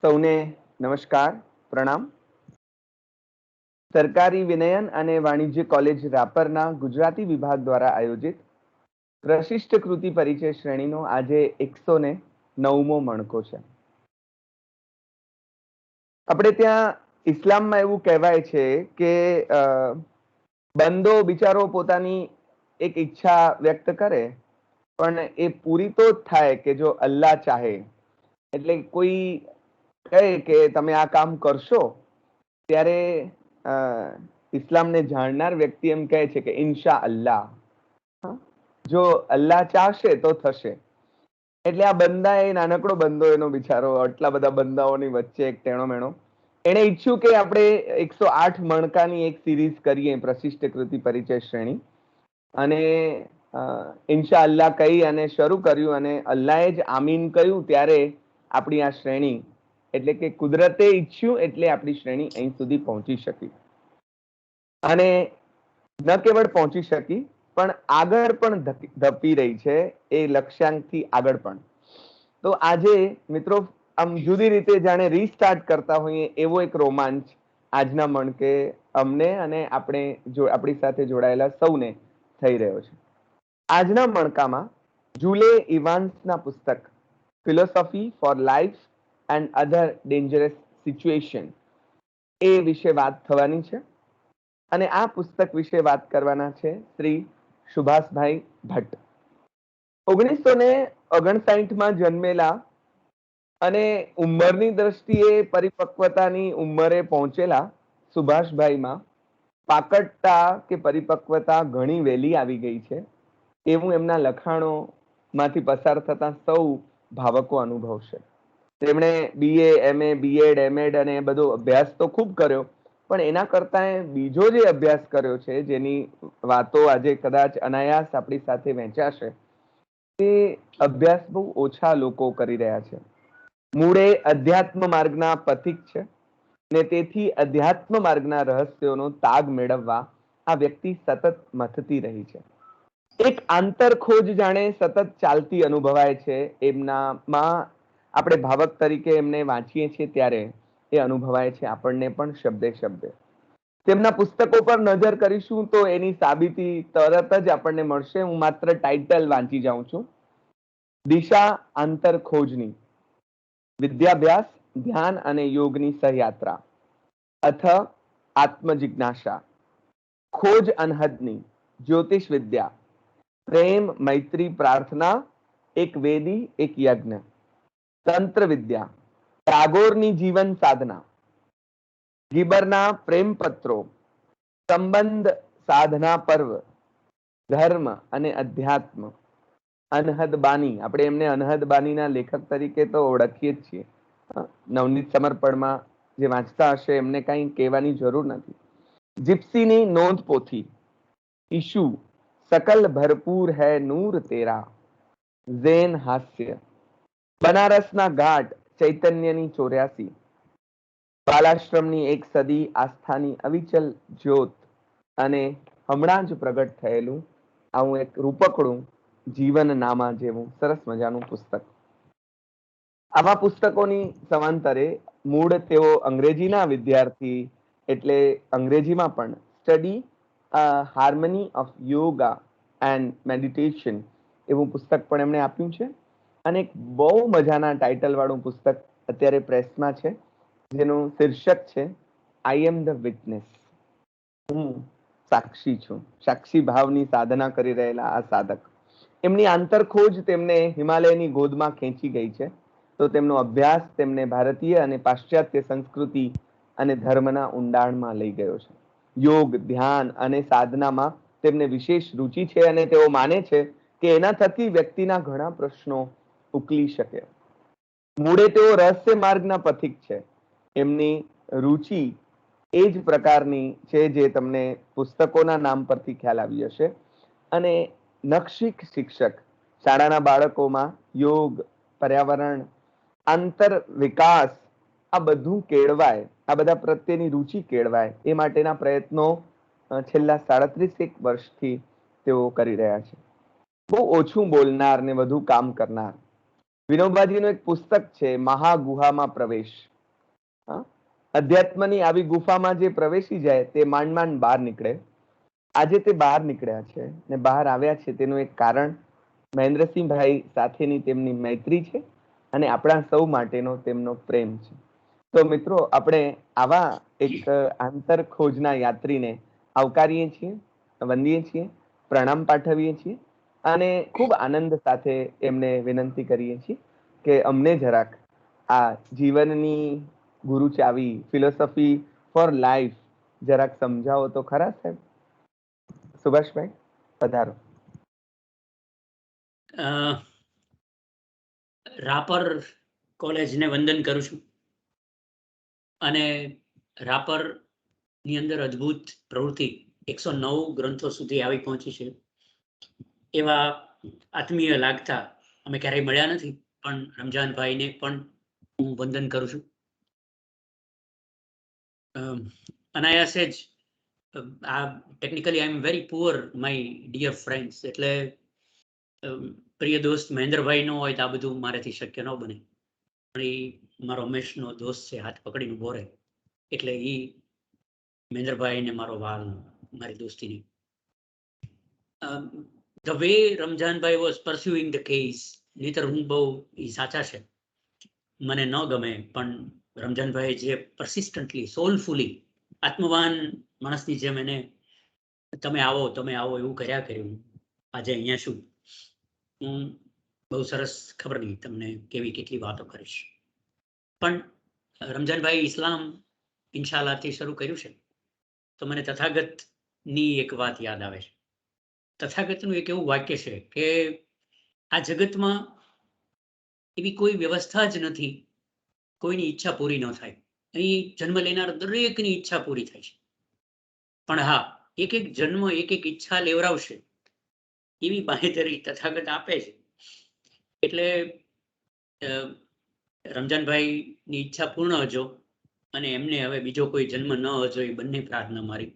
સૌને નમસ્કાર, પ્રણામ. સરકારી વિનયન અને વાણિજ્ય કોલેજ રાપરના ગુજરાતી વિભાગ દ્વારા આયોજિત પ્રશિષ્ટ કૃતિ પરિચય શ્રેણીનો આજે 109મો મણકો છે. આપણે ત્યાં ઇસ્લામમાં એવું કહેવાય છે કે બંદો બિચારો પોતાની એક ઈચ્છા વ્યક્ત કરે, પણ એ પૂરી તો જ થાય કે જો અલ્લાહ ચાહે. એટલે કોઈ કહે કે તમે આ કામ કરશો, ત્યારે ઇસ્લામને જાણનાર વ્યક્તિ એમ કહે છે કે ઇન્શા અલ્લાહ, જો અલ્લાહ ચાહશે તો થશે. એટલે આ બંદા એ નાનકડો બંદો એનો બિચારો આટલા બધા બંદાઓની વચ્ચે એક ટેણો મેણો એને ઈચ્છ્યું કે આપણે 108 મણકાની એક સિરીઝ કરીએ, પ્રશિષ્ટ કૃતિ પરિચય શ્રેણી. અને ઇન્શા અલ્લાહ કહી અને શરૂ કર્યું, અને અલ્લાહે જ આમીન કહ્યું ત્યારે આપણી આ શ્રેણી, એટલે કે કુદરતે ઈચ્છ્યું એટલે આપણી શ્રેણી અહીં સુધી પહોંચી શકી. અને ન કેવળ પહોંચી શકી, પણ આગળ પણ ધપી રહી છે, એ લક્ષ્યાંકથી આગળ પણ. તો આજે મિત્રો આમ જુદી રીતે જાણે રીસ્ટાર્ટ કરતા હોઈએ એવો એક રોમાંચ આજના મણકે અમને અને આપણી સાથે જોડાયેલા સૌને થઈ રહ્યો છે. આજના મણકામાં જુલે ઇવાન્સના પુસ્તક philosophy for life and other dangerous situation એ વિશે વાત થવાની છે. અને આ પુસ્તક વિશે વાત કરવાના છે શ્રી સુભાષભાઈ ભટ્ટ. 1959માં જન્મેલા અને ઉંમરની દ્રષ્ટિએ પરિપક્વતાની ઉંમરે પહોંચેલા સુભાષભાઈમાં પાકટતા કે પરિપક્વતા ઘણી વહેલી આવી ગઈ છે, એવું એમના લખાણો માંથી પસાર થતા સૌ ભાવકો અનુભવશે. તેમણે BA, MA, BEd, MEd અને બધો અભ્યાસ તો ખૂબ કર્યો, પણ એના કરતા બીજો જે અભ્યાસ કર્યો છે, જેની વાતો આજે કદાચ અનાયાસ આપણી સાથે વહેંચાશે, તે અભ્યાસ બહુ ઓછા લોકો કરી રહ્યા છે. મૂળે અધ્યાત્મ માર્ગના પથિક છે, ને તેથી અધ્યાત્મ માર્ગના રહસ્યોનો તાગ મેળવવા આ વ્યક્તિ સતત મથતી રહી છે. એક આંતર ખોજ જાણે સતત ચાલતી અનુભવાય છે એમનામાં. આપણે ભાવક તરીકે એમને વાંચીએ છીએ ત્યારે એ અનુભવાય છે આપણને પણ શબ્દે શબ્દે. તેમના પુસ્તકો પર નજર કરીશું તો એની સાબિતી તરત જ આપણને મળશે. હું માત્ર ટાઇટલ વાંચી જાઉં છું. દિશા આંતર ખોજની, વિદ્યાભ્યાસ, ધ્યાન અને યોગની સહયાત્રા, અથ આત્મજિજ્ઞાસા, ખોજ અનહદની, જ્યોતિષ વિદ્યા, પ્રેમ મૈત્રી પ્રાર્થના, એક વેદી એક યજ્ઞ, તંત્ર વિદ્યા, ટાગોરની જીવન સાધના, ગીબરના પ્રેમપત્રો, સંબંધ સાધના પર્વ, ધર્મ અને અધ્યાત્મ, અનહદ બાની. આપણે એમને અનહદ બાનીના લેખક તરીકે તો ઓળખીએ જ છીએ. નવનીત સમર્પણમાં જે વાંચતા હશે એમને કઈ કહેવાની જરૂર નથી. જીપ્સીની નોંધ પોથી, ઈશુ, सकल भरपूर है नूर तेरा, ઝેન હાસ્ય, બનારસના ઘાટ, ચૈતન્યની 84, બાલાશ્રમની એક સદી, આસ્થાની અવિચલ જ્યોત, અને હમણાં જ પ્રગટ થયેલું આવું એક રૂપકડું જીવનનામા જેવું સરસ મજાનું પુસ્તક. આવા પુસ્તકોની સમાંતરે મૂળ તેઓ અંગ્રેજીના વિદ્યાર્થી, એટલે અંગ્રેજીમાં પણ study harmony of yoga and meditation એવું પુસ્તક પણ એમણે આપ્યું છે. અને એક બહુ મજાના ટાઇટલ વાળું પુસ્તક અત્યારે પ્રેસમાં છે, જેનું શીર્ષક છે આઈ એમ ધ વિટનેસ. હું સાક્ષી છું. સાક્ષી ભાવની સાધના કરી રહેલા આ સાધક. એમની આંતરખોજ તેમને હિમાલયની ગોદમાં ખેંચી ગઈ છે. તો તેમનો અભ્યાસ તેમને ભારતીય અને પાશ્ચાત્ય સંસ્કૃતિ અને ધર્મના ઊંડાણમાં લઈ ગયો છે. યોગ, ધ્યાન અને સાધનામાં તેમને વિશેષ રુચિ છે, અને તેઓ માને છે કે એના થકી વ્યક્તિના ઘણા પ્રશ્નો ઉકલી શકે. મૂળે તેઓ રહસ્ય માર્ગના પથિક છે. એમની રુચિ એ જ પ્રકારની છે જે તમને પુસ્તકોના નામ પરથી ખ્યાલ આવી હશે. અને નખશિખ શિક્ષક, શાળાના બાળકોમાં યોગ, પર્યાવરણ, આંતર વિકાસ આ બધું કેળવાય, આ બધા પ્રત્યેની રુચિ કેળવાય એ માટેના પ્રયત્નો છેલ્લા 37 વર્ષથી તેઓ કરી રહ્યા છે. બહુ ઓછું બોલનાર ને વધુ કામ કરનાર. વિનોબાજીનું એક પુસ્તક છે મહાગુહામાં પ્રવેશ. હા, અધ્યાત્મની આવી ગુફામાં જે પ્રવેશી જાય તે માંડ માંડ બહાર નીકળે. આજે તે બહાર નીકળ્યા છે ને બહાર આવ્યા છે તેનું એક કારણ મહેન્દ્રસિંહભાઈ સાથેની તેમની મૈત્રી છે અને આપણા સૌ માટેનો તેમનો પ્રેમ છે. તો મિત્રો, આપણે આવા એક આંતર ખોજના યાત્રીને આવકારીએ છીએ, વંદીએ છીએ, પ્રણામ પાઠવીએ છીએ અને ખૂબ આનંદ સાથે એમને વિનંતી કરીએ છીએ કે અમને જરાક આ જીવનની ગુરુ ચાવી, ફિલોસોફી ફોર લાઈફ જરાક સમજાવો તો ખરા સાહેબ. સુભાષભાઈ, પધારો. રાપર કોલેજને વંદન કરું છું અને રાપર ની અંદર અદ્ભુત પ્રવૃત્તિ 109 ગ્રંથો સુધી આવી પહોંચી છે. એવા આત્મીય લાગતા અમે ક્યારેય મળ્યા નથી, પણ રમજાનભાઈને પણ હું વંદન કરું છું. અનાયાસે જ આ technically I am very poor my dear friends, એટલે પ્રિય દોસ્ત મહેન્દ્રભાઈ નો હોય તો આ બધું મારાથી શક્ય ન બને, પણ એ મારો હંમેશનો દોસ્ત છે, હાથ પકડીને ઉભો રહે, એટલે એ મહેન્દ્રભાઈ ને મારો વાલ, મારી દોસ્તીની. The way Ramzanbhai was pursuing the case, નહીતર હું બહુ એ સાચા છે, મને ન ગમે, પણ રમજાનભાઈ જે પરસિસ્ટન્ટલી, સોલફુલી, આત્મવાન માણસની જેમ એને તમે આવો એવું કર્યા કર્યું. આજે અહીંયા શું, હું બહુ સરસ, ખબર નહીં તમને કેવી કેટલી વાતો કરીશ, પણ રમજાનભાઈ ઇસ્લામ ઇન્શાલ્લાહથી શરૂ કર્યું છે તો મને તથાગતની એક વાત યાદ આવે છે. તથાગતનું એક એવું વાક્ય છે કે આ જગતમાં એવી કોઈ વ્યવસ્થા જ નથી કોઈની ઈચ્છા પૂરી ન થાય. અહીં જન્મ લેનાર દરેકની ઈચ્છા પૂરી થાય છે, પણ હા, એક એક જન્મ એક એક ઈચ્છા લેવરાવશે એવી બાંહેધરી તથાગત આપે છે. એટલે રમજાનભાઈની ઈચ્છા પૂર્ણ હજો અને એમને હવે બીજો કોઈ જન્મ ન હજો, એ બંને પ્રાર્થના મારી.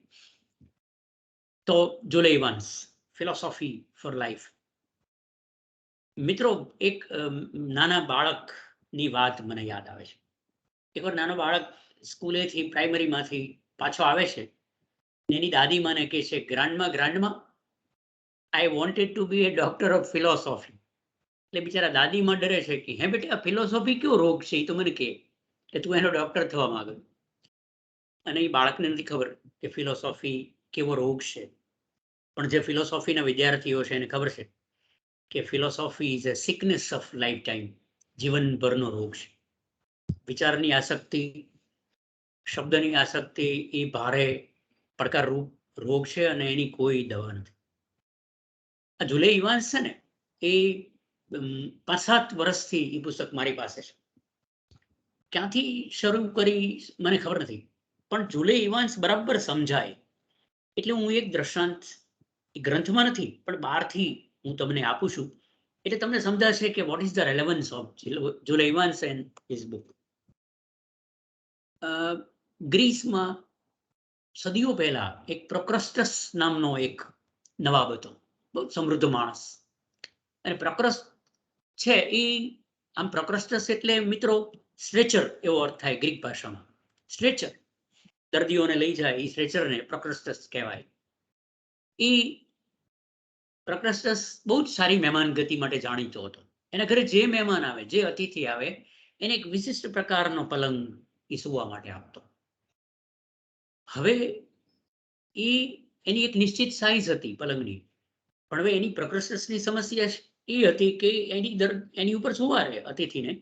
તો જુલાઈ વાન્સ, ફિલોસોફી ફોર લાઈફ. મિત્રો, એક નાના બાળકની વાત મને યાદ આવે છે. એકવાર નાનો બાળક સ્કૂલેથી, પ્રાઇમરીમાંથી પાછો આવે છે, એની દાદી મને કહે છે, grandma I wanted to be a doctor of philosophy. એટલે બિચારા દાદીમાં ડરે છે કે હે બેટા, ફિલોસોફી કયો રોગ છે, એ તો મને કહે કે તું એનો ડોક્ટર થવા માંગે. અને એ બાળકને નથી ખબર કે ફિલોસોફી કેવો રોગ છે, પણ જે ફિલોસોફીના વિદ્યાર્થીઓ છે એને ખબર છે કે philosophy is a sickness of lifetime, જીવનભરનો રોગ છે. વિચારની આસક્તિ, શબ્દની આસક્તિ એ ભારે પડકારરૂપ રોગ છે અને એની કોઈ દવા નથી. આ જુલાઈ ઇવાન્સ છે ને, એ 5-7 વર્ષથી એ પુસ્તક મારી પાસે છે. ક્યાંથી શરૂ કરી મને ખબર નથી, પણ જુલાઈ ઇવાન્સ બરાબર સમજાય એટલે હું એક દ્રષ્ટાંત ગ્રંથમાં નથી પણ બહારથી હું તમને આપું છું, એટલે તમને સમજાશે કે what is the relevance of July Evans and his book. ગ્રીસમાં સદીઓ પહેલા એક પ્રોક્રસ્ટસ નામનો એક નવાબ હતો, બહુ સમૃદ્ધ માણસ. અને પ્રોક્રસ્ટ છે એ, આમ પ્રોક્રસ્ટસ એટલે મિત્રો સ્ટ્રેચર એવો અર્થ થાય ગ્રીક ભાષામાં. સ્ટ્રેચર, દર્દીઓને લઈ જાય એ સ્ટ્રેચરને પ્રોક્રસ્ટસ કહેવાય. એ પ્રોક્રસ્ટસ બહુ જ સારી મહેમાનગતિ માટે જાણીતો હતો. એના ઘરે જે મહેમાન આવે, જે અતિથિ આવે, એને એક વિશિષ્ટ પ્રકારનો પલંગ એ સુવા માટે આપતો. હવે એની એક નિશ્ચિત સાઇઝ હતી પલંગની, પણ હવે એની પ્રોક્રસ્ટસની સમસ્યા એ હતી કે એની ઉપર સુવા રહે અતિથિને,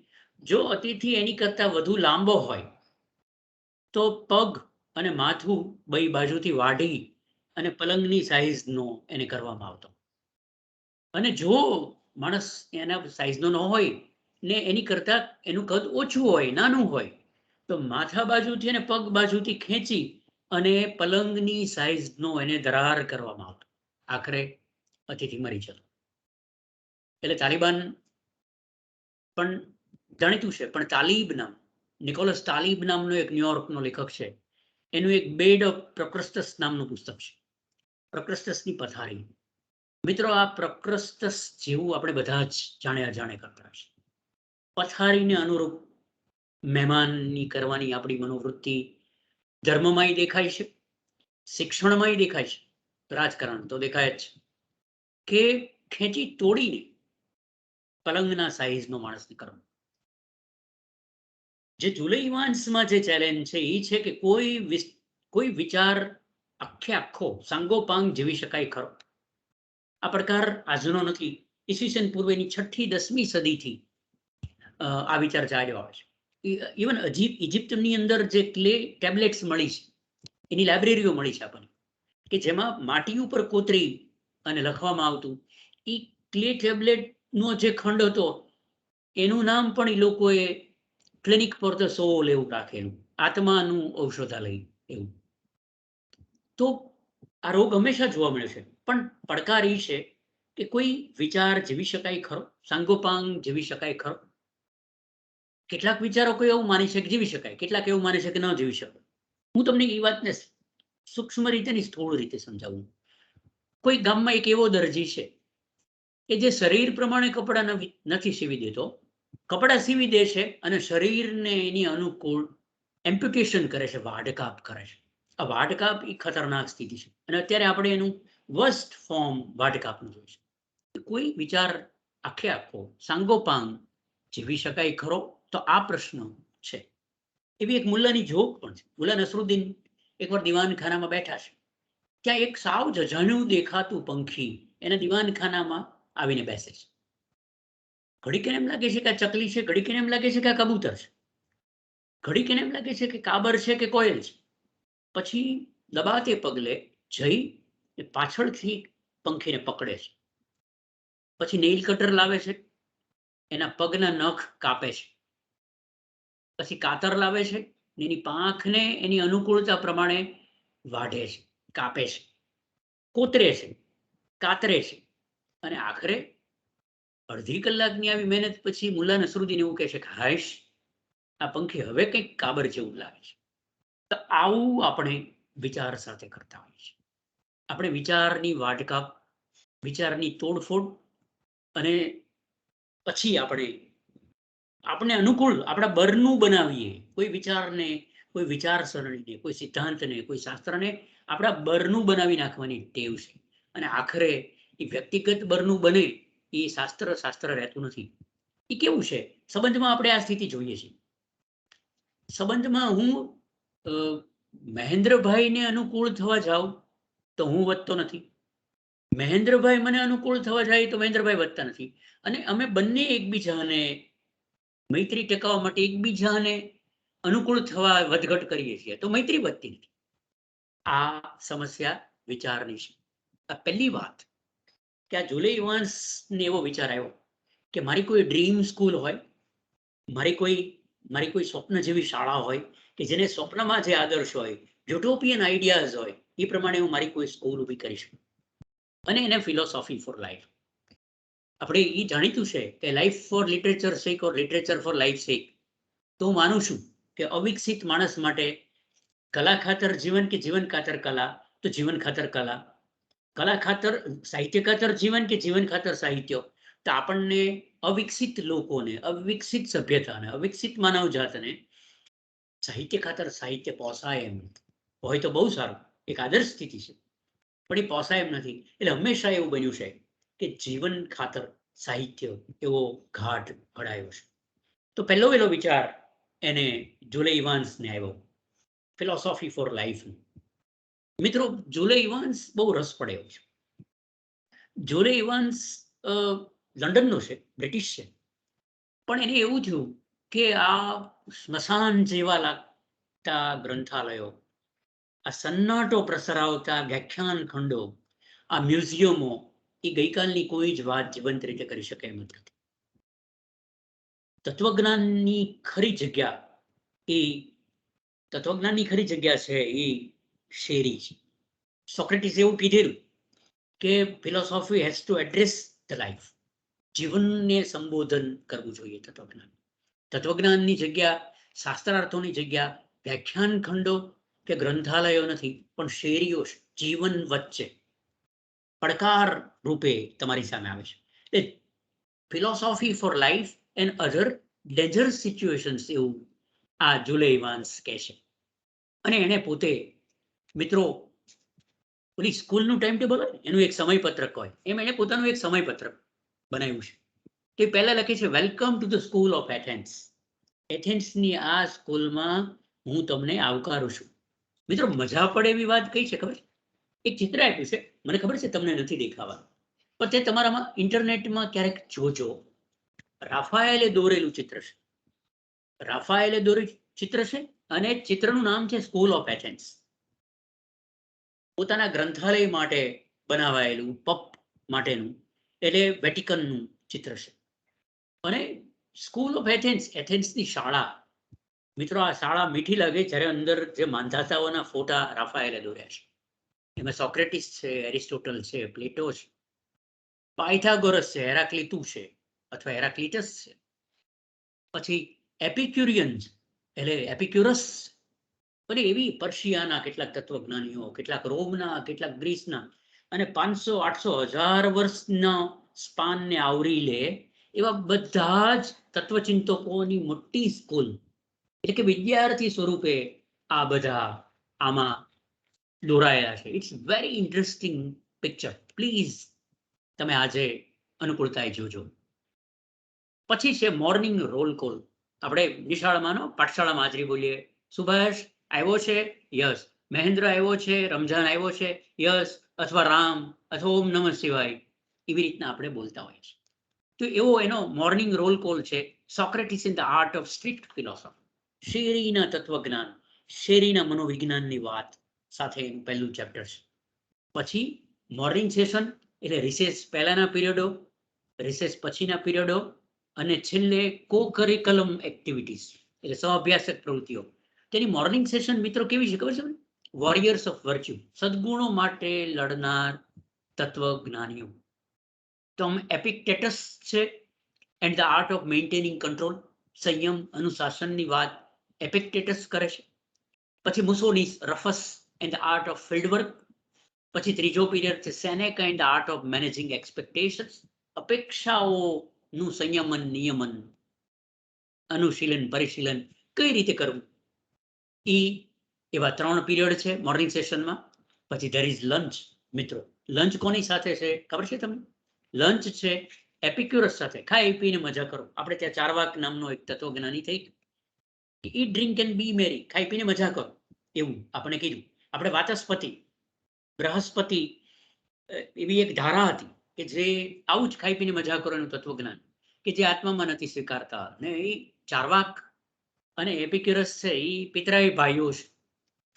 જો અતિથિ એની કરતા વધુ લાંબો હોય તો પગ અને માથું બે બાજુથી વાઢી અને પલંગની સાઇઝનો એને કરવામાં આવતો. અને જો માણસ એના સાઇઝનો ન હોય ને એની કરતા એનું કદ ઓછું હોય, નાનું હોય, તો માથા બાજુથી અને પગ બાજુથી ખેંચી અને પલંગની સાઇઝનો એને દરાર કરવામાં આવતો. આખરે અતિથિ મરી જતો. એટલે તાલિબાન પણ જાણીતું છે, પણ તાલિબ નામ, નિકોલસ તાલિબ નામનો એક ન્યુયોર્કનો લેખક છે, એનું એક બેડ ઓફ પ્રોક્રસ્ટસ નામનું પુસ્તક છે, પ્રોક્રસ્ટસની પથારી. મિત્રો, આ પ્રોક્રસ્ટસ જેવું આપણે બધા જ જાણે અજાણે કરતા છે. પથારીને અનુરૂપ મહેમાનની કરવાની આપણી મનોવૃત્તિ ધર્મમાંય દેખાય છે, શિક્ષણમાંય દેખાય છે, રાજકારણ તો દેખાય જ છે કે ખેંચી તોડીને પલંગના સાઈઝનો માણસને કરવો. જે જુલઈ વાન્સમાં જે ચેલેન્જ છે એ છે કે કોઈ વિચાર આખો સાંગોપાંગ જીવી શકાય ખરો. આ પ્રકાર આજનો નથી. ઈસવીસન પૂર્વેની 6મી 10મી સદીથી આ વિચાર ચાલ્યો આવે છે. ઇવન ઇજિપ્તની અંદર જે ક્લે ટેબ્લેટ્સ મળી છે, એની લાઇબ્રેરીઓ મળી છે આપણને, કે જેમાં માટી ઉપર કોતરી અને લખવામાં આવતું. એ ક્લે ટેબ્લેટનો જે ખંડ હતો એનું નામ પણ એ લોકોએ ક્લિનિક ફોર ધ સોલ એવું રાખેલું, આત્માનું ઔષધાલય એવું. તો આ રોગ હંમેશા જોવા મળે છે, પણ પડકાર એ છે કે કોઈ વિચાર જીવી શકાય ખરો, સાંગોપાંગ જીવી શકાય ખરો. કેટલાક વિચારો કોઈ એવું માને છે કે જીવી શકાય, કેટલાક એવું માને છે કે ન જીવી શકાય. હું તમને એ વાતને સૂક્ષ્મ રીતે ની સ્થૂળ રીતે સમજાવું. કોઈ ગામમાં એક એવો દરજી છે કે જે શરીર પ્રમાણે કપડાં નથી સીવી દેતો, કપડાં સીવી દે છે અને શરીરને એની અનુકૂળ એમ્પ્યુટેશન કરે છે, વાઢકાપ કરે છે. આ વાઢકાપ એ ખતરનાક સ્થિતિ છે અને અત્યારે આપણે એનું વર્સ્ટ ફોર્મ વાઢકાપનું જોઈશું. કોઈ વિચાર આખો સાંગોપાંગ જીવી શકાય ખરો, તો આ પ્રશ્ન છે. એવી એક મુલ્લાની જોક પણ છે. મુલ્લા નસરુદ્દીન એકવાર દીવાનખાનામાં બેઠા છે. ત્યાં એક સાવ જજાણ્યું દેખાતું પંખી એના દીવાનખાનામાં આવીને બેસે છે. ઘડીક એને એમ લાગે છે કે આ ચકલી છે, ઘડીક એને એમ લાગે છે કે આ કબૂતર છે, ઘડીક એને એમ લાગે છે કે કાબર છે કે કોયલ છે. પછી દબાતે પગલે જઈ પાછળથી પંખીને પકડે છે. પછી નેઇલ કટર લાવે છે, એના પગના નખ કાપે છે. પછી કાતર લાવે છે, એની પાંખને એની અનુકૂળતા પ્રમાણે વાઢે છે, કાપે છે, કોતરે છે, કાતરે છે. અને આખરે અડધી કલાકની આવી મહેનત પછી મુલ્લા નસરુદ્દીન એવું કહે છે કે હાશ, આ પંખી હવે કંઈક કાબર જેવું લાગે છે. તો આવું આપણે વિચાર સાથે કરતા હોઈએ છીએ. આપણે વિચારની વાઢકાપ, વિચારની તોડફોડ અને પછી આપણે અનુકૂળ આપણા બરનું બનાવીએ. કોઈ વિચારને, કોઈ વિચારસરણીને, કોઈ સિદ્ધાંતને, કોઈ શાસ્ત્રને આપણા બરનું બનાવી નાખવાની ટેવ છે. અને આખરે એ વ્યક્તિગત બરનું બને એ શાસ્ત્ર રહેતું નથી. એ કેવું છે, સંબંધમાં આપણે આ સ્થિતિ જોઈએ છીએ. સંબંધમાં હું મહેન્દ્રભાઈને અનુકૂળ થવા જાઉં તો હું વધતો નથી, મહેન્દ્રભાઈ મને અનુકૂળ થવા જાય તો મહેન્દ્રભાઈ વધતા નથી. અને અમે બંને એકબીજાને મૈત્રી ટકાવવા માટે એકબીજાને અનુકૂળ થવા વધઘટ કરીએ છીએ તો મૈત્રી વધતી નથી. આ સમસ્યા વિચારની છે. આ પહેલી વાત કે આ જુલઈ વાન્સને એવો વિચાર આવ્યો કે મારી કોઈ ડ્રીમ સ્કૂલ હોય, મારી કોઈ સ્વપ્ન જેવી શાળા હોય કે જેને સ્વપ્નમાં જે આદર્શ હોય, યુટોપિયન આઈડિયાઝ હોય, એ પ્રમાણે હું મારી કોઈ સ્કૂલ ઊભી કરી શકું. અને એને ફિલોસોફી ફોર લાઈફ. આપણે એ જાણીતું છે કે life for literature sake or literature for life sake. તો હું માનું છું કે અવિકસિત માણસ માટે કલા ખાતર જીવન કે જીવન ખાતર કલા, તો જીવન ખાતર કલા, કલા ખાતર સાહિત્ય ખાતર જીવન કે જીવન ખાતર સાહિત્ય. તો આપણને અવિકસિત લોકોને, અવિકસિત સભ્યતાને, અવિકસિત માનવજાતને સાહિત્ય ખાતર સાહિત્ય પોસાય એમ હોય તો બહુ સારું, એક આદર્શ સ્થિતિ છે. પણ એ પોસાય એમ નથી. એટલે હંમેશા એવું બન્યું છે કે જીવન ખાતર સાહિત્ય એવો ઘાટ ઘડાયો છે. તો પહેલો વિચાર એને જુલઈ વાન્સને આવ્યો, ફિલોસોફી ફોર લાઈફ. મિત્રો, જુલઈ વાન્સ બહુ રસ પડ્યો છે. જુલઈ વાન્સ લંડનનો છે, બ્રિટિશ છે. પણ એને એવું થયું કે આ સ્મશાન જેવા લાગતા ગ્રંથાલયો, આ સન્નાટો પ્રસરાવતા વ્યાખ્યાન ખંડો, આ મ્યુઝિયમો એ ગઈકાલની કોઈ જ વાત જીવંત રીતે કરી શકે એમ નથી. તત્વજ્ઞાનની ખરી જગ્યા છે એ શેરી છે. સોક્રેટિસ એવું કીધેલું કે philosophy has to address the life. જીવનને સંબોધન કરવું જોઈએ તત્વજ્ઞાનની જગ્યા, શાસ્ત્રાર્થોની જગ્યા વ્યાખ્યાન ખંડો કે ગ્રંથાલયો નથી, પણ શેરીઓ જીવન વચ્ચે પડકાર રૂપે તમારી સામે આવે છે. Philosophy for life and other dangerous situations એવું આ જુલે ઇવાન્સ કહે છે. અને એને પોતે મિત્રો ઓલી સ્કૂલનું ટાઈમ ટેબલ હોય એનું એક સમયપત્રક હોય, એમ એને પોતાનું એક સમયપત્રક બનાવ્યું છે. તે પહેલા લખે છે, welcome to the school of Athens. એથેન્સની આ સ્કૂલમાં હું તમને આવકારું છું. મિત્રો મજા પડે એવી વાત કઈ છે ખબર? એક ચિત્ર આપ્યું છે, મને ખબર છે તમને નથી દેખાવા, પણ તે તમારામાં ઇન્ટરનેટમાં ક્યારેક જોજો. રાફાએલે દોરેલું ચિત્ર છે. રાફાએલે દોરેલું ચિત્ર છે અને ચિત્રનું નામ છે સ્કૂલ ઓફ એથેન્સ. પોતાના ગ્રંથાલય માટે બનાવાયેલું પપ માટેનું, એટલે વેટિકનનું ચિત્ર છે. અને સ્કૂલ ઓફ એથેન્સ, એથેન્સની શાળા. મિત્રો આ શાળા મીઠી લાગે જ્યારે અંદર જે માંધાતાઓના ફોટા રાફાએલે દોર્યા છે. એમાં સોક્રેટિસ છે, એરિસ્ટોટલ છે, પ્લેટો છે, પાયથાગોરસ છે, હેરાક્લિતુ છે અથવા હેરાક્લિટસ છે, પછી એપિક્યુરિયન્સ એટલે એપિક્યુરસ, અને એવી પર્શિયાના કેટલાક તત્વજ્ઞાનીઓ, કેટલાક રોમના, કેટલાક ગ્રીસના, અને 500-800-1000 વર્ષના સ્પાનને આવરી લે એવા બધા જ તત્વચિંતકોની મોટી સ્કૂલ, એટલે કે વિદ્યાર્થી સ્વરૂપે આ બધા આમાં દોરાયેલા છે. It's very interesting picture. Please તમે આજે અનુકૂળતાએ જોજો. પછી છે મોર્નિંગ રોલ કોલ. આપણે નિશાળમાં પાઠશાળામાં હાજરી બોલીએ, સુભાષ આવ્યો છે, યસ. મહેન્દ્ર આવ્યો છે, રમઝાન આવ્યો છે, યસ. અથવા રામ અથવા ઓમ નમઃ શિવાય, એવી રીતના આપણે બોલતા હોઈએ છીએ. તો એવો એનો મોર્નિંગ રોલ કોલ છે. Socrates in the art of strict philosophy. શેરીના તત્વજ્ઞાન, શેરીના મનોવિજ્ઞાનની વાત સાથે એનું પહેલું ચેપ્ટર છે. પછી મોર્નિંગ સેશન એટલે રિસેસ પહેલાના પીરિયડો, રિસેસ પછીના પીરિયડો, અને છેલ્લે કો કરિકલમ એક્ટિવિટીઝ એટલે સહઅભ્યાસક પ્રવૃત્તિઓ. તેની મોર્નિંગ સેશન મિત્રો કેવી છે ખબર છે? વોરિયર્સ ઓફ વર્ચ્યુ, સદગુણો માટે લડનાર તત્વજ્ઞાનીઓ. તો એપિક્ટેટસ છે, and the art of maintaining control, સંયમ અનુશાસનની વાત એપિક્ટેટસ કરે છે. પછી Musonius, Rufus and the art of field work. પછી ત્રીજો પીરિયડ છે Seneca and the art of managing expectations, અપેક્ષાઓનું સંયમન, નિયમન, અનુશીલન, પરિશીલન કઈ રીતે કરવું. એવા 3 પીરિયડ છે મોર્નિંગ સેશનમાં. પછી ધેર ઇઝ લંચ. મિત્રો લંચ કોની સાથે છે ખબર છે તમને? લંચ છે એપિક્યુરસ સાથે. ખાઈ પીને મજા કરો. આપણે ત્યાં ચાર્વાક નામનો એક તત્વજ્ઞાની થઈ, ઈટ ડ્રિંક એન્ડ બી મેરી, ખાઈ પીને મજા કરો, એવું આપણે કીધું. આપણે વાચસ્પતિ, બૃહસ્પતિ એવી એક ધારા હતી કે જે આવું જ ખાઈ પીને મજા કરો એનું તત્વજ્ઞાન, કે જે આત્મામાં નથી સ્વીકારતા. ને એ ચાર્વાક અને એપિક્યુરસ છે એ પિતરાઈ ભાઈઓ છે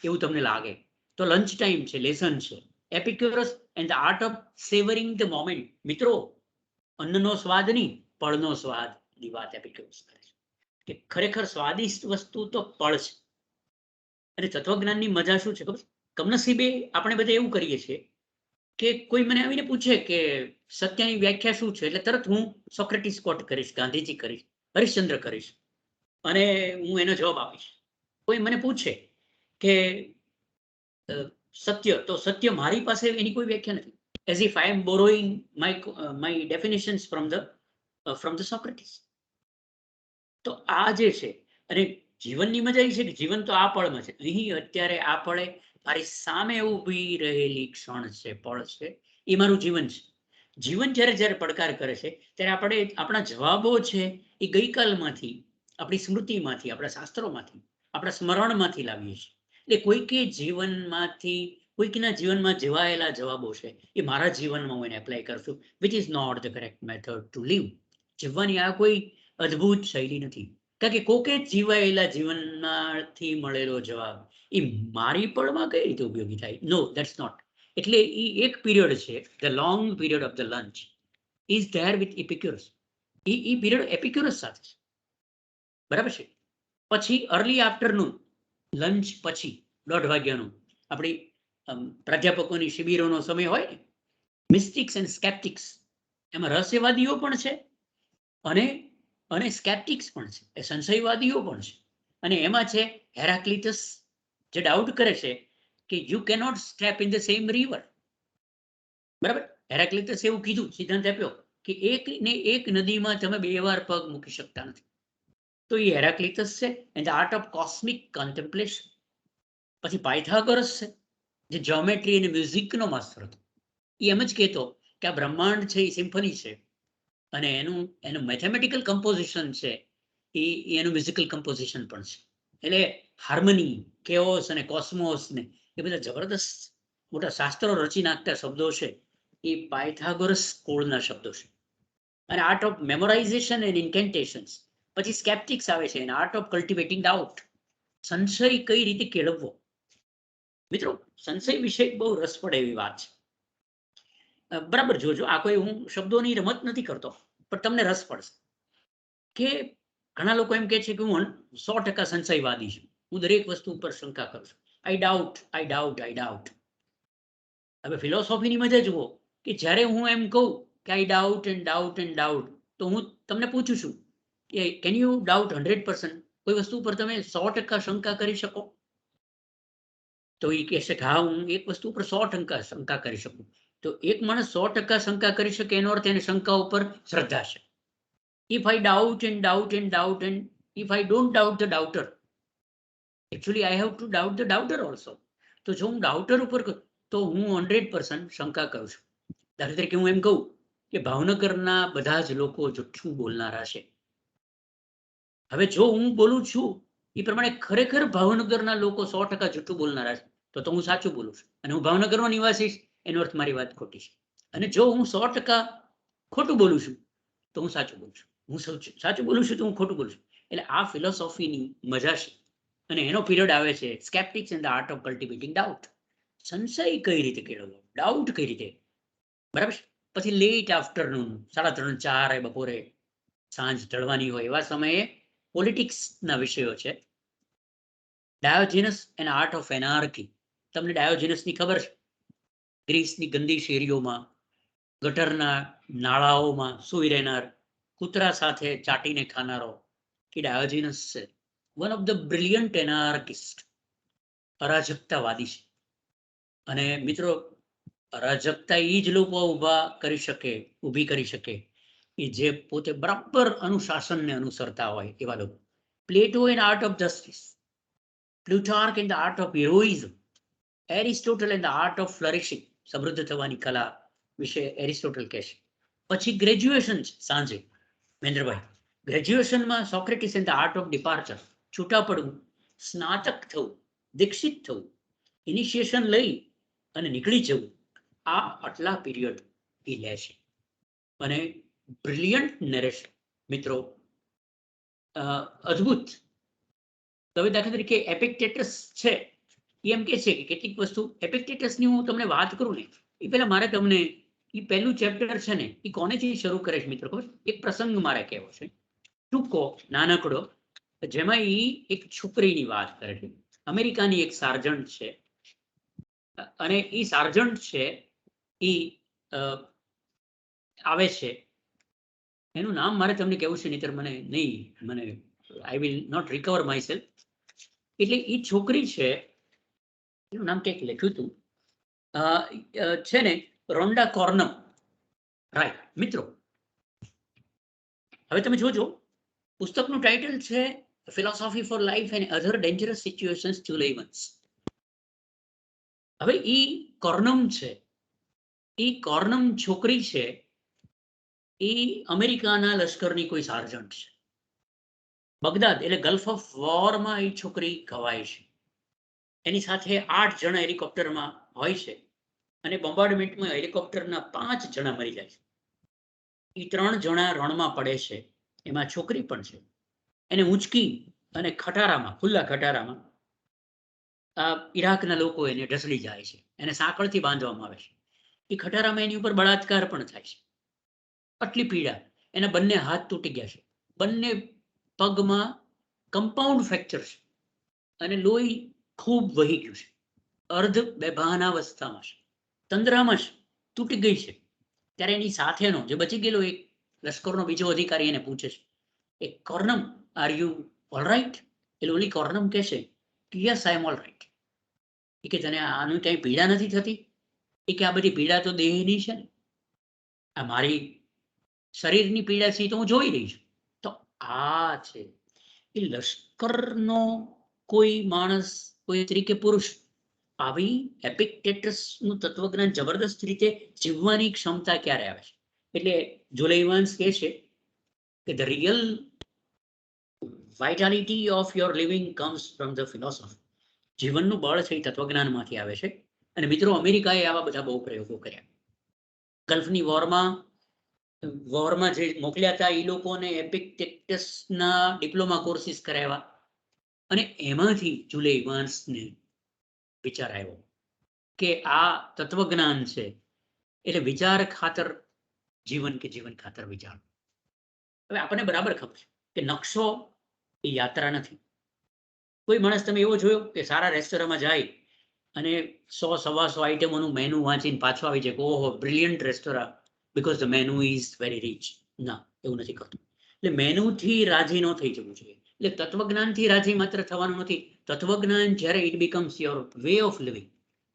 એવું તમને લાગે. તો લંચ ટાઈમ છે, લેસન છે. Epicurus and the art of savouring the moment. મિત્રો અન્નનો સ્વાદ નહીં, પળનો સ્વાદની વાત એપિક્યુરસ કરે છે, કે ખરેખર સ્વાદિષ્ટ વસ્તુ તો પળ છે. અને તત્વજ્ઞાનની મજા શું છે ખબર? કમનસીબે આપણે બધા એવું કરીએ છીએ કે કોઈ મને આવીને પૂછે કે સત્યની વ્યાખ્યા શું છે, એટલે તરત હું સોક્રેટિસ કોટ કરીશ, ગાંધીજી કરીશ, હરિશ્ચંદ્ર કરીશ, અને હું એનો જવાબ આપીશ. કોઈ મને પૂછે કે સત્ય, તો સત્ય મારી પાસે એની કોઈ વ્યાખ્યા નથી. As if I am borrowing my definitions from the Socrates. તો આ જે છે, અને જીવનની મજા એ છે કે જીવન તો આ પળમાં છે, અહીં અત્યારે આ પળે મારી સામે ઊભી રહેલી ક્ષણ છે, પળ છે, એ મારું જીવન છે. જીવન જ્યારે જ્યારે પડકાર કરે છે ત્યારે આપણે આપણા જવાબો છે એ ગઈકાલમાંથી, આપણી સ્મૃતિમાંથી, આપણા શાસ્ત્રોમાંથી, આપણા સ્મરણમાંથી લાવીએ છીએ. એટલે કોઈકે જીવનમાંથી, કોઈકના જીવનમાં જીવાયેલા જવાબો છે એ મારા જીવનમાં હું એને એપ્લાય કરું છું, which is not the correct method to live. જીવવાની આ કોઈ અદ્ભુત શૈલી નથી, કારણ કે કોકે જીવાયેલા જીવનમાંથી મળેલો જવાબ એ મારી પળમાં કઈ રીતે ઉપયોગી થાય? No, that's not. એટલે એ એક પીરિયડ છે, the long period of the lunch is there with Epicurus. એ પીરિયડ એપિક્યુરસ સાથે છે, બરાબર છે. પછી અર્લી આફ્ટરનૂન, લંચ પછી 1:30 વાગ્યાનું આપણી પ્રાધ્યાપકોની શિબિરોનો સમય હોય ને, મિસ્ટિક્સ એન્ડ સ્કેપ્ટિક્સ, એમાં રહસ્યવાદીઓ પણ છે અને સ્કેપ્ટિક્સ પણ છે, એ સંશયવાદીઓ પણ છે. અને એમાં છે હેરાક્લિટસ, જે ડાઉટ કરે છે કે you cannot step in the same river. બરાબર? હેરાક્લિટસ એવું કીધું, સિદ્ધાંત આપ્યો કે એક નદીમાં તમે 2 વાર પગ મૂકી શકતા નથી. તો એ હેરાક્લિટસ છે and the art of cosmic contemplation. પછી પાયથાગોરસ છે જે જ્યોમેટ્રી અને મ્યુઝિકનો માસ્ટર હતો. એ એમ જ કહેતો કે આ બ્રહ્માંડ છે એ સિમ્ફની છે અને એનું મેથેમેટિકલ કમ્પોઝિશન છે એ એનું મ્યુઝિકલ કમ્પોઝિશન પણ છે. એટલે હાર્મની, કેઓસ અને કોસ્મોસ ને એ બધા જબરદસ્ત મોટા શાસ્ત્રો રચી નાખતા શબ્દો છે એ પાયથાગોરસ સ્કૂલના શબ્દો છે. અને આર્ટ ઓફ મેમોરાઇઝેશન એન્ડ ઇન્કેન્ટેશન્સ. પછી સ્કેપ્ટિક્સ આવે છે, આર્ટ ઓફ કલ્ટિવેટિંગ ડાઉટ, સંશય કઈ રીતે કેળવવો. મિત્રો, સંશય વિશે બહુ રસપ્રદ એવી વાત છે. બરાબર જોજો, આ કોઈ હું શબ્દોની રમત નથી કરતો, પણ તમને રસ પડશે કે ઘણા લોકો એમ કહે છે કે હું 100% સંશયવાદી છું, હું દરેક વસ્તુ ઉપર શંકા કરું છું. I doubt, I doubt, I doubt. હવે ફિલોસોફીની મજા જુઓ કે જ્યારે હું એમ કહું કે I doubt and doubt and doubt, તો હું તમને પૂછું છું કે કેન યુ ડાઉટ 100%? કોઈ વસ્તુ પર તમે 100% શંકા કરી શકો? તો એ કહેશે કે હા, હું એક વસ્તુ ઉપર 100% શંકા કરી શકું. તો એક માણસ 100% શંકા કરી શકે એનો અર્થ એને શંકા ઉપર શ્રદ્ધા છે. If I doubt and doubt and doubt and if I don't doubt the doubter, actually I have to doubt the doubter also. તો જો હું ડાઉટર ઉપર તો હું 100% શંકા કરું છું. દાખલા તરીકે હું એમ કહું કે ભાવનગરના બધા જ લોકો જુઠ્ઠું બોલનારા છે. હવે જો હું બોલું છું એ પ્રમાણે ખરેખર ભાવનગરના લોકો 100% જુઠ્ઠું બોલનારા છે તો હું સાચું બોલું છું અને હું ભાવનગરનો નિવાસી એનો અર્થ મારી વાત ખોટી છે. અને જો હું 100% ખોટું બોલું છું તો હું સાચું બોલું છું. હું સાચું બોલું છું તો હું ખોટું બોલું છું. એટલે આ ફિલોસોફીની મજા છે. અને એનો પીરિયડ આવે છે sceptics and the art of cultivating doubt. સંશય કઈ રીતે કેળવવો, ડાઉટ કઈ રીતે, બરાબર. પછી લેટ આફ્ટરનૂન, 3:30, 4 બપોરે, સાંજ ઢળવાની હોય એવા સમયે પોલિટિક્સના વિષયો છે. ડાયોજેનસ એન્ડ આર્ટ ઓફ એનાર્કી. તમને ડાયોજેનસની ખબર છે? ગ્રીસની ગંદી શેરીઓમાં, ગટરના નાળાઓમાં સૂઈ રહેનાર, કૂતરા સાથે ચાટીને ખાનારો કે ડાયોજેનસ છે. વન ઓફ ધ બ્રિલિયન્ટ એનાર્કિસ્ટ, અરાજકતાવાદી છે. અને મિત્રો, અરાજકતા એ જ લોકો ઊભી કરી શકે કે જે પોતે બરાબર અનુશાસનને અનુસરતા હોય એવા લોકો. Plato and art of justice, Plutarch and the art of heroism, Aristotle and the art of flourishing, સમૃદ્ધ થવાની કલા વિશે એરિસ્ટોટલ કહે છે. પછી ગ્રેજ્યુએશન છે સાંજે, મહેન્દ્રભાઈ. ગ્રેજ્યુએશનમાં Socrates and the art of departure, છૂટા પડવું, સ્નાતક થવું, દીક્ષિત થવું, ઇનિશિએશન લઈ અને નીકળી જવું, આ આટલા પીરિયડ એ લે છે. અને બ્રિલિયન્ટ નરેશન, મિત્રો, અદ્ભુત. હવે દાખલા તરીકે એપિક્ટેટસ છે, એમ કે છે કે કેટલીક વસ્તુ, એપિક્ટેટસની હું તમને વાત કરું ને એ પહેલા મારે તમને એ પહેલું ચેપ્ટર છે ને એ કોનેથી શરૂ કરે છે મિત્રો ખબર? એક પ્રસંગ મારે કહેવો છે, ટૂંકો, નાનકડો, જેમાં એ એક છોકરીની વાત કરે છે. અમેરિકાની એક સાર્જન્ટ છે અને એ સાર્જન્ટ છે એ આવે છે, એનું નામ મારે તમને કહેવું છે, નહીતર મને I will not recover myself. એટલે એ છોકરી છે, એનું નામ કંઈક લખ્યું હતું છે ને, રોન્ડા કોર્નમ, રાઈટ. મિત્રો, હવે તમે જોજો, પુસ્તકનું ટાઇટલ છે philosophy for life and other dangerous situations July once. હવે એ કોર્નમ છે, એ કોર્નમ છોકરી છે, એ અમેરિકાના લશ્કરની કોઈ સાર્જન્ટ છે. બગદાદ એટલે ગલ્ફ ઓફ વોરમાં એ છોકરી ઘવાય છે. એની સાથે 8 જણા હેલિકોપ્ટરમાં હોય છે અને બોમ્બાર્ડમેન્ટમાં હેલિકોપ્ટરના 5 જણા મરી જાય છે. એ 3 જણા રણમાં પડે છે, એમાં છોકરી પણ છે. એને ઊંચકી અને ખટારામાં, ખુલ્લા ખટારામાં ઈરાકના લોકો એને ઢસડી જાય છે, એને સાંકળથી બાંધવામાં આવે છે. એ ખટારામાં એની ઉપર બળાત્કાર પણ થાય છે. આટલી પીડા, એના બંને હાથ તૂટી ગયા છે, બંને પગમાં કમ્પાઉન્ડ ફ્રેક્ચર છે અને લોહી ખૂબ વહી ગયું છે, અર્ધ બેભાન અવસ્થામાં છે, તંદ્રામાં છે, તૂટી ગઈ છે. ત્યારે એની સાથેનો જે બચી ગયેલો એક લશ્કરનો બીજો અધિકારી એને પૂછે છે, એ કોર્નમ, આર યુ ઓલ રાઈટ? એટલે ઓલી કોર્નમ કહે છે કે યસ, આઈ એમ ઓલ રાઈટ. એ કે તને આનું ક્યાંય પીડા નથી થતી? એ કે આ બધી પીડા તો દેહની છે ને, આ મારી શરીરની પીડા છે તો હું જોઈ રહી છું. તો આ છે એ લશ્કરનો કોઈ માણસ, કોઈ સ્ત્રી કે પુરુષ આવી એપિક્ટેટસનું તત્વજ્ઞાન જબરદસ્ત રીતે જીવવાની ક્ષમતા ક્યારે આવે છે? એટલે જોલે ઇવાન્સ કહે છે કે the real vitality of your living comes from the philosophy. જીવનનું બળ છે એ તત્વજ્ઞાનમાંથી આવે છે. અને મિત્રો, અમેરિકાએ આવા બધા બહુ પ્રયોગો કર્યા. ગલ્ફની વોરમાં જે મોકલ્યા હતા એ લોકોને એપિક્ટેટસના ડિપ્લોમા કોર્સિસ કરાવ્યા, અને એમાંથી જુલે ઇવાન્સને વિચાર આવ્યો કે આ તત્વજ્ઞાન છે એટલે વિચાર ખાતર જીવન કે જીવન ખાતર વિચાર. હવે આપણને બરાબર ખબર છે કે નકશો એ યાત્રા નથી. કોઈ માણસ તમે એવો જોયો કે સારા રેસ્ટોરન્ટમાં જાય અને 100-125 આઈટમોનું મેનુ વાંચીને પાછો આવી જાય કે ઓહો brilliant restaurant because the menu is very rich? ના, એવું નથી કરતું. એટલે મેનુથી રાજી ન થઈ જવું જોઈએ. એટલે તત્વજ્ઞાનથી રાજી માત્ર થવાનું નથી. તત્વજ્ઞાન જ્યારે it becomes your way of living,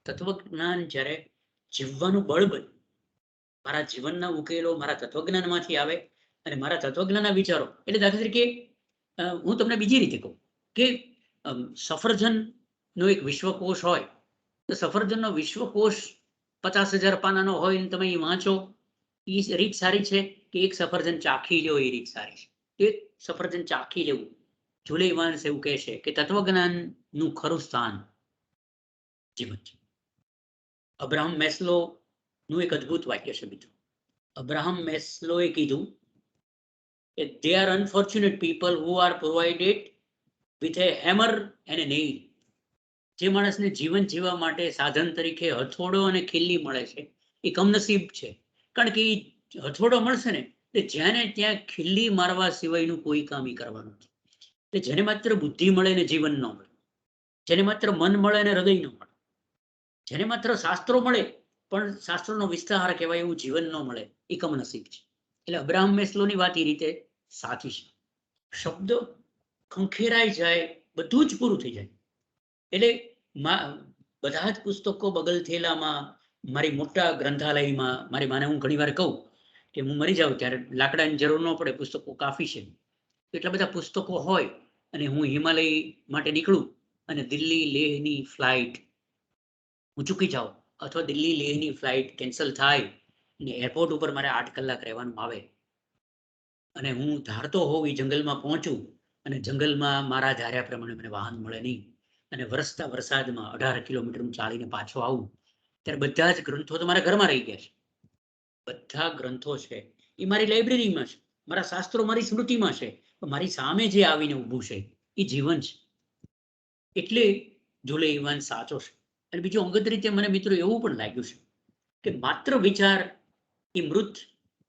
તત્વજ્ઞાન જ્યારે જીવવાનું બળ બને, મારા જીવનના ઉકેલો મારા તત્વજ્ઞાનમાંથી આવે અને મારા તત્વજ્ઞાનના વિચારો. એટલે દાખલા તરીકે હું તમને બીજી રીતે કહું કે સફરજનનો એક વિશ્વકોશ હોય તો સફરજનનો વિશ્વકોષ 50,000 પાનાનો હોય અને તમે એ વાંચો, એ રીત સારી છે કે એક સફરજન ચાખી લો એ રીત સારી છે? એક સફરજન ચાખી લેવું. જુલે ઇવાન્સ એવું કહે છે કે તત્વજ્ઞાનનું ખરું સ્થાન જીવન છે. અબ્રાહમ મેસ્લોનું એક અદ્ભુત વાક્ય છે મિત્રો. અબ્રાહમ મેસ્લોએ કીધું કે they are unfortunate people who are provided with a hammer and a nail. જે માણસને જીવન જીવવા માટે સાધન તરીકે હથોડો અને ખીલ્લી મળે છે એ કમનસીબ છે. કારણ કે એ હથોડો મળશે ને એટલે જ્યાં ને ત્યાં ખીલ્લી મારવા સિવાયનું કોઈ કામ ઈ કરવાનું નથી. એટલે જેને માત્ર બુદ્ધિ મળે ને જીવન ન મળે, જેને માત્ર મન મળે ને હૃદય ન મળે, જેને માત્ર શાસ્ત્રો મળે પણ શાસ્ત્રોનો વિસ્તાર કહેવાય એવું જીવન ન મળે, એ કમનસીબ છે. એટલે અબ્રાહમ મેસ્લોની વાત એ રીતે સાચી છે. શબ્દ ખંખેરાઈ જાય, બધું જ પૂરું થઈ જાય. એટલે બધા જ પુસ્તકો બગલ થેલામાં, મારી મોટા ગ્રંથાલયમાં, મારી માને હું ઘણી વાર કહું કે હું મરી જાઉં ત્યારે લાકડાની જરૂર ન પડે, પુસ્તકો કાફી છે. એટલા બધા પુસ્તકો હોય અને હું હિમાલય માટે નીકળું અને દિલ્હી લેહની ફ્લાઇટ હું ચૂકી જાઉં અથવા દિલ્હી લેહની ફ્લાઇટ કેન્સલ થાય અને એરપોર્ટ ઉપર મારે 8 કલાક રહેવાનું આવે અને હું ધારતો હોઉં એ જંગલમાં પહોંચું અને જંગલમાં મારા ધાર્યા પ્રમાણે મને વાહન મળે નહીં અને વરસતા વરસાદમાં 18 કિલોમીટર હું ચાલીને પાછો આવું, ત્યારે બધા જ ગ્રંથો તો મારા ઘરમાં રહી ગયા છે. બધા ગ્રંથો છે એ મારી લાઇબ્રેરીમાં છે, મારા શાસ્ત્રો મારી સ્મૃતિમાં છે, મારી સામે જે આવીને ઊભું છે એ જીવન છે. એટલે જુલે ઇવાન્સ સાચો છે. અને બીજું અંગત રીતે મને મિત્રો એવું પણ લાગ્યું છે કે માત્ર વિચાર એ મૃત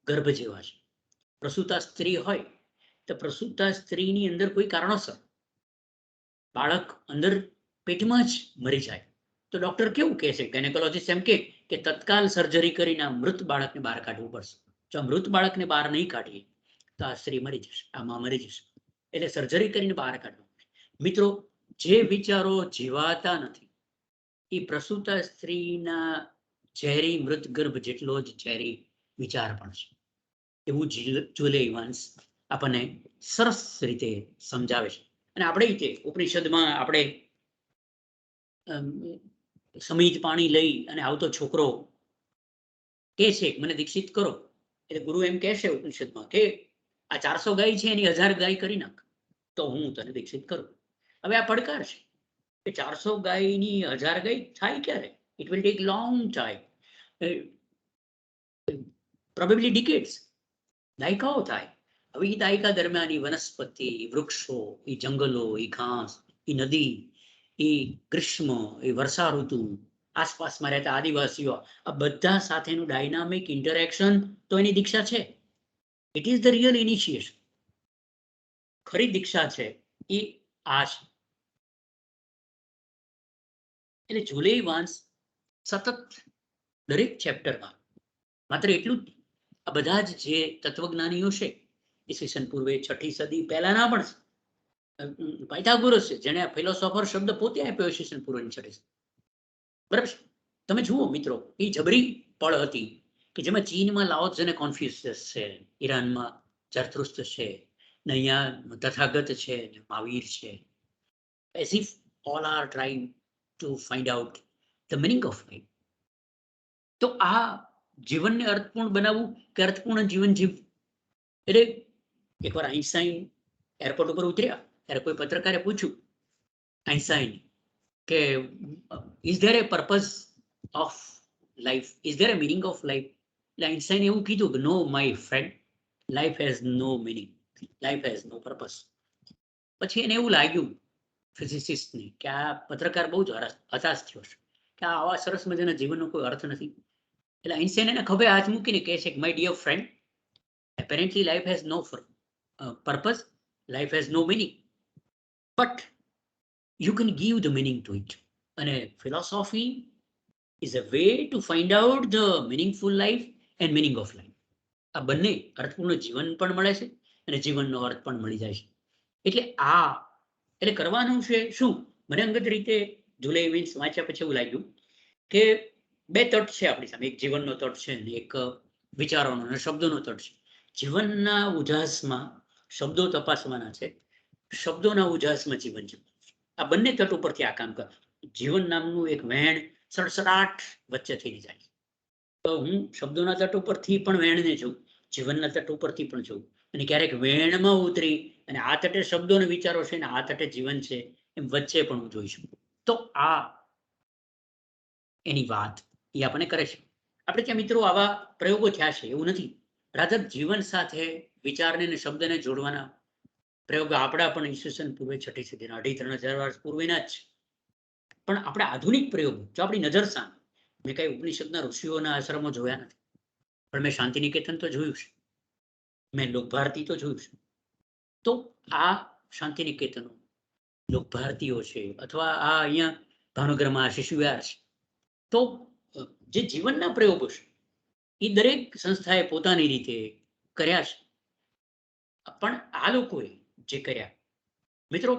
ગર્ભ જેવા છે. પ્રસૂતા સ્ત્રી હોય તો પ્રસૂતા સ્ત્રીની અંદર કોઈ કારણોસર બાળક અંદર પેટમાં જ મરી જાય તો ડોક્ટર કેવું કહે છે, ગાયનેકોલોજીસ્ટ એમ કે તત્કાલ સર્જરી કરીને આ મૃત બાળકને બહાર કાઢવું પડશે. જો આ મૃત બાળકને બહાર નહીં કાઢીએ તો આ સ્ત્રી મરી જશે, આ માં મરી જશે. એટલે સર્જરી કરીને બહાર કાઢવું. મિત્રો, જે વિચારો જીવાતા નથી એ પ્રસૂતા સ્ત્રીના ઝેરી મૃત ગર્ભ જેટલો જ ઝેરી વિચાર પણ છે. એવું જુલે ઇવાન્સ આપણને સરસ રીતે સમજાવે છે. અને આપણે રીતે ઉપનિષદમાં આપણે સમીજ પાણી લઈ અને આવતો છોકરો કે છે મને દીક્ષિત કરો, એટલે ગુરુ એમ કહેશે ઉપનિષદમાં કે આ 400 ગાય છે એની 1000 ગાય કરી નાખ તો હું તને દીક્ષિત કરું. હવે આ પડકાર છે કે 400 ગાયની 1000 ગાય થાય ક્યારે? It will take long time, probably decades, દાયકાઓ થાય. હવે એ દાયકા દરમિયાન એ વનસ્પતિ, વૃક્ષો, એ જંગલો, એ ઘાસ, એ નદી, એ ગ્રીષ્મ, એ વર્ષા ઋતુ, આસપાસમાં રહેતા આદિવાસીઓ, આ બધા સાથેનું ડાયનામિક ઇન્ટરેક્શન તો એની દીક્ષા છે. It is the real initiation. ખરી દીક્ષા છે એ આ છે. એટલે જુલે ઇવાન્સ સતત દરેક ચેપ્ટરમાં માત્ર એટલું જ, આ બધા જ જે તત્વજ્ઞાનીઓ છે ઈસવીસન પૂર્વે 6ઠી સદી પહેલાના પણ છે. પાયથાગોરસ છે જેને ફિલોસોફર શબ્દ પોતે આપ્યો ઈસવીસન પૂર્વની 6ઠી સદી. બરાબર. તમે જુઓ મિત્રો, એ જબરી પળ હતી કે જેમાં ચીનમાં લાઓત્ઝ અને કોન્ફ્યુશિયસ છે, ઈરાનમાં ઝરથુસ્ત્ર છે, ને અહીંયા તથાગત છે ને મહાવીર છે. As if all are trying to find out the meaning of life. તો આ જીવનને અર્થપૂર્ણ બનાવવું કે અર્થપૂર્ણ જીવન જીવવું. એટલે એકવાર આઈન્સ્ટાઈન એરપોર્ટ ઉપર ઉતર્યા ત્યારે કોઈ પત્રકારે પૂછ્યું આઈન્સ્ટાઈન કે is there a purpose of life, is there a meaning of life? એટલે આઈન્સ્ટાઈને એવું કીધું કે no my friend, life has no meaning, life has no purpose. પછી એને એવું લાગ્યું ફિઝિસિસ્ટને કે આ પત્રકાર બહુ જ હતાશ થયો છે કે આવા સરસ મજાના જીવનનો કોઈ અર્થ નથી. એટલે આઈન્સ્ટાઈન એને ખભે હાથ મૂકીને કહે છે કે my dear friend, apparently life has no purpose, life has no meaning, but you can give the meaning to it. And philosophy is a way to find out the meaningful life and meaning of life. આ બંને અર્થપૂર્ણ જીવન પણ મળે છે અને જીવનનો અર્થ પણ મળી જાય છે. એટલે કરવાનું છે શું? મને અંગત રીતે જુલાઈ ઇવેન્ટ્સ વાંચ્યા પછી એવું લાગ્યું કે બે તટ છે આપણી સામે, એક જીવનનો તટ છે અને એક વિચારોનો અને શબ્દોનો તટ છે. જીવનના ઉજાસમાં શબ્દો તપાસવાના છે, શબ્દોના ઉજાસમાં જીવન જીવવાનું છે. આ બંને તટ ઉપરથી આ કામ કર. જીવન નામનું એક વહેણ સડસડાટ વચ્ચે થઈ જાય. તો હું શબ્દોના તટ ઉપરથી પણ વહેણને જોઉં, જીવનના તટ ઉપરથી પણ જોઉં, અને ક્યારેક વહેણમાં ઉતરી અને આ તટે શબ્દો અને વિચારો છે ને આ તટે જીવન છે, એમ વચ્ચે પણ હું જોઈ શકું. તો આ એની વાત એ આપણને કરે છે. આપણે ત્યાં મિત્રો આવા પ્રયોગો થયા છે એવું નથી. રાધર જીવન સાથે વિચારને અને શબ્દને જોડવાના પ્રયોગો આપણા પણ ઈસવીસન પૂર્વે 6ઠી સદીના 2,500-3,000 વર્ષ પૂર્વેના જ. પણ આપણે આધુનિક પ્રયોગો જો આપણી નજર સામે, મેં કઈ ઉપનિષદના ઋષિઓના આશ્રમો જોયા નથી, પણ મેં શાંતિ નિકેતન તો જોયું છે, મેં લોકભારતી તો જોયું છે. તો આ શાંતિ નિકેતનો, લોકભારતીઓ છે, અથવા આ અહીંયા ભાવનગરમાં શિશુ વિહાર છે, તો જે જીવનના પ્રયોગો છે એ દરેક સંસ્થાએ પોતાની રીતે કર્યા છે. પણ આ લોકોએ જે કર્યા, મિત્રો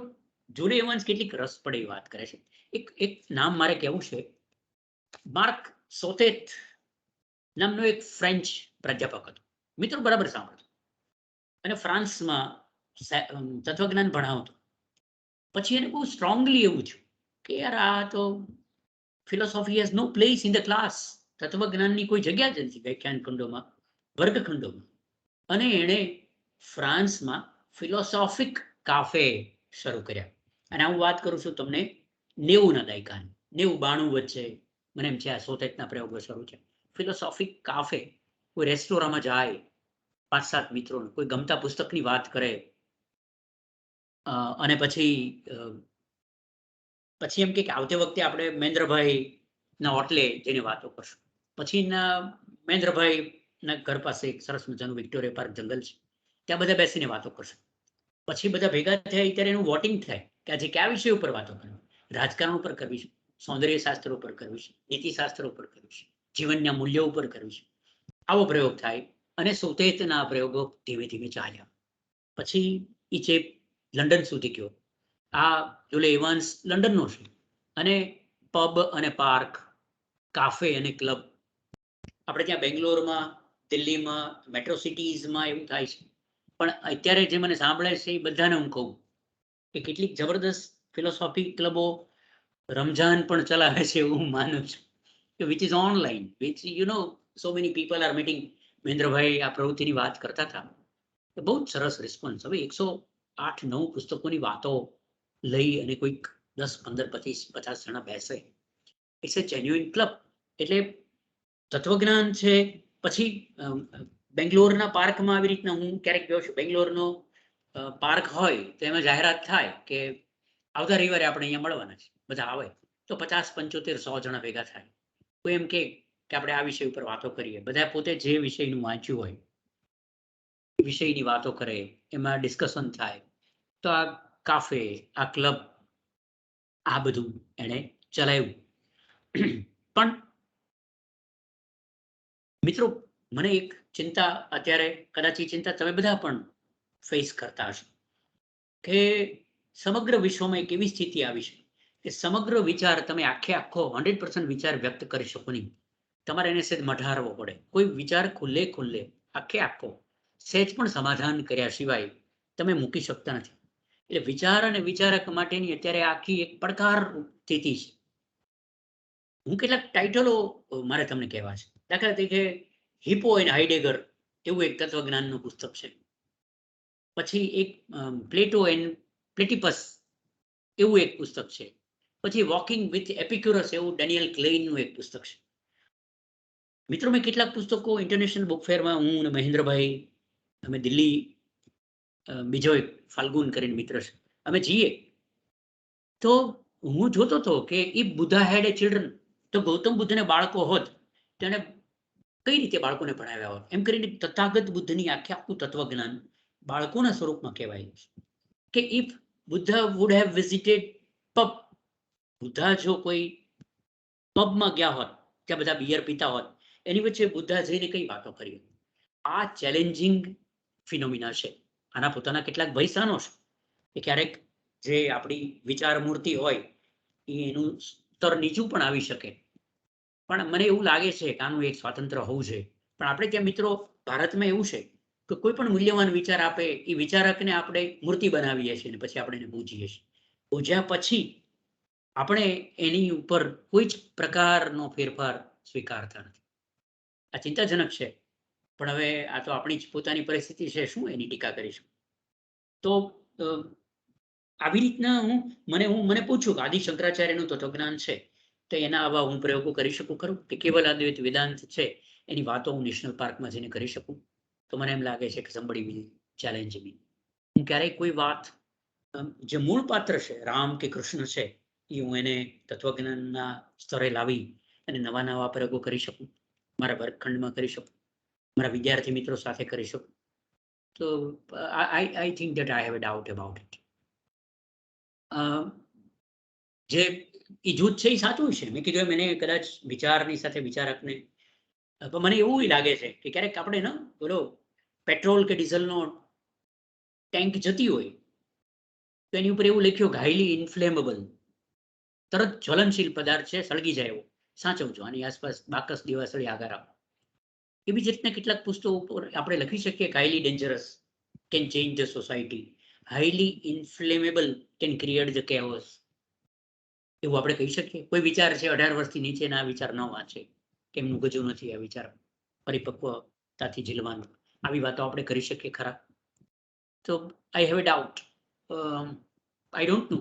જુલે એવન્સ કેટલીક રસપ્રદ વાત કરે છે. એક નામ મારે કહેવું છે. માર્ક સોતેત નામનો એક ફ્રેન્ચ પ્રાધ્યાપક હતો. મિત્રો બરાબર સાંભળતો, અને ફ્રાન્સમાં તત્વજ્ઞાન ભણાવતો. પછી એને બહુ સ્ટ્રોંગલી એવું થયું કે યાર આ તો philosophy has no place in the class. તત્વજ્ઞાનની કોઈ જગ્યા જ નથી વ્યાખ્યાન ખંડોમાં, વર્ગખંડોમાં. અને એણે ફ્રાન્સમાં ફિલોસોફિક કાફે શરૂ કર્યા. અને હું વાત કરું છું તમને 90ના દાયકાની, 90-92 વચ્ચે મને એમ છે આ સોતેતના પ્રયોગો શરૂ છે. ફિલોસોફિક કાફે, કોઈ રેસ્ટોરાંમાં જાય, 5-7 મિત્રોને કોઈ ગમતા પુસ્તકની વાત કરે, અને પછી એમ કે આવતી વખતે આપણે મહેન્દ્રભાઈના હોટલે જઈને વાતો કરશું. પછી મહેન્દ્રભાઈના ઘર પાસે એક સરસ મજાનું વિક્ટોરિયા પાર્ક જંગલ છે, ત્યાં બધા બેસીને વાતો કરશે. પછી બધા ભેગા થાય ત્યારે એનું વોટિંગ થાય કે આજે કયા વિષય ઉપર વાતો કરવી. રાજકારણ ઉપર કરવી છે, સૌંદર્ય શાસ્ત્ર ઉપર કરવી છે, નીતિશાસ્ત્ર ઉપર કરવી છે, જીવનના મૂલ્યો ઉપર કરવી છે. આવો પ્રયોગ થાય અને સોતેતના પ્રયોગો ધીમે ધીમે ચાલ્યા. પછી એ ચેપ લંડન સુધી ગયો. આ જુલે ઇવાન્સ લંડનનો છે, અને પબ અને પાર્ક, કાફે અને ક્લબ આપણે ત્યાં બેંગ્લોરમાં, દિલ્હીમાં, મેટ્રો સિટીઝમાં એવું થાય છે. પણ અત્યારે જે મને સાંભળે છે એ બધાને હું કહું કે કેટલીક જબરદસ્ત ફિલોસોફી ક્લબો રમઝાન પણ ચલાવે છે એવું હું માનું છું, કે which is online, which so many people are meeting. Mahendrabhai આ પ્રવૃત્તિની વાત કરતા હતા, બહુ જ સરસ રિસ્પોન્સ. હવે 108-9 પુસ્તકોની વાતો લઈ અને કોઈક 10-15-20-50 જણા બેસે, ઇટ્સ એ જેન્યુઇન ક્લબ. એટલે તત્વજ્ઞાન છે. પછી બેંગ્લોરના પાર્કમાં આવી રીતના હું ક્યારેક ગયો છું. બેંગ્લોરનો પાર્ક હોય તો એમાં જાહેરાત થાય કે આવતા રવિવારે આપણે અહીંયા મળવાના છે, બધા આવે તો 50-75-100 જણા ભેગા થાય. કોઈ એમ કે આપણે આ વિષય ઉપર વાતો કરીએ, બધા પોતે જે વિષયનું વાંચ્યું હોય વિષયની વાતો કરે, એમાં ડિસ્કશન થાય. તો આ કાફે, આ ક્લબ, આ બધું એણે ચલાવ્યું. પણ મિત્રો મને એક ચિંતા અત્યારે, કદાચ એ ચિંતા તમે બધા પણ ફેસ કરતા હશો, કે સમગ્ર વિશ્વમાં એક એવી સ્થિતિ આવી છે કે સમગ્ર વિચાર તમે આખો 100% વિચાર વ્યક્ત કરી શકો નહીં. તમારે એને સહેજ મઢારવો પડે. કોઈ વિચાર ખુલ્લે આખો સહેજ પણ સમાધાન કર્યા સિવાય તમે મૂકી શકતા નથી. એટલે વિચાર અને વિચારક માટેની અત્યારે આખી એક પડકાર સ્થિતિ છે. હું કેટલાક ટાઇટલો મારે તમને કહેવા છે. દાખલા તરીકે હિપો એન્ડ હાઇડેગર એવું એક તત્વજ્ઞાનનું પુસ્તક છે. પછી એક પ્લેટો એન્ડ પ્લેટિપસ એવું એક પુસ્તક છે. પછી વોકિંગ વિથ એપિક્યુરસ એવું ડેનિયલ ક્લેઇનનું એક પુસ્તક છે. મિત્રો, મેં કેટલાક પુસ્તકો ઇન્ટરનેશનલ બુક ફેરમાં હું અને મહેન્દ્રભાઈ અમે દિલ્હી બીજો એક ફાલ્ગુન કરીને મિત્ર છે, અમે જઈએ તો હું જોતો હતો કે if Buddha had a children, તો ગૌતમ બુદ્ધને બાળકો હોત તો એને કઈ રીતે બાળકોને ભણાવ્યા હોત, એમ કરીને તથાગત બુદ્ધની આખું તત્વજ્ઞાન બાળકોના સ્વરૂપમાં કહેવાય કે if Buddha would have visited pub, Buddha જો કોઈ પબમાં ગયા હોત, ત્યાં બધા બિયર પીતા હોત, એની વચ્ચે બુદ્ધા જઈને કઈ વાતો કરી. આ ચેલેન્જિંગ ફિનોમિના છે. આના પોતાના કેટલાક ભયસાનો છે કે ક્યારેક જે આપણી વિચાર મૂર્તિ હોય એનું સ્તર નીચું પણ આવી શકે. પણ મને એવું લાગે છે કે આનું એક સ્વાતંત્ર્ય હોવું જોઈએ. પણ આપણે ત્યાં મિત્રો ભારતમાં એવું છે કે કોઈ પણ મૂલ્યવાન વિચાર આપે એ વિચારકને આપણે મૂર્તિ બનાવીએ છીએ અને પછી આપણે એને પૂજીએ છીએ. પૂજ્યા પછી આપણે એની ઉપર કોઈ જ પ્રકારનો ફેરફાર સ્વીકારતા નથી. આ ચિંતાજનક છે. પણ હવે આ તો આપણી જ પોતાની પરિસ્થિતિ છે, શું એની ટીકા કરીશું? તો આવી રીતના મને પૂછ્યું કે આદિ શંકરાચાર્યનું તત્વજ્ઞાન છે, તો એના આવા હું પ્રયોગો કરી શકું ખરું? કે કેવલ અદ્વૈત વેદાંત છે એની વાતો હું નેશનલ પાર્કમાં જઈને કરી શકું? તો મને એમ લાગે છે કે somebody will challenge me. હું ક્યારેય કોઈ વાત જે મૂળ પાત્ર છે, રામ કે કૃષ્ણ છે, એ હું એને તત્વજ્ઞાનના સ્તરે લાવી અને નવા નવા પ્રયોગો કરી શકું, મારા વર્ગખંડમાં કરી શકું, મારા વિદ્યાર્થી મિત્રો સાથે કરી શકું. તો I think that I have a doubt about it. જે એ જૂથ છે એ સાચું છે. મેં કીધું મને કદાચ વિચારની સાથે વિચારકને, પણ મને એવું લાગે છે કે ક્યારેક આપણે ને બોલો પેટ્રોલ કે ડીઝલનો ટેન્ક જતી હોય તો એની ઉપર એવું લખ્યું કે હાઈલી ઇન્ફ્લેમેબલ, તરત જ્વલનશીલ પદાર્થ છે, સળગી જાય એવો, સાચવજો, આની આસપાસ બાકસ દિવાસળી આગળ રાખો. એવી જ રીતના કેટલાક પુસ્તકો ઉપર આપણે લખી શકીએ કે highly dangerous can change the society, highly inflammable can create the chaos, એવું આપણે કહી શકીએ. કોઈ વિચાર છે 18 વર્ષથી નીચેના વિચાર ન વાંચે, કેમનું ગજું નથી આ વિચાર પરિપક્વતાથી ઝીલવાનું, આવી વાતો આપણે કરી શકીએ ખરા? તો I have a doubt. I don't know.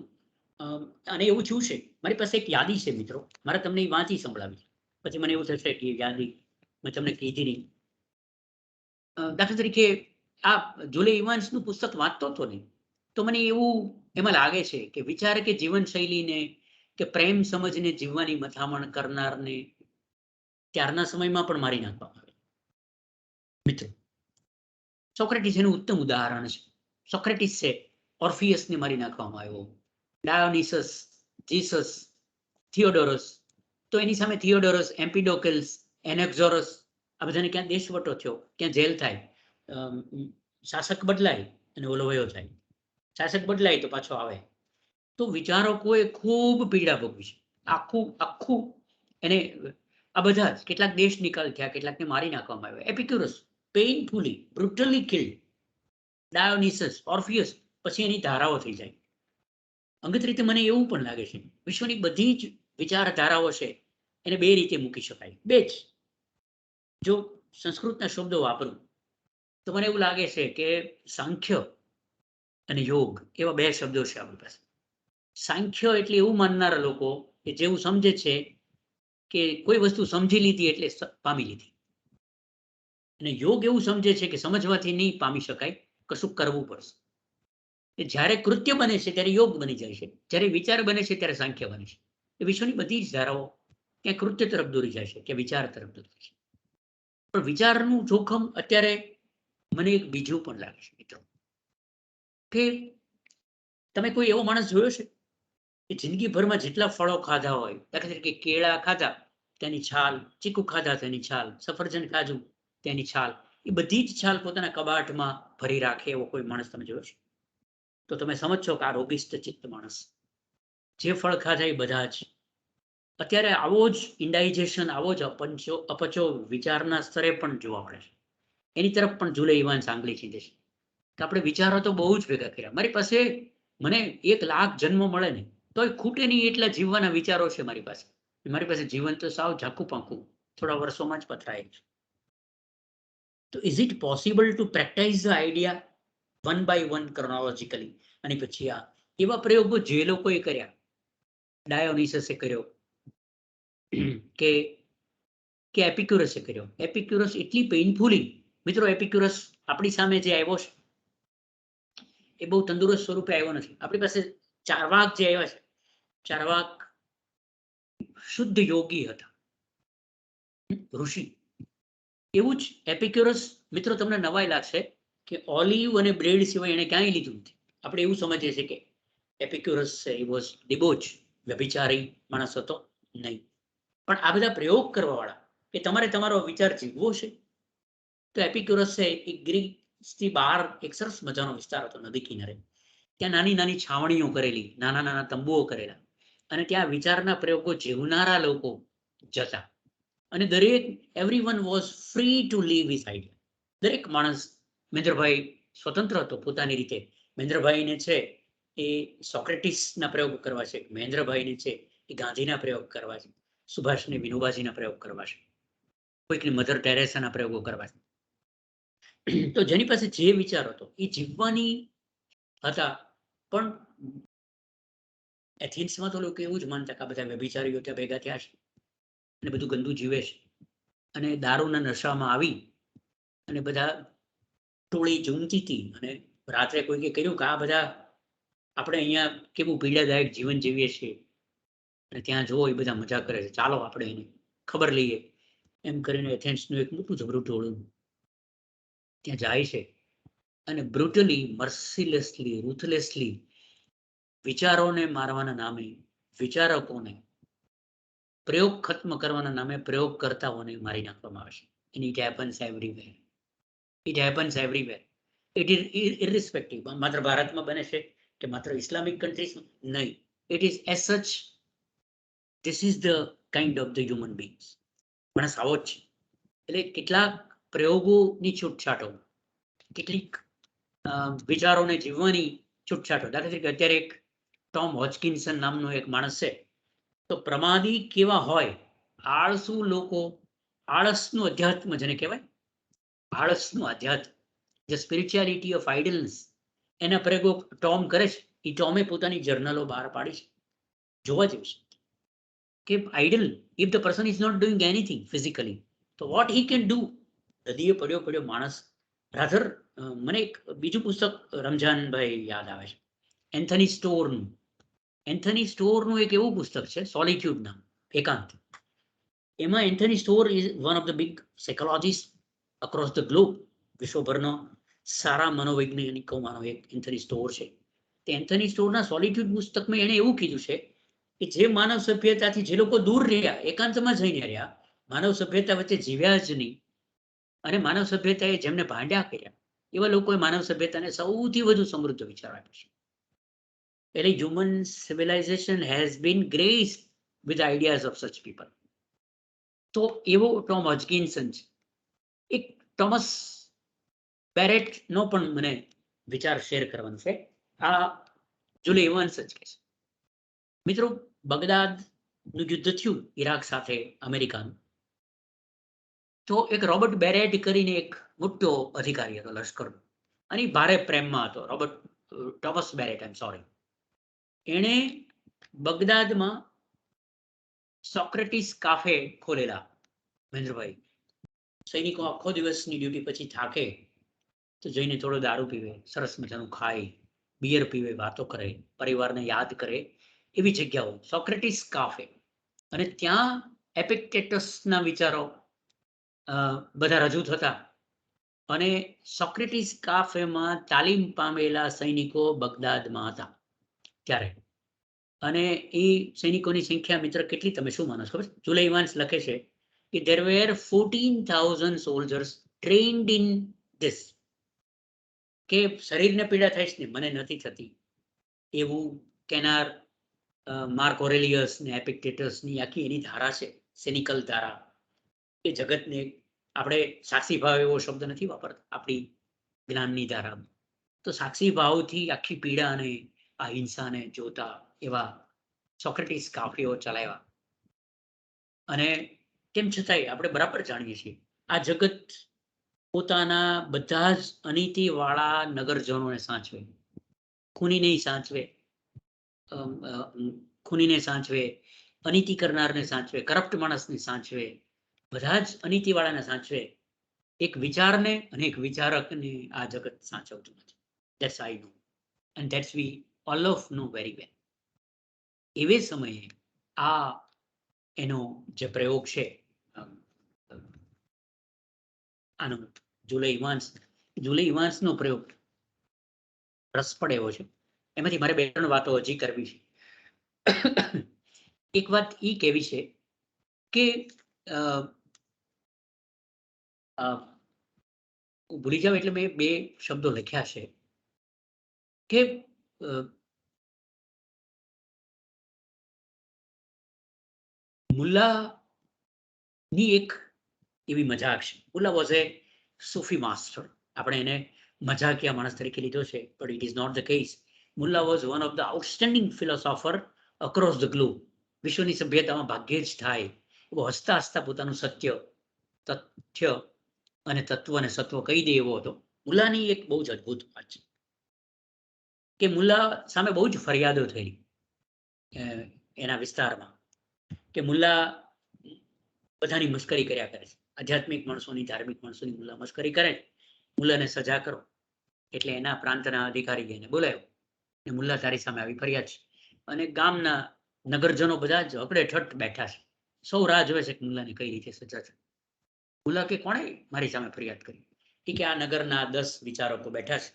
અને એવું શું છે, મારી પાસે એક યાદી છે મિત્રો, મારે તમને એ વાંચી સંભળાવી, પછી મને એવું થશે કે યાદી મેં તમને કીધી નહીં. દાખલા તરીકે આ જુલે ઇવાન્સનું પુસ્તક વાંચતો હતો ને, તો મને એવું એમાં લાગે છે કે વિચાર કે જીવનશૈલીને કે પ્રેમ સમજને જીવવાની મથામણ કરનારને ત્યારના સમયમાં પણ મારી નાખવામાં આવે. મિત્રો, સોક્રેટિસ એનું ઉત્તમ ઉદાહરણ છે. સોક્રેટિસ છે, ઓર્ફિયસને મારી નાખવામાં આવ્યો. ડાયોનિસસ, જીસસ, થિયોડોરસ, તો એની સામે થિયોડોરસ, એમ્પિડોકલ્સ, એનેક્ઝોરસ, આ બધાને ક્યાં દેશવટો થયો, ક્યાં જેલ થાય, શાસક બદલાય અને ઓલો વયો જાય, શાસક બદલાય તો પાછો આવે. તો વિચારકોએ ખૂબ પીડા ભોગવી છે. આખું એને આ બધા જ કેટલાક દેશ નિકાલ થયા, કેટલાકને મારી નાખવામાં આવ્યા. એપિક્યુરસ પેઇનફુલી બ્રુટલી કિલ્ડ, ડાયોનિસસ, ઓર્ફિયસ, પછી એની ધારાઓ થઈ જાય. અંગત રીતે મને એવું પણ લાગે છે વિશ્વની બધી જ વિચારધારાઓ છે એને બે રીતે મૂકી શકાય. બે જ. જો સંસ્કૃતના શબ્દો વાપરું તો મને એવું લાગે છે કે સાંખ્ય અને યોગ એવા બે શબ્દો છે આપણી પાસે. સાંખ્ય એટલે એવું માનનારા લોકો કે જેવું સમજે છે કે કોઈ વસ્તુ સમજી લીધી એટલે પામી લીધી, અને યોગ એવું સમજે છે કે સમજવાથી નહીં પામી શકાય, કશું કરવું પડશે. જ્યારે કૃત્ય બને છે ત્યારે યોગ બની જાય છે, જ્યારે વિચાર બને છે ત્યારે સાંખ્ય બને છે. એ વિશ્વની બધી જ ધારાઓ ક્યાં કૃત્ય તરફ દોરી જાય છે, કે વિચાર તરફ દોરી જાય છે. પણ વિચારનું જોખમ અત્યારે મને એક બીજું પણ લાગે છે મિત્રો, કે તમે કોઈ એવો માણસ જોયો છે કે જિંદગીભરમાં જેટલા ફળો ખાધા હોય, દાખલા તરીકે કેળા ખાધા તેની છાલ, ચીકુ ખાધા તેની છાલ, સફરજન ખાધું તેની છાલ, એ બધી જ છાલ પોતાના કબાટમાં ભરી રાખે એવો કોઈ માણસ તમે જોયો છે? તો તમે સમજશો કે આ રોગિષ્ટ ચિત્ત માણસ. જે ફળ ખાધા એ બધા જ. અત્યારે આવો જ ઇન્ડાઇજેશન, આવો જ અપચો વિચારના સ્તરે પણ જોવા મળે છે. એની તરફ પણ જુલે ઇવાન્સ આંગળી ચીંધે છે. તો આપણે વિચારો તો બહુ જ ભેગા કર્યા. મારી પાસે મને 1,00,000 જન્મ મળે ને તોય ખૂટે નહીં એટલા જીવવાના વિચારો છે મારી પાસે. મારી પાસે જીવન તો સાવ ઝાકું પાંખું થોડા વર્ષોમાં જ પથરાય છે. તો is it possible to practise the idea one by one chronologically? અને પછી આ એવા પ્રયોગો જે લોકોએ કર્યા, ડાયોનિસસે કર્યો કે એપિક્યુરસે કર્યો. એપિક્યુરસ એટલી પેઇનફુલી, મિત્રો, એપિક્યુરસ આપણી સામે જે આવ્યો છે એ બહુ તંદુરસ્ત સ્વરૂપે આવ્યો નથી. આપણી પાસે ચાર્વાક જે આવ્યા છે, ચાર્વાક શુદ્ધ યોગી હતા, ઋષિ. એવું જ એપિક્યુરસ, મિત્રો, તમને નવાઈ લાગશે કે ઓલિવ અને બ્રેડ સિવાય એને ક્યાંય લીધું નથી. આપણે એવું સમજીએ છીએ કે એપિક્યુરસ વોઝ ડિબોચ, વ્યભિચારી માણસ હતો. નહીં, પણ આ બધા પ્રયોગ કરવા વાળા કે તમારે તમારો વિચાર જીવવો છે, તો એપિક્યુરસે એક ગ્રીસથી બહાર એક સરસ મજાનો વિસ્તાર હતો નદી કિનારે. ત્યાં નાની નાની છાવણીઓ કરેલી, નાના નાના તંબુઓ કરેલા, અને ત્યાં વિચારના પ્રયોગો જીવનારા લોકો જતા. અને દરેક everyone was free to leave his idea. દરેક માણસ, મહેન્દ્રભાઈ સ્વતંત્ર હતો પોતાની રીતે. મહેન્દ્રભાઈને છે એ સોક્રેટિસના પ્રયોગ કરવા છે, મહેન્દ્રભાઈને છે એ ગાંધીના પ્રયોગ કરવા છે, સુભાષને વિનોબાજીના પ્રયોગ કરવા છે, કોઈકને મધર ટેરેસાના પ્રયોગો કરવા છે. તો જેની પાસે જે વિચાર હતો એ જીવવાની હતા. પણ એથેન્સમાં તો લોકો એવું જ માનતા કે આ બધા વ્યભિચારીઓ ત્યાં ભેગા થયા છે અને બધું ગંદુ જીવે છે, અને દારૂના નશામાં આવી અને બધા ટોળી ઝૂમતી હતી. અને રાત્રે કોઈકે કહ્યું કે આ બધા આપણે અહીંયા કેવું પીડાદાયક જીવન જીવીએ છીએ અને ત્યાં જુઓ એ બધા મજા કરે છે, ચાલો આપણે એને ખબર લઈએ. એમ કરીને એથેન્સનું એક મોટું જબરું ટોળું ત્યાં જાય છે અને બ્રુટલી, મર્સિલેસલી, રૂથલેસલી વિચારોને મારવાના નામે, વિચારકોને પ્રયોગ ખત્મ કરવાના નામે પ્રયોગકર્તાઓને મારી નાખવામાં આવે છે. And it happens everywhere. It happens everywhere. It is irrespective. માત્ર ભારતમાં બને છે કે માત્ર ઇસ્લામિક કન્ટ્રીઝમાં? નહીં. It is as such. This is the kind of the human beings. માણસ આવો જ છે. એટલે કેટલાક પ્રયોગોની છૂટછાટો, કેટલીક વિચારોને જીવવાની છૂટછાટો. દાખલા તરીકે અત્યારે એક ટોમ હોચકિન્સન નામનો એક માણસ છે. તો પ્રમાદી કેવા હોય, આળસુ લોકો, આળસનું અધ્યાત્મ જેને કહેવાય, આળસનું અધ્યાત્મ, જે સ્પિરિચ્યુઆલિટી ઓફ આઇડલનેસ, એના પ્રયોગો ટોમ કરે છે. એ ટોમે પોતાની જર્નલો બહાર પાડી છે. જોવા જેવું છે કે idle, if the person is not doing anything physically, તો વોટ હી કેન ડુ. નદીએ પડ્યો માણસ. રાધર મને એક બીજું પુસ્તક રમજાનભાઈ યાદ આવે છે, એન્થની સ્ટોરનું. એન્થની સ્ટોરનું એક એવું પુસ્તક છે, સોલિટ્યુડ નામ, એકાંત. એમાં Anthony Storr is one of the big psychologist across the globe. વિશ્વભરનો સારા મનોવૈજ્ઞાનિકોમાંનો એક એન્થની સ્ટોર છે. તે એન્થની સ્ટોરના સોલિટ્યુડ પુસ્તકમાં એણે એવું કીધું છે કે જે માનવ સભ્યતાથી જે લોકો દૂર રહ્યા, એકાંતમાં જઈને રહ્યા, માનવ સભ્યતા વચ્ચે જીવ્યા જ નહીં, અને માનવ સભ્યતાએ જેમને ભાંડ્યા કર્યા, એવા લોકોએ માનવ સભ્યતાને સૌથી વધુ સમૃદ્ધ વિચાર આપ્યો છે. એટલે human civilisation has been graced with ideas of such people. તો એવો ટોમ હોચકિન્સન છે. એક ટોમસ બેરેટનો પણ મને વિચાર શેર કરવાનો છે. આ જુલે ઇવાન્સ જ કહે છે. મિત્રો, બગદાદનું યુદ્ધ થયું ઈરાક સાથે અમેરિકાનું. તો એક રોબર્ટ બેરેટ કરીને એક મોટો અધિકારી હતો લશ્કરનો, અને ભારે પ્રેમમાં હતો. Thomas Barrett, I am sorry. એણે બગદાદમાં સોક્રેટિસ કાફે ખોલેલા. મહેન્દ્રભાઈ, સૈનિકો આખો દિવસની ડ્યુટી પછી થાકે તો જઈને થોડો દારૂ પીવે, સરસ મજાનું ખાય, બિયર પીવે, વાતો કરે, પરિવારને યાદ કરે, એવી જગ્યાઓ સોક્રેટિસ કાફે. અને ત્યાં એપિક્ટેટસના વિચારો બધા રજૂ થતા. અને સોક્રેટિસ કાફેમાં તાલીમ પામેલા સૈનિકો બગદાદમાં હતા ત્યારે. અને એ સૈનિકોની સંખ્યા, મિત્ર, કેટલી તમે શું માનો છો ખબર? જુલે ઇવાન્સ લખે છે કે there were 14,000 soldiers trained in this. કે શરીરને પીડા થાય છે ને મને નથી થતી એવું કેનાર, માર્ક ઓરેલિયસ ને એપિક્ટેટસની આખી એની ધારા છે, સેનિકલ ધારા. એ જગતને આપણે સાક્ષી ભાવ એવો શબ્દ નથી વાપરતા આપણી જ્ઞાનની ધારામાં. તો સાક્ષી ભાવથી આખી પીડા અને આ હિંસાને જોતા એવા સોક્રેટિસ કાફીઓ ચલાવ્યા. અને તેમ છતાંય આપણે બરાબર જાણીએ છીએ આ જગત પોતાના બધા જ અનીતિવાળા નગરજનોને સાચવે, ખૂનીને સાચવે, ખૂનીને સાચવે, અનીતિ કરનારને સાચવે, કરપ્ટ માણસને સાચવે, બધા જ અનીતિવાળાને સાચવે. એક વિચારને અને એક વિચારકને આ જગત સાચવતું નથી. That's I know. And that's we all of know very well. એવે સમયે આ એનો જે પ્રયોગ છે આનો જુલે ઇવાન્સનો પ્રયોગ રસપડ એવો છે. એમાંથી મારે 2-3 વાતો હજી કરવી છે. એક વાત એ કહેવી છે કે ભૂલી જાવ એટલે મેં 2 શબ્દો લખ્યા છે કે મુલ્લાની એક એવી મજાક છે. Mulla was a Sufi master. આપણે એને મજાકિયા માણસ તરીકે લીધો છે, but it is not the case. Mulla was one of the outstanding philosopher across the globe. વિશ્વની સભ્યતામાં ભાગ્યે જ થાય એવો હસતા હસતા પોતાનું સત્ય, તથ્ય અને તત્વ અને સત્વ કહી દે એવો હતો. મુલ્લાની એક બહુ જ અદભુત વાત છે કે મુલ્લા સામે બહુ જ ફરિયાદો થઈ એના વિસ્તારમાં કે મુલ્લા બધાની મસ્કરી કર્યા કરે છે. આધ્યાત્મિક માણસોની, ધાર્મિક માણસોની મુલ્લા મસ્કરી કરે. મુલ્લાને સજા કરો એટલે એના પ્રાંતના અધિકારી એને બોલાયો ને મુલ્લા તારી સામે આવી ફરિયાદ છે. અને ગામના નગરજનો બધા જ અકડે ઠઠ બેઠા છે. સૌ રાહ જોવે છે કે મુલ્લાને કઈ રીતે સજા છે. મુલ્લા કે કોણે મારી સામે ફરિયાદ કરી? કે આ નગરના 10 વિચારકો બેઠા છે.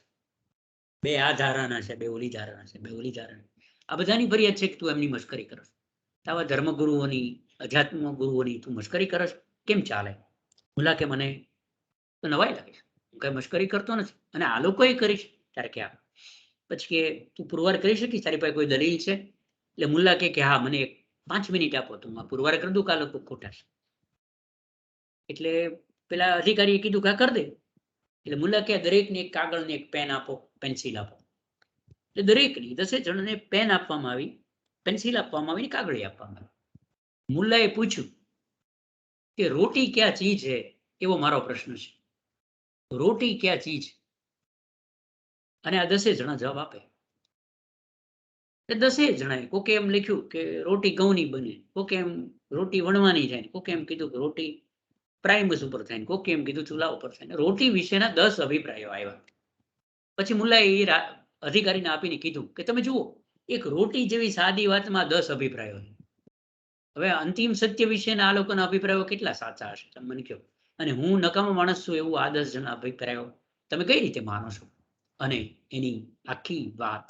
2 આ ધારાના છે, 2 ઓલી ધારાના છે, 2 ઓલી ધારાના. આ બધાની ફરિયાદ છે કે તું એમની મસ્કરી કરસ. આવા ધર્મગુરુઓની, અધ્યાત્મ ગુરુઓની તું મસ્કરી કરસ, કેમ ચાલે? મુલ્લા કે મને તો નવાઈ લાગે છે, હું કઈ મસ્કરી કરતો નથી અને આ લોકોએ કરી છે. ત્યારે કે પછી કે તું પુરવાર કરી શકીશ, તારી પાસે કોઈ દલીલ છે? એટલે મુલ્લા કે હા, મને 5 મિનિટ આપો તો હું પુરવાર કરી દઉં કે આ લોકો ખોટા છે. એટલે પેલા અધિકારીએ કીધું કે કરી દે. એટલે મુલ્લા કે દરેકને એક કાગળ ને એક પેન આપો, પેન્સિલ આપો. એટલે દરેકની 10 જણને પેન આપવામાં આવી, પેન્સિલ આપવામાં આવી, કાગળી આપવામાં આવી. મુલ્લાએ પૂછ્યું કે રોટી ક્યાં ચીજ હે? એવો મારો પ્રશ્ન છે. રોટી ક્યાં ચીજ? અને આ 10 જણા જવાબ આપે. 10 જણાએ કોકે એમ લખ્યું કે રોટી ઘઉંની બને, કોકે એમ રોટી વણવાની થાય, કોકે એમ કીધું કે રોટી પ્રાઇમસ ઉપર થાય, કોકે એમ કીધું ચૂલા ઉપર થાય. રોટી વિશેના 10 અભિપ્રાયો આવ્યા. પછી મુલ્લાએ એ અધિકારીને આપીને કીધું કે તમે જુઓ, એક રોટી જેવી સાદી વાતમાં 10 અભિપ્રાયો. હવે અંતિમ સત્ય વિશેના આ લોકોના અભિપ્રાયો કેટલા સાચા હશે તમે મને કહો. અને હું નકામો માણસ છું એવું આ 10 જણા અભિપ્રાયો તમે કઈ રીતે માનો છો? અને એની આખી વાત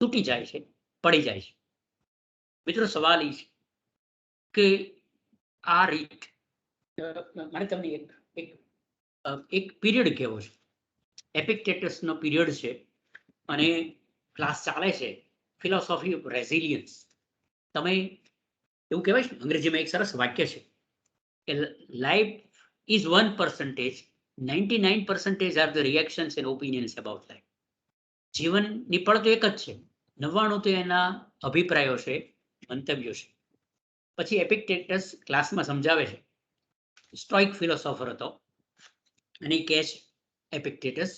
તૂટી જાય છે, પડી જાય છે. મિત્રો, સવાલ એ છે કે આ રીત મારે તમને એક પીરિયડ કેવો છે. એપિક્ટેટસનો પીરિયડ છે અને ક્લાસ ચાલે છે ફિલોસોફી ઓફ રેઝિલિયન્સ. તમે એવું કહેવાય છે, અંગ્રેજીમાં એક સરસ વાક્ય છે કે life is 1%, 99% are the reactions and opinions about life. જીવન નિફળ તો એક જ છે, 99 તો એના અભિપ્રાયો છે, મંતવ્યો છે. પછી એપિક્ટેટસ ક્લાસમાં સમજાવે છે, સ્ટોઇક ફિલોસોફર હતો, અને કહે છે એપિક્ટેટસ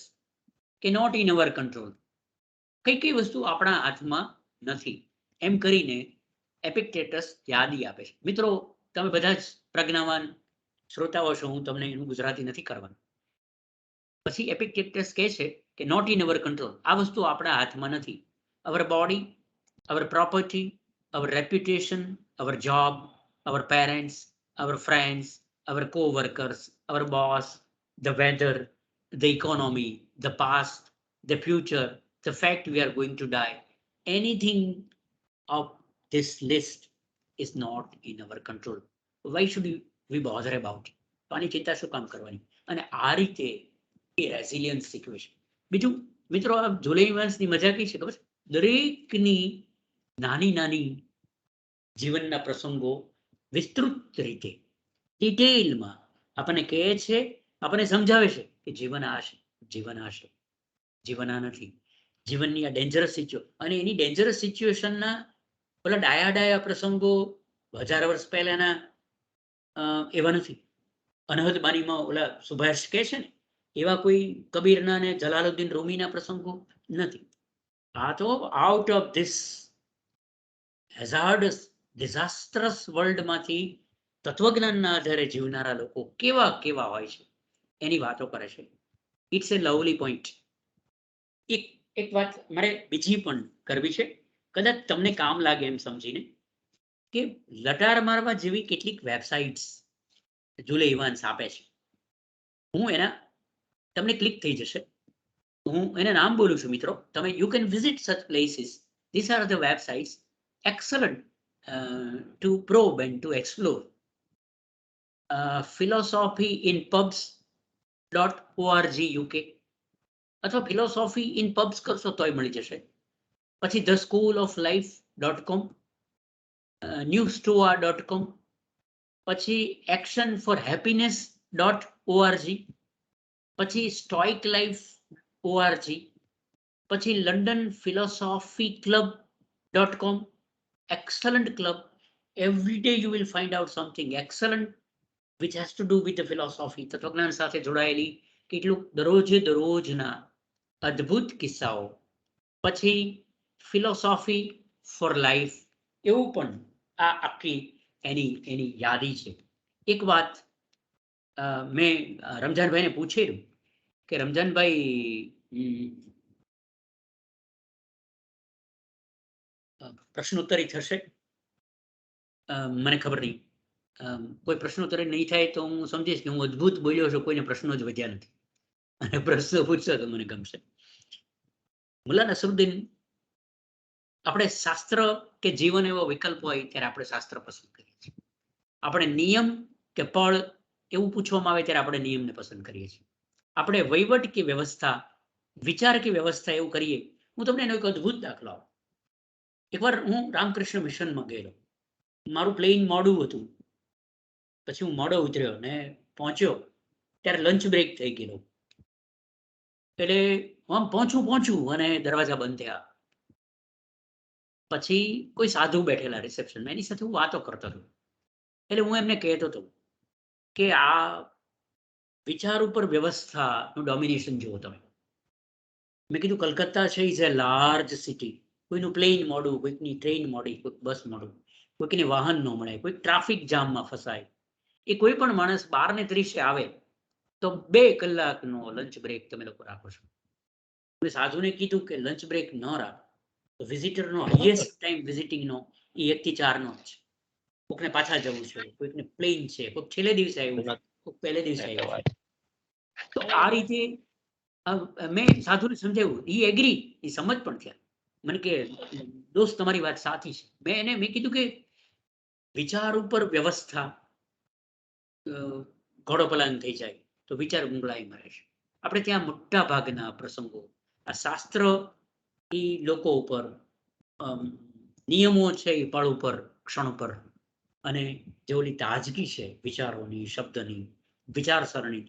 કે નોટ ઇન અવર કંટ્રોલ. કઈ વસ્તુ આપણા હાથમાં નથી એમ કરીને એપિક્ટેટસ યાદી આપે છે. મિત્રો, તમે બધા જ પ્રજ્ઞાવાન શ્રોતાઓ છો, હું તમને એનું ગુજરાતી નથી કરવાનું. પછી એપિક્ટેટસ કહે છે કે નોટ ઇન અવર કંટ્રોલ. આ વસ્તુ આપણા હાથમાં નથી. Our body, our property, our reputation, our job, our parents, our friends, our co-workers, our boss, the weather, the economy, the past, the future, the fact we are going to die. Anything of this list is not in our control. Why should we bother about it? તો આની ચિંતા શું કામ કરવાની? અને આ રીતે એ resilience શીખવે છે. બીજું મિત્રો, આ જુલે ઇવાન્સની મજા કઈ છે ખબર છે? દરેકની નાની નાની જીવનના પ્રસંગો વિસ્તૃત રીતે ડિટેલમાં આપણને કહે છે, આપણને સમજાવે છે કે જીવન આ છે, જીવન આ છે. જીવન આ નથી. જીવનની આ ડેન્જરસ અને એની ડેન્જરસ સિચ્યુએશનના પેલા ડાયા પ્રસંગો 1000 વર્ષ પહેલાના એવા નથી. અનહદ બારીમાં ઓલા સુભાષ કહે છે ને એવા કોઈ કબીરના ને જલાલુદ્દીન રૂમીના પ્રસંગો નથી. આ તો આઉટ ઓફ ધીસ હેઝાર્ડસ ડિઝાસ્ટરસ વર્લ્ડમાંથી તત્વજ્ઞાનના આધારે જીવનારા લોકો કેવા કેવા હોય છે એની વાતો કરે છે. It's a lovely point. એક વાત મારે બીજી પણ કરવી છે, કદાચ તમને કામ લાગે એમ સમજીને, કે લટાર મારવા જેવી કેટલીક વેબસાઇટ્સ જુલે ઇવાન્સ આપે છે. હું એના તમને ક્લિક થઈ જશે. હું એના નામ બોલું છું મિત્રો, તમે you can visit such places. This are the websites excellent to probe and to explore. philosophyinpubs.org UK અથવા philosophy in pubs કરશો તોય મળી જશે. પછી theschooloflife.com, newstoa.com, પછી actionforhappiness.org, પછી stoiclife.org, પછી londonphilosophyclub.com, excellent club. Every day you will find out something excellent which has to do with the philosophy. તત્વજ્ઞાન સાથે જોડાયેલી કેટલુંક દરરોજના અદ્ભુત કિસ્સાઓ. પછી ફિલોસોફી ફોર લાઈફ, એવું પણ આ આખી એની યાદી છે. એક વાત મેં રમજાનભાઈને પૂછેલું કે રમજાનભાઈ પ્રશ્નોત્તરી થશે? મને ખબર નહીં, કોઈ પ્રશ્નોત્તરી નહીં થાય તો હું સમજીશ કે હું અદ્ભુત બોલ્યો છું, કોઈને પ્રશ્નો જ વધ્યા નથી, અને પ્રશ્નો પૂછશો તો મને ગમશે. મુલ્લા નસરુદ્દીન, આપણે શાસ્ત્ર કે જીવન એવો વિકલ્પ હોય ત્યારે આપણે શાસ્ત્ર પસંદ કરીએ છીએ. આપણે નિયમ કે પળ એવું પૂછવામાં આવે ત્યારે આપણે નિયમને પસંદ કરીએ છીએ. આપણે વહીવટ કે વ્યવસ્થા, વિચાર કે વ્યવસ્થા એવું કરીએ. હું તમને એનો એક અદ્ભુત દાખલો આપું. એકવાર હું રામકૃષ્ણ મિશનમાં ગયેલો, મારું પ્લેન મોડું હતું, પછી હું મોડો ઉતર્યો ને પહોંચ્યો ત્યારે લંચ બ્રેક થઈ ગયેલો. એટલે હું પહોંચું અને દરવાજા બંધ થયા. પછી કોઈ સાધુ બેઠેલા રિસેપ્શનમાં, એની સાથે હું વાતો કરતો હતો. એટલે હું એમને કહેતો હતો કે આ વિચાર ઉપર વ્યવસ્થાનું ડોમિનેશન જુઓ તમે. મેં કીધું કલકત્તા છે ઇઝ એ લાર્જ સિટી. કોઈનું પ્લેન મોડું, કોઈકની ટ્રેન મોડી, કોઈક બસ મોડું, કોઈકને વાહન ન મળે, કોઈક ટ્રાફિક જામમાં ફસાય. એ કોઈ પણ માણસ 12:30 આવે તો 2 કલાકનો લંચ બ્રેક તમે લોકો રાખો છો. મેં સાધુને કીધું કે લંચ બ્રેક ન રાખો તો વિઝિટરનો હાઈએસ્ટ ટાઈમ વિઝિટિંગનો એ 1 થી 4 નો જ. કોઈકને પાછા જવું છે, કોઈકને પ્લેન છે, કોઈક છેલ્લે દિવસે આવ્યું છે, કોઈક પહેલે દિવસે આવ્યું છે. તો આ રીતે મેં સાધુને સમજાવ્યું, ઈ એગ્રી, ઈ સમજ પણ થયા. મને કે દોસ્ત તમારી વાત સાચી છે. મેં કીધું કે વિચાર ઉપર વ્યવસ્થા ઘોડો પલાન થઈ જાય તો વિચાર ગુંગળાઈ મરે છે. આપણે ત્યાં મોટા ભાગના પ્રસંગો આ શાસ્ત્ર એ લોકો ઉપર નિયમો છે એ પળ ઉપર, ક્ષણ ઉપર, અને જે ઓલી તાજગી છે વિચારોની, શબ્દની, વિચારસરણી,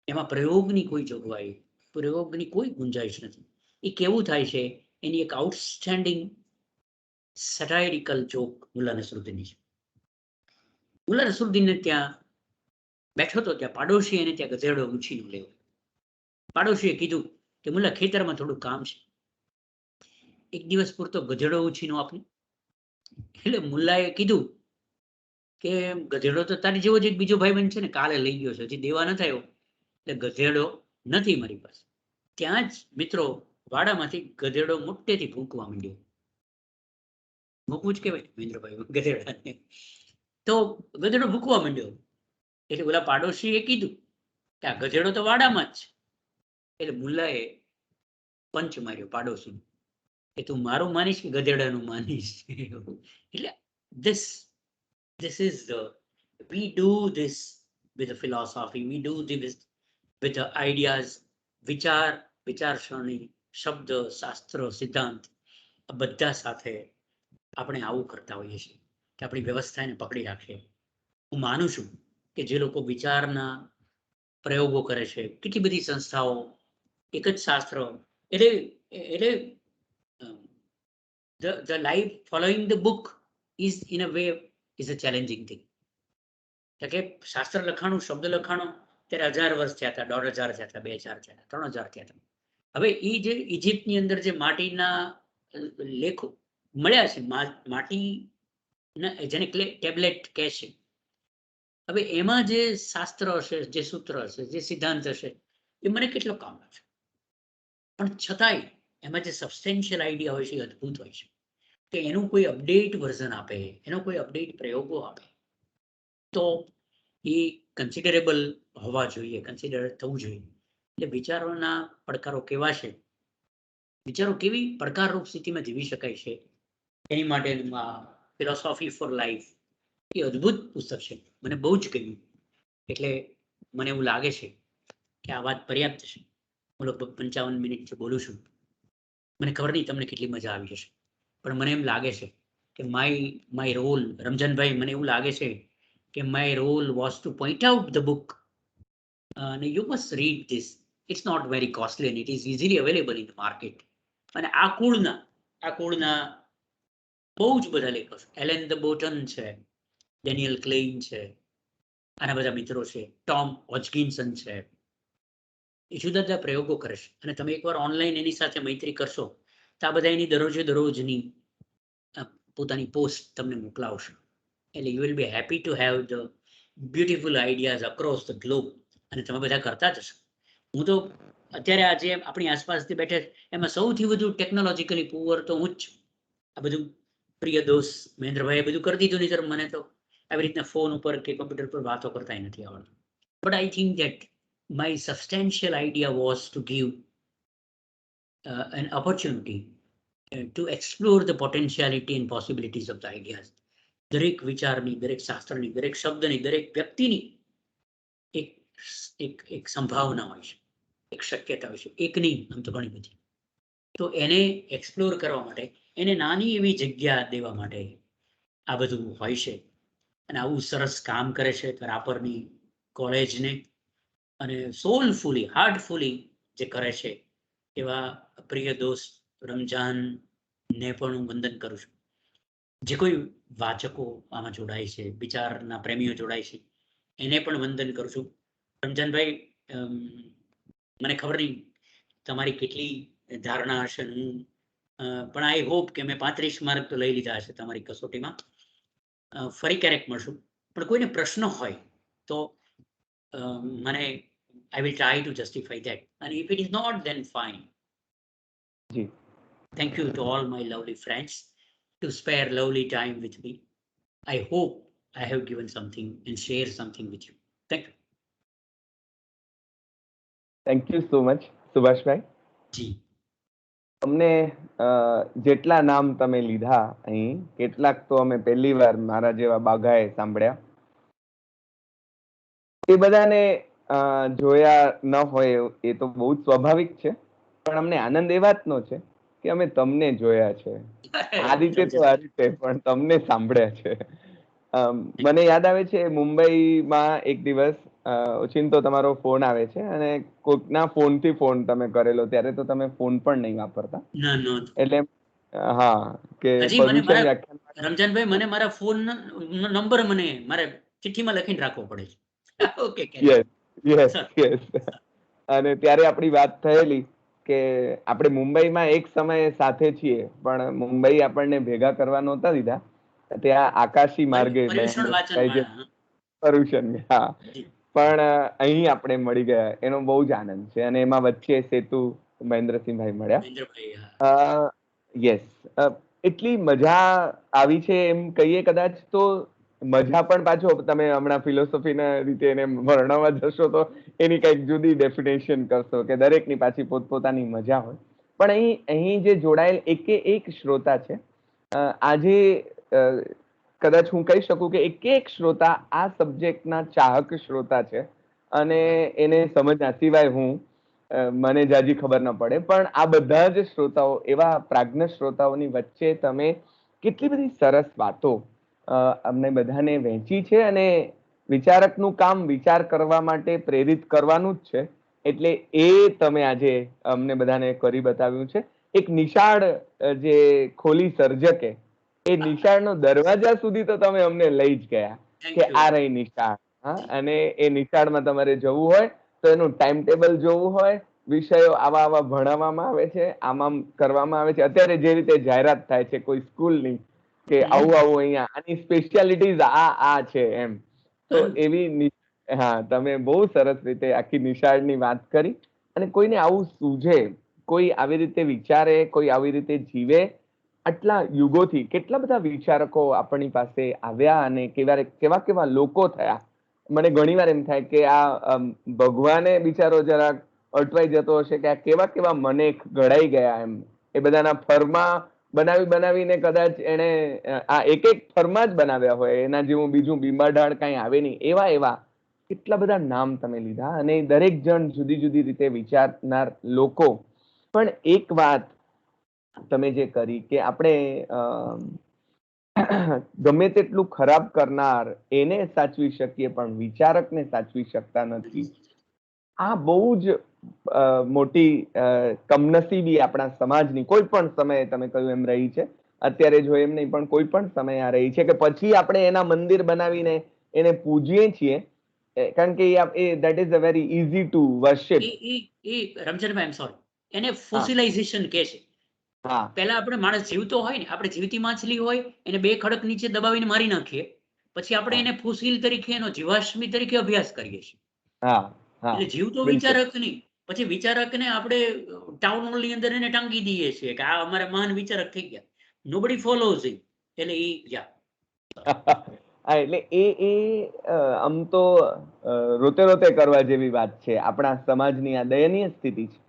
એમાં પ્રયોગની કોઈ જોગવાઈ, પ્રયોગની કોઈ ગુંજાઈશ નથી. એ કેવું થાય છે, એની એક આઉટસ્ટેન્ડિંગ સેટાયરિકલ જોક મુલ્લા નસરુદ્દીનની છે. મુલ્લા નસરુદ્દીનને ત્યાં બેઠો હતો, ત્યાં પાડોશી એને ત્યાં ગધેડો ઉછીનો લેવો. પાડોશીએ કીધું કે મુલ્લા ખેતરમાં થોડું કામ છે, એક દિવસ પૂરતો ગધેડો ઉછીનો આપને. એટલે મુલ્લાએ કીધું કે ગધેડો તો તારી જેવો જ એક બીજો ભાઈબંધ છે ને, કાલે લઈ ગયો છે, હજી દેવા ન થયો, એટલે ગધેડો નથી મારી પાસે. ત્યાં જ મિત્રો વાડામાંથી ગધેડો મોટેથી ભૂંકવા માંડ્યો. ભૂકવું જ કહેવાય મહેન્દ્રભાઈ ગધેડાને. તો ગધેડો ભૂકવા માંડ્યો. એટલે ઓલા પાડોશીએ કીધું કે આ ગધેડો તો વાડામાં જ છે. એટલે મુલ્લાએ પંચ માર્યો પાડોશી કે તું મારું માનીશ કે ગધેડાનું માનીશ. એટલે this is we do this with the philosophy, we do this with the ideas. વિચારસરણી, શબ્દ, શાસ્ત્ર, સિદ્ધાંત, આ બધા સાથે આપણે આવું કરતા હોઈએ છીએ કે આપણી વ્યવસ્થાને પકડી રાખીએ. હું માનું છું કે જે લોકો વિચારના પ્રયોગો કરે છે, કેટલી બધી સંસ્થાઓ એક જ શાસ્ત્ર એટલે એટલે the life following the book is in a way is a challenging thing. એટલે કે શાસ્ત્ર લખાણું, શબ્દ લખાણો ત્યારે 1000 વર્ષ થયા હતા, 1500 થયા હતા, 2000 થયા હતા, 3000 થયા હતા. હવે એ જે ઇજિપ્તની અંદર જે માટીના લેખો મળ્યા છે, માટી જેને ટેબ્લેટ કહે છે, હવે એમાં જે શાસ્ત્ર હશે, જે સૂત્ર હશે, જે સિદ્ધાંત હશે, એ મને કેટલો કામ લાગશે. પણ છતાંય એમાં જે સબસ્ટેન્શિયલ આઈડિયા હોય છે એ અદ્ભુત હોય છે. કે એનું કોઈ અપડેટ વર્ઝન આપે, એનો કોઈ અપડેટ પ્રયોગો આપે તો એ કન્સિડરેબલ હોવા જોઈએ, કન્સિડર થવું જોઈએ. એટલે વિચારોના પડકારો કેવા છે, વિચારો કેવી પડકારરૂપ સ્થિતિમાં જીવી શકાય છે, એની માટે ફિલોસોફી ફોર લાઈફ એ અદ્ભુત પુસ્તક છે. મને બહુ જ ગમ્યું. એટલે મને એવું લાગે છે કે આ વાત પર્યાપ્ત છે. હું લગભગ 55 મિનિટથી બોલું છું. મને ખબર નહીં તમને કેટલી મજા આવી હશે, પણ મને એમ લાગે છે કે માય રોલ, રમજાનભાઈ, મને એવું લાગે છે કે my role was to point out the book અને you must read this. It's not very costly and it is easily available in the market. અને આ કુળના બહુ જ બધા લેખો છે. એલેન ધ બોટન છે, ડેનિયલ ક્લેઇન છે, આના બધા મિત્રો છે, ટોમ હોજકિન્સન છે. એ જુદા જુદા પ્રયોગો કરે છે. અને તમે એકવાર ઓનલાઈન એની સાથે મૈત્રી કરશો તો આ બધા એની દરરોજની પોતાની પોસ્ટ તમને મોકલાવશે. એટલે you will be happy to have the beautiful ideas across the globe. અને તમે બધા કરતા જ હશો. હું તો અત્યારે આજે આપણી આસપાસથી બેઠે એમાં સૌથી વધુ ટેકનોલોજીકલી પુઅર તો હું જ છું. આ બધું પ્રિય દોસ્ત મહેન્દ્રભાઈએ બધું કરી દીધું, નહીં તો મને તો આવી રીતના ફોન ઉપર કે કમ્પ્યુટર પર વાતો કરતા નથી આવડતું. But I think that my substantial idea was to give an opportunity to explore the potentiality and possibilities of the ideas. દરેક વિચારની, દરેક શાસ્ત્રની, દરેક શબ્દની, દરેક વ્યક્તિની એક સંભાવના હોય છે, એક શક્યતા હોય છે. એક નહીં, આમ તો ઘણી બધી. તો એને એક્સપ્લોર કરવા માટે, એને નાની એવી જગ્યા દેવા માટે આ બધું હોય છે. અને આવું સરસ કામ કરે છે રાપરની કોલેજને, અને સોલફુલી, હાર્ટફુલી જે કરે છે એવા પ્રિય દોસ્ત રમજાનને પણ હું વંદન કરું છું. જે કોઈ વાચકો આમાં જોડાય છે, વિચારના પ્રેમીઓ જોડાય છે, એને પણ વંદન કરું છું. રમજાનભાઈ, મને ખબર નહીં તમારી કેટલી ધારણા હશે, પણ આઈ હોપ કે મેં 35 માર્ક તો લઈ લીધા હશે તમારી કસોટીમાં. ફરી ક્યારેક મળશું. પણ કોઈને પ્રશ્ન હોય તો મને I will try to justify that. And if it is not, then fine. જી. Thank you to all my lovely friends to spare lovely time with me. I hope I have given something and shared something with you. Thank you. Thank you so much Subhashbhai. જી. તમને જેટલા નામ તમે લીધા અહીં, કેટલાક તો અમે પહેલી વાર મારા જેવા બાઘાએ સાંભળ્યા. એ બધાને જોયા ન હોય એ તો બહુ જ સ્વાભાવિક છે, પણ અમને આનંદ એ વાતનો છે કે અમે તમને જોયા છે. આ રીતે તો આ રીતે, પણ તમને સાંભળ્યા છે. મને યાદ આવે છે મુંબઈમાં એક દિવસ ઓચિંતો તમારો ફોન આવે છે અને કોઈકના ફોનથી ફોન તમે કરેલો, ત્યારે તો તમે ફોન પણ નહીં વાપરતા. એટલે હા, કે રમજાનભાઈ, મને મારા ફોન નંબર મને મારે ચિઠ્ઠીમાં લખીને રાખવો પડે છે. ઓકે. યસ. અને ત્યારે આપણી વાત થયેલી કે આપણે મુંબઈમાં એક સમયે સાથે છીએ, પણ મુંબઈ આપણને ભેગા કરવા નહોતા દીધા. ત્યાં આકાશી માર્ગે પર્યુષણ, હા, પણ અહીં આપણે મળી ગયા, એનો બહુ જ આનંદ છે. અને એમાં વચ્ચે સેતુ મહેન્દ્રસિંહભાઈ મળ્યા. યસ, એટલી મજા આવી છે એમ કહીએ કદાચ. તો મજા પણ પાછો તમે હમણાં ફિલોસોફીના રીતે એને વર્ણવવા જશો તો એની કંઈક જુદી ડેફિનેશન કરશો કે દરેકની પાછી પોતપોતાની મજા હોય. પણ અહીં જે જોડાયેલ એક શ્રોતા છે, આજે કદાચ હું કહી શકું કે એક શ્રોતા આ સબ્જેક્ટના ચાહક શ્રોતા છે. અને એને સમજ્યા સિવાય મને જાજી ખબર ન પડે. પણ આ બધા જ શ્રોતાઓ, એવા પ્રાજ્ઞ શ્રોતાઓની વચ્ચે તમે કેટલી બધી સરસ વાતો અમને બધાને વહેંચી છે. અને વિચારકનું કામ વિચાર કરવા માટે પ્રેરિત કરવાનું જ છે. એટલે એ તમે આજે અમને બધાને કરી બતાવ્યું છે. એક નિશાળ જે ખોલી સર્જકે એ નિશાળનો દરવાજા સુધી તો તમે અમને લઈ જ ગયા કે આ રહી નિશાળ. હા, અને એ નિશાળમાં તમારે જવું હોય તો એનું ટાઈમ ટેબલ જોવું હોય, વિષયો આવા આવા ભણાવવામાં આવે છે, આમ કરવામાં આવે છે. અત્યારે જે રીતે જાહેરાત થાય છે કોઈ સ્કૂલની કે આવું આવું અહીંયા આની સ્પેશિયાલિટીઝ આ છે એમ. તો એવી હા, તમે બહુ સરસ રીતે આખી નિશાળની વાત કરી. અને કોઈને આવું સૂઝે, કોઈ આવી રીતે વિચારે, કોઈ આવી રીતે જીવે, આટલા યુગોથી કેટલા બધા વિચારકો આપણી પાસે આવ્યા અને કેવા કેવા લોકો થયા. મને ઘણીવાર એમ થાય કે આ ભગવાને બિચારો જરાક અટવાઈ જતો હશે કે આ કેવા કેવા મને ઘડાઈ ગયા એમ. એ બધાના ફરમા બનાવીને કદાચ એને આ એક એક ફરમા જ બનાવ્યા હોય, એના જેવું બીજું બીમાઢાળ કઈ આવે નહીં. એવા કેટલા બધા નામ તમે લીધા અને દરેક જણ જુદી જુદી રીતે વિચારનાર લોકો. પણ એક વાત તમે જે કરી કે આપણે ગમે તેટલું ખરાબ કરનાર એને સાચવી શકીએ પણ વિચારકને સાચવી શકતા નથી. આ બહુ જ મોટી કમનસીબી આપણા સમાજની કોઈ પણ સમયે તમે કહ્યું એમ રહી છે. અત્યારે જો એમ નહીં પણ કોઈ પણ સમયે આ રહી છે કે પછી આપણે એના મંદિર બનાવીને એને પૂજીએ છીએ કારણ કે that is a very easy to worship. Ramzanbhai am sorry, એને ફોસિલાઇઝેશન કહે છે. પહેલા આપણે માણસ જીવતો હોય ને, આપણે જીવતી માછલી હોય એને બે ખડક નીચે દબાવીને મારી નાખીએ, પછી આપણે એને ફોસિલ તરીકે એનો જીવાશ્મી તરીકે અભ્યાસ કરીએ છીએ. એટલે જીવતો વિચારક નહીં, પછી વિચારકને આપણે ટાઉન હોલ ની અંદર એને ટાંગી દઈએ છીએ કે આ અમારે મહાન વિચારક થઈ ગયા. નોબડી ફોલોઝ હિમ. એટલે એટલે એ આમ તો રોતે રોતે કરવા જેવી વાત છે. આપણા સમાજની આ દયનીય સ્થિતિ છે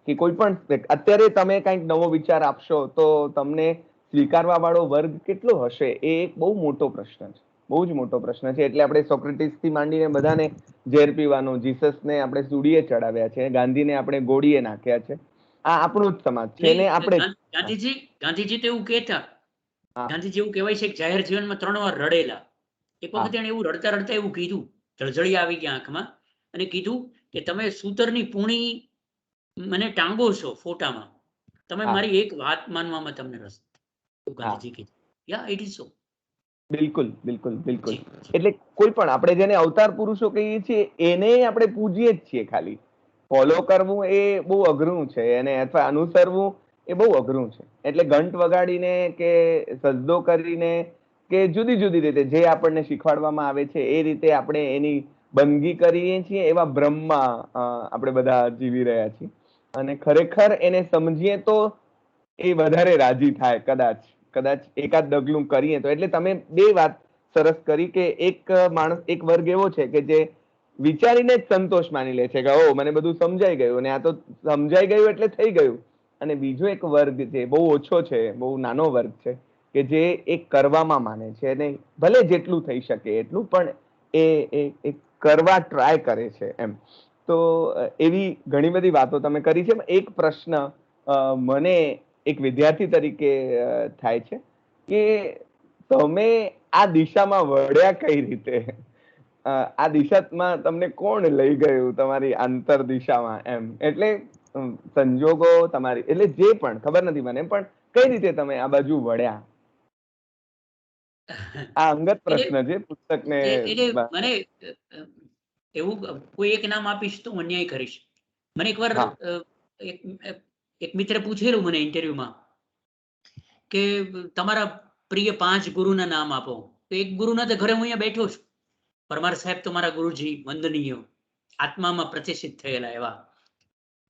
કે કોઈ પણ અત્યારે તમે કંઈક નવો વિચાર આપશો તો તમને સ્વીકારવા વાળો વર્ગ કેટલો હશે એ એક બહુ મોટો પ્રશ્ન છે, બહુ જ મોટો પ્રશ્ન છે. એટલે આપણે સોક્રેટિસ થી માંડીને બધાને ઝેર પીવાનું, જીસસને આપણે સૂડીએ ચડાવ્યા છે, ગાંધીને આપણે ગોળીએ નાખ્યા છે. આ આપણો જ સમાજ છે ને. આપણે ગાંધીજી તો એવું કહેતા, ગાંધીજી એવું કહેવાય છે કે જાહેર જીવનમાં 3 વાર રડેલા. એક વખત એને એવું રડતા રડતા એવું કીધું, જળજળી આવી ગયા આંખમાં, અને કીધું કે તમે સૂતરની પૂણી મને ટાંગો છો ફોટામાં, તમે મારી એક વાત માનવામાં તમને રસ. ગાંધીજી કીધું, યા ઇટ ઇઝ સો. બિલકુલ બિલકુલ બિલકુલ. એટલે કોઈ પણ આપણે જેને અવતાર પુરુષો કહીએ છીએ એને આપણે પૂજીએ જ છીએ. ખાલી ફોલો કરવું એ બહુ અઘરું છે, એને અથવા અનુસરવું એ બહુ અઘરું છે. એટલે ઘંટ વગાડીને કે સજદો કરીને કે જુદી જુદી રીતે જે આપણને શીખવાડવામાં આવે છે એ રીતે આપણે એની બંદગી કરીએ છીએ. એવા બ્રહ્મમાં આપણે બધા જીવી રહ્યા છીએ. અને ખરેખર એને સમજીએ તો એ વધારે રાજી થાય કદાચ એકાદ ડગલું કરીએ તો. એટલે તમે બે વાત સરસ કરી કે એક માણસ, એક વર્ગ એવો છે કે જે વિચારીને જ સંતોષ માની લે છે કે ઓ મને બધું સમજાઈ ગયું અને આ તો સમજાઈ ગયું એટલે થઈ ગયું. અને બીજો એક વર્ગ છે, બહુ ઓછો છે, બહુ નાનો વર્ગ છે કે જે એક કરવામાં માને છે. અને ભલે જેટલું થઈ શકે એટલું પણ એ કરવા ટ્રાય કરે છે એમ. તો એવી ઘણી બધી વાતો તમે કરી છે. એક પ્રશ્ન મને એક વિદ્યાર્થી તરીકે થાય છે કે તમે આ દિશામાં વળ્યા કઈ રીતે? આ દિશામાં તમને કોણ લઈ ગયું તમારી આંતર દિશામાં એમ? એટલે સંજોગો તમારી, એટલે જે પણ ખબર નથી મને, પણ કઈ રીતે તમે આ બાજુ વળ્યા? આ અંગત પ્રશ્ન છે પુસ્તકને. મને એવું કોઈ એક નામ આપીશ તો હું અન્યાય કરીશ. મને એકવાર એક મિત્રે પૂછેલું મને ઇન્ટરવ્યુમાં કે તમારા પ્રિય 5 ગુરુના નામ આપો. તો એક ગુરુના તો ઘરે હું અહીંયા બેઠો છું. પરમાર સાહેબ તો મારા ગુરુજી વંદનીય, આત્મામાં પ્રતિષ્ઠિત થયેલા એવા.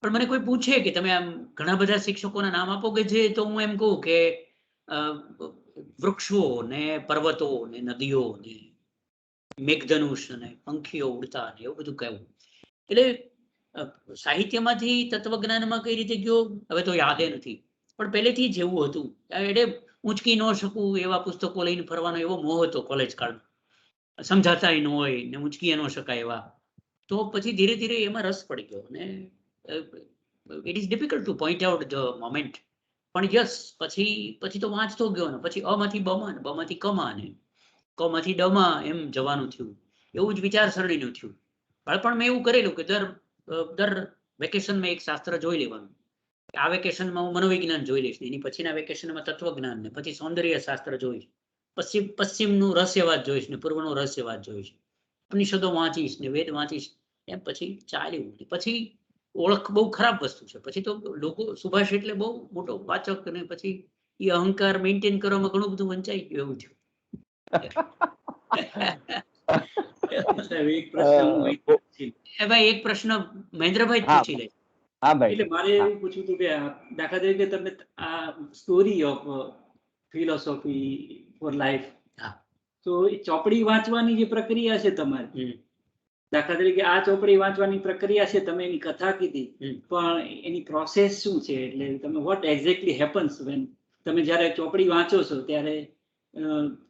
પણ મને કોઈ પૂછે કે તમે આમ ઘણા બધા શિક્ષકોના નામ આપો કે જે, તો હું એમ કહું કે વૃક્ષો ને પર્વતો ને નદીઓ ને મેઘધનુષ ને પંખીઓ ઉડતા ને એવું બધું કહેવું. એટલે સાહિત્યમાંથી તત્વજ્ઞાનમાં કઈ રીતે ગયો હવે તો યાદ નથી, પણ પહેલેથી જ એવું હતું. એટલે ઊંચકી ન શકું એવા પુસ્તકો લઈને ફરવાનો એવો મોહ હતો કોલેજ કાળમાં. સમજાતા ન હોય ને ઊંચકી ન શકાય એવા. તો પછી ધીરે ધીરે એમાં રસ પડી ગયો ને it is difficult to point out the moment. પણ યસ, પછી તો વાંચતો ગયો ને પછી અમાંથી બમાં ને બમાંથી કમાં ને કમાંથી ડમાં એમ જવાનું થયું. એવું જ વિચારસરણીનું થયું. બાળપણ મેં એવું કરેલું કે દર વેકેશનમાં એક શાસ્ત્ર જોઈ લેવાનું. આ વેકેશનમાં હું મનોવિજ્ઞાન જોઈ લઈશ, એની પછીના વેકેશનમાં તત્વજ્ઞાન, ને પછી સૌંદર્ય શાસ્ત્ર જોઈશ, પશ્ચિમનું રહસ્યવાદ જોઈશ, ને પૂર્વનું રહસ્યવાદ જોઈશ, ઉપનિષદો વાંચીશ, ને વેદ વાંચીશ. એમ પછી ચાલ્યું. પછી ઓળખ બહુ ખરાબ વસ્તુ છે. પછી તો લોકો સુભાષ એટલે બહુ મોટો વાચક, અને પછી એ અહંકાર મેન્ટેન કરવામાં ઘણું બધું વંચાઈ ગયું એવું થયું. એક પ્રશ્ન હું અહીં પૂછી. ભાઈ એક પ્રશ્ન મહેન્દ્રભાઈ જ હા પૂછી લે. હા ભાઈ, એટલે મારે એવું પૂછવું હતું કે દાખલા તરીકે તમે આ story of philosophy for life, હા. તો એ ચોપડી વાંચવાની જે પ્રક્રિયા છે તમારી, હમ. દાખલા તરીકે આ ચોપડી વાંચવાની પ્રક્રિયા છે, તમે એની કથા કીધી, પણ એની પ્રોસેસ શું છે? એટલે તમે વોટ એક્ઝેક્ટલી હેપન્સ વેન તમે જ્યારે ચોપડી વાંચો છો ત્યારે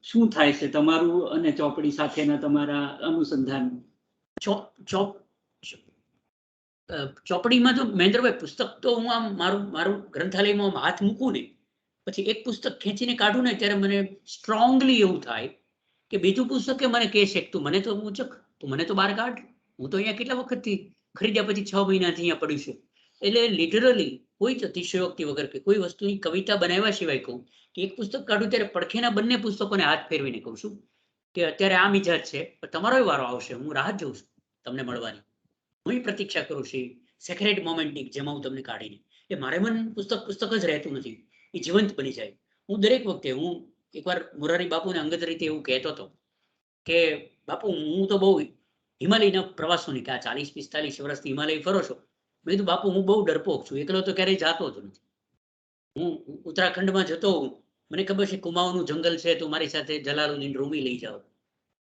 શું થાય છે તમારું અને ચોપડી સાથેના તમારા અનુસંધાન? ચોપડીમાં તો મહેન્દ્રભાઈ, પુસ્તક તો હું આમ મારું ગ્રંથાલયમાં હાથ મૂકું ને પછી એક પુસ્તક ખેંચીને કાઢું ને ત્યારે મને સ્ટ્રોંગલી એવું થાય કે બીજું પુસ્તક મને કહે છે તું મને તો મૂચક, તું મને તો બહાર કાઢ, હું તો અહીંયા કેટલા વખતથી ખરીદ્યા પછી 6 મહિનાથી અહીંયા પડ્યું છે. એટલે લિટરલી કોઈ જ અતિશયોક્તિ વગર કે કોઈ વસ્તુની કવિતા બનાવ્યા સિવાય કહું કે એક પુસ્તક કાઢું ત્યારે પડખેના બંને પુસ્તકોને હાથ ફેરવીને કહું છું કે અત્યારે આ મિજાજ છે, પણ તમારો વારો આવશે, હું રાહ જોઉં છું તમને મળવાની, હું પ્રતીક્ષા કરું છું સેક્રેડ મોમેન્ટની, જેમાં હું તમને કાઢીને. એ મારે મન પુસ્તક જ રહેતું નથી, એ જીવંત બની જાય. હું દરેક વખતે, હું એકવાર મોરારી બાપુને અંગત રીતે એવું કહેતો હતો કે બાપુ હું તો બહુ હિમાલયના પ્રવાસોની કે આ 40-45 વર્ષથી હિમાલય ફરો છો, મેં કીધું બાપુ હું બહુ ડરપોક છું, એકલો તો ક્યારેય જાતો જ નથી. હું ઉત્તરાખંડમાં જતો હોઉં, મને ખબર છે કુમાઉનું જંગલ છે તો મારી સાથે જલાલુદ્દીન રૂમી લઈ જાઓ,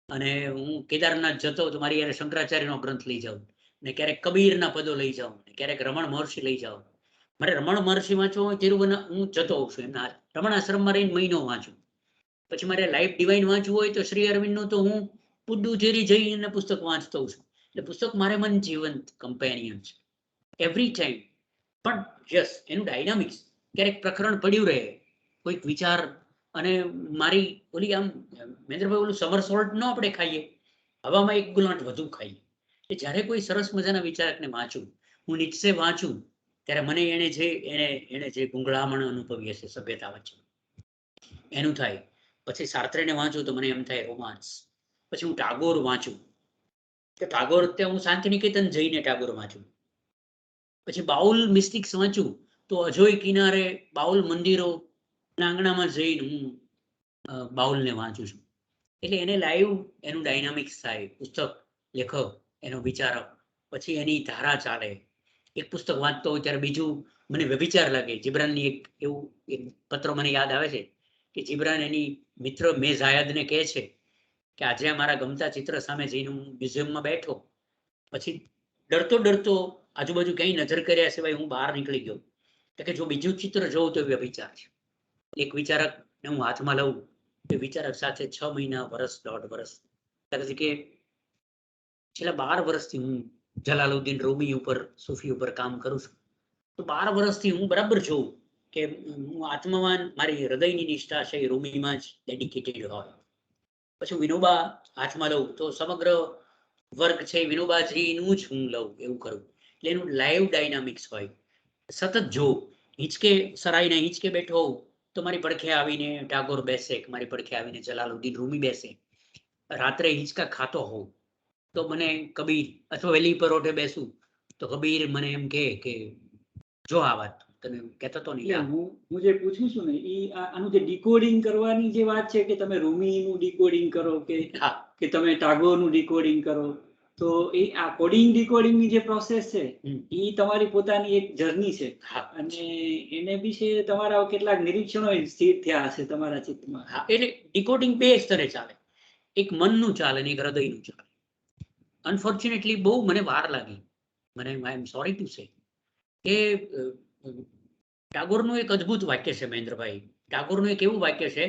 અને હું કેદારનાથ જતો તો મારી યારે શંકરાચાર્યનો ગ્રંથ લઈ જાઉં, ને ક્યારેક કબીરના પદો લઈ જાઉં, ક્યારેક રમણ મહર્ષિ લઈ જાઉં. મારે રમણ મહર્ષિ વાંચવો હોય તિરુવના હું જતો હોઉં છું, એમના રમણ આશ્રમમાં રહીને મહિનો વાંચું. પછી મારે લાઈફ ડિવાઇન વાંચવું હોય તો શ્રી અરવિંદનું તો હું પુડ્ડુચેરી જઈને પુસ્તક વાંચતો હોઉં છું. એટલે પુસ્તક મારે મન જીવંત કમ્પેનિયન છે એવરી ટાઈમ. પણ યસ, એનું ડાયનામિક્સ, ક્યારેક પ્રકરણ પડ્યું રહે, કોઈક વિચાર, અને મારી ઓલી આમ મહેન્દ્રભાઈ ઓલું સમર સોલ્ટ ન આપણે ખાઈએ, હવામાં એક ગુલાંટ વધુ ખાઈએ. કે જ્યારે કોઈ સરસ મજાના વિચારકને વાંચું, હું નીચે વાંચું ત્યારે મને એને જે ગુંગળામણ અનુભવીએ છે સભ્યતા વચ્ચે એનું થાય. પછી સાર્ત્રેને વાંચું તો મને એમ થાય રોમાન્સ. પછી હું ટાગોર વાંચું તો ટાગોર અત્યારે હું શાંતિનિકેતન જઈને ટાગોર વાંચું. પછી બાઉલ મિસ્ટિક્સ વાંચું તો અજોય કિનારે બાઉલ મંદિરો આંગણામાં જઈને હું બાઉલને વાંચું છું. એટલે એને લાઈવ એનું ડાયનામિક્સ થાય, પુસ્તક લેખક એનો વિચારક, પછી એની ધારા ચાલે. એક પુસ્તક વાંચતો હોય ત્યારે બીજું મને વ્યભિચાર લાગે. જીબ્રાનની એવું એક પત્ર મને યાદ આવે છે કે જીબ્રાન એની મિત્ર મેઝાયદને કહે છે કે આજે મારા ગમતા ચિત્ર સામે જઈને હું મ્યુઝિયમમાં બેઠો, પછી ડરતો આજુબાજુ ક્યાંય નજર કર્યા સિવાય હું બહાર નીકળી ગયો, કે જો બીજું ચિત્ર જોઉં તો વ્યભિચાર છે. એક વિચારકને હું હાથમાં લઉં, એ વિચારક સાથે 6 મહિના, વર્ષ, 1.5 વર્ષ, કે છેલ્લા 12 વર્ષથી હું જલાલુદ્દીન રૂમી ઉપર, સૂફી ઉપર કામ કરું છું. તો 12 વર્ષથી હું બરાબર જોઉં કે હું આત્મવાન, મારી હૃદયની નિષ્ઠા છે એ રૂમીમાં જ ડેડિકેટેડ હોય. પછી વિનોબા હાથમાં લઉં તો સમગ્ર વર્ગ છે વિનોબાજીનું જ હું લઉં, એવું કરું. એટલે એનું લાઈવ ડાયનામિક્સ હોય. સતત જોઉં, હિંચકે સરાઈને હિંચકે બેઠો હોઉં તો મારી પડખે આવીને ટાગોર બેસે, મારી પડખે આવીને જલાલુદ્દીન રૂમી બેસે. રાત્રે હિંચકા ખાતો હોઉં તો મને કબીર, અથવા વેલી પરોઠે બેસું તો કબીર મને એમ કે જો આ વાત તને કહેતો તો નહીં. હું જે પૂછું છું ને એ આનું જે ડીકોડિંગ કરવાની જે વાત છે કે તમે રૂમીનું ડીકોડિંગ કરો કે તમે ટાગોરનું ડીકોડિંગ કરો, તો એ આ કોડિંગ ડીકોડિંગની જે પ્રોસેસ છે એ તમારી પોતાની એક જર્ની છે, અને એને વિશે તમારા કેટલાક નિરીક્ષણો સ્થિર થયા હશે તમારા ચિત્તમાં. એટલે ડીકોડિંગ 2 સ્તરે ચાલે, એક મનનું ચાલે અને એક હૃદયનું ચાલે. અનફોર્ચ્યુનેટલી બહુ મને વાર લાગી, મને આઈ એમ સોરી ટુ સે કે ટાગોરનું એક અદ્ભુત વાક્ય છે મહેન્દ્રભાઈ. ટાગોરનું એક એવું વાક્ય છે,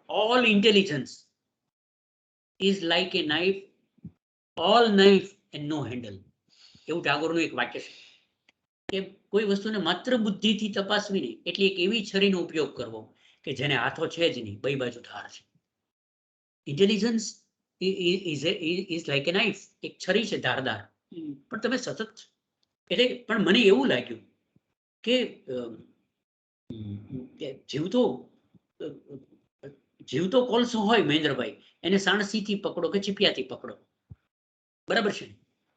all intelligence is like a knife, all knife and no handle. એવું ટાગોરનું એક વાક્ય છે કે કોઈ વસ્તુને માત્ર બુદ્ધિથી તપાસવી નહીં, એટલે એક એવી છરીનો ઉપયોગ કરવો કે જેને હાથો છે જ નહીં, બે બાજુ ધાર છે. Intelligence is like a knife, એક છરી છે ધારદાર, પણ તમે સતત એટલે પણ મને એવું લાગ્યું કે જીવતો કોલસો હોય મહેન્દ્રભાઈ, એને સાણસીથી પકડો કે ચીપિયાથી પકડો, બરાબર છે,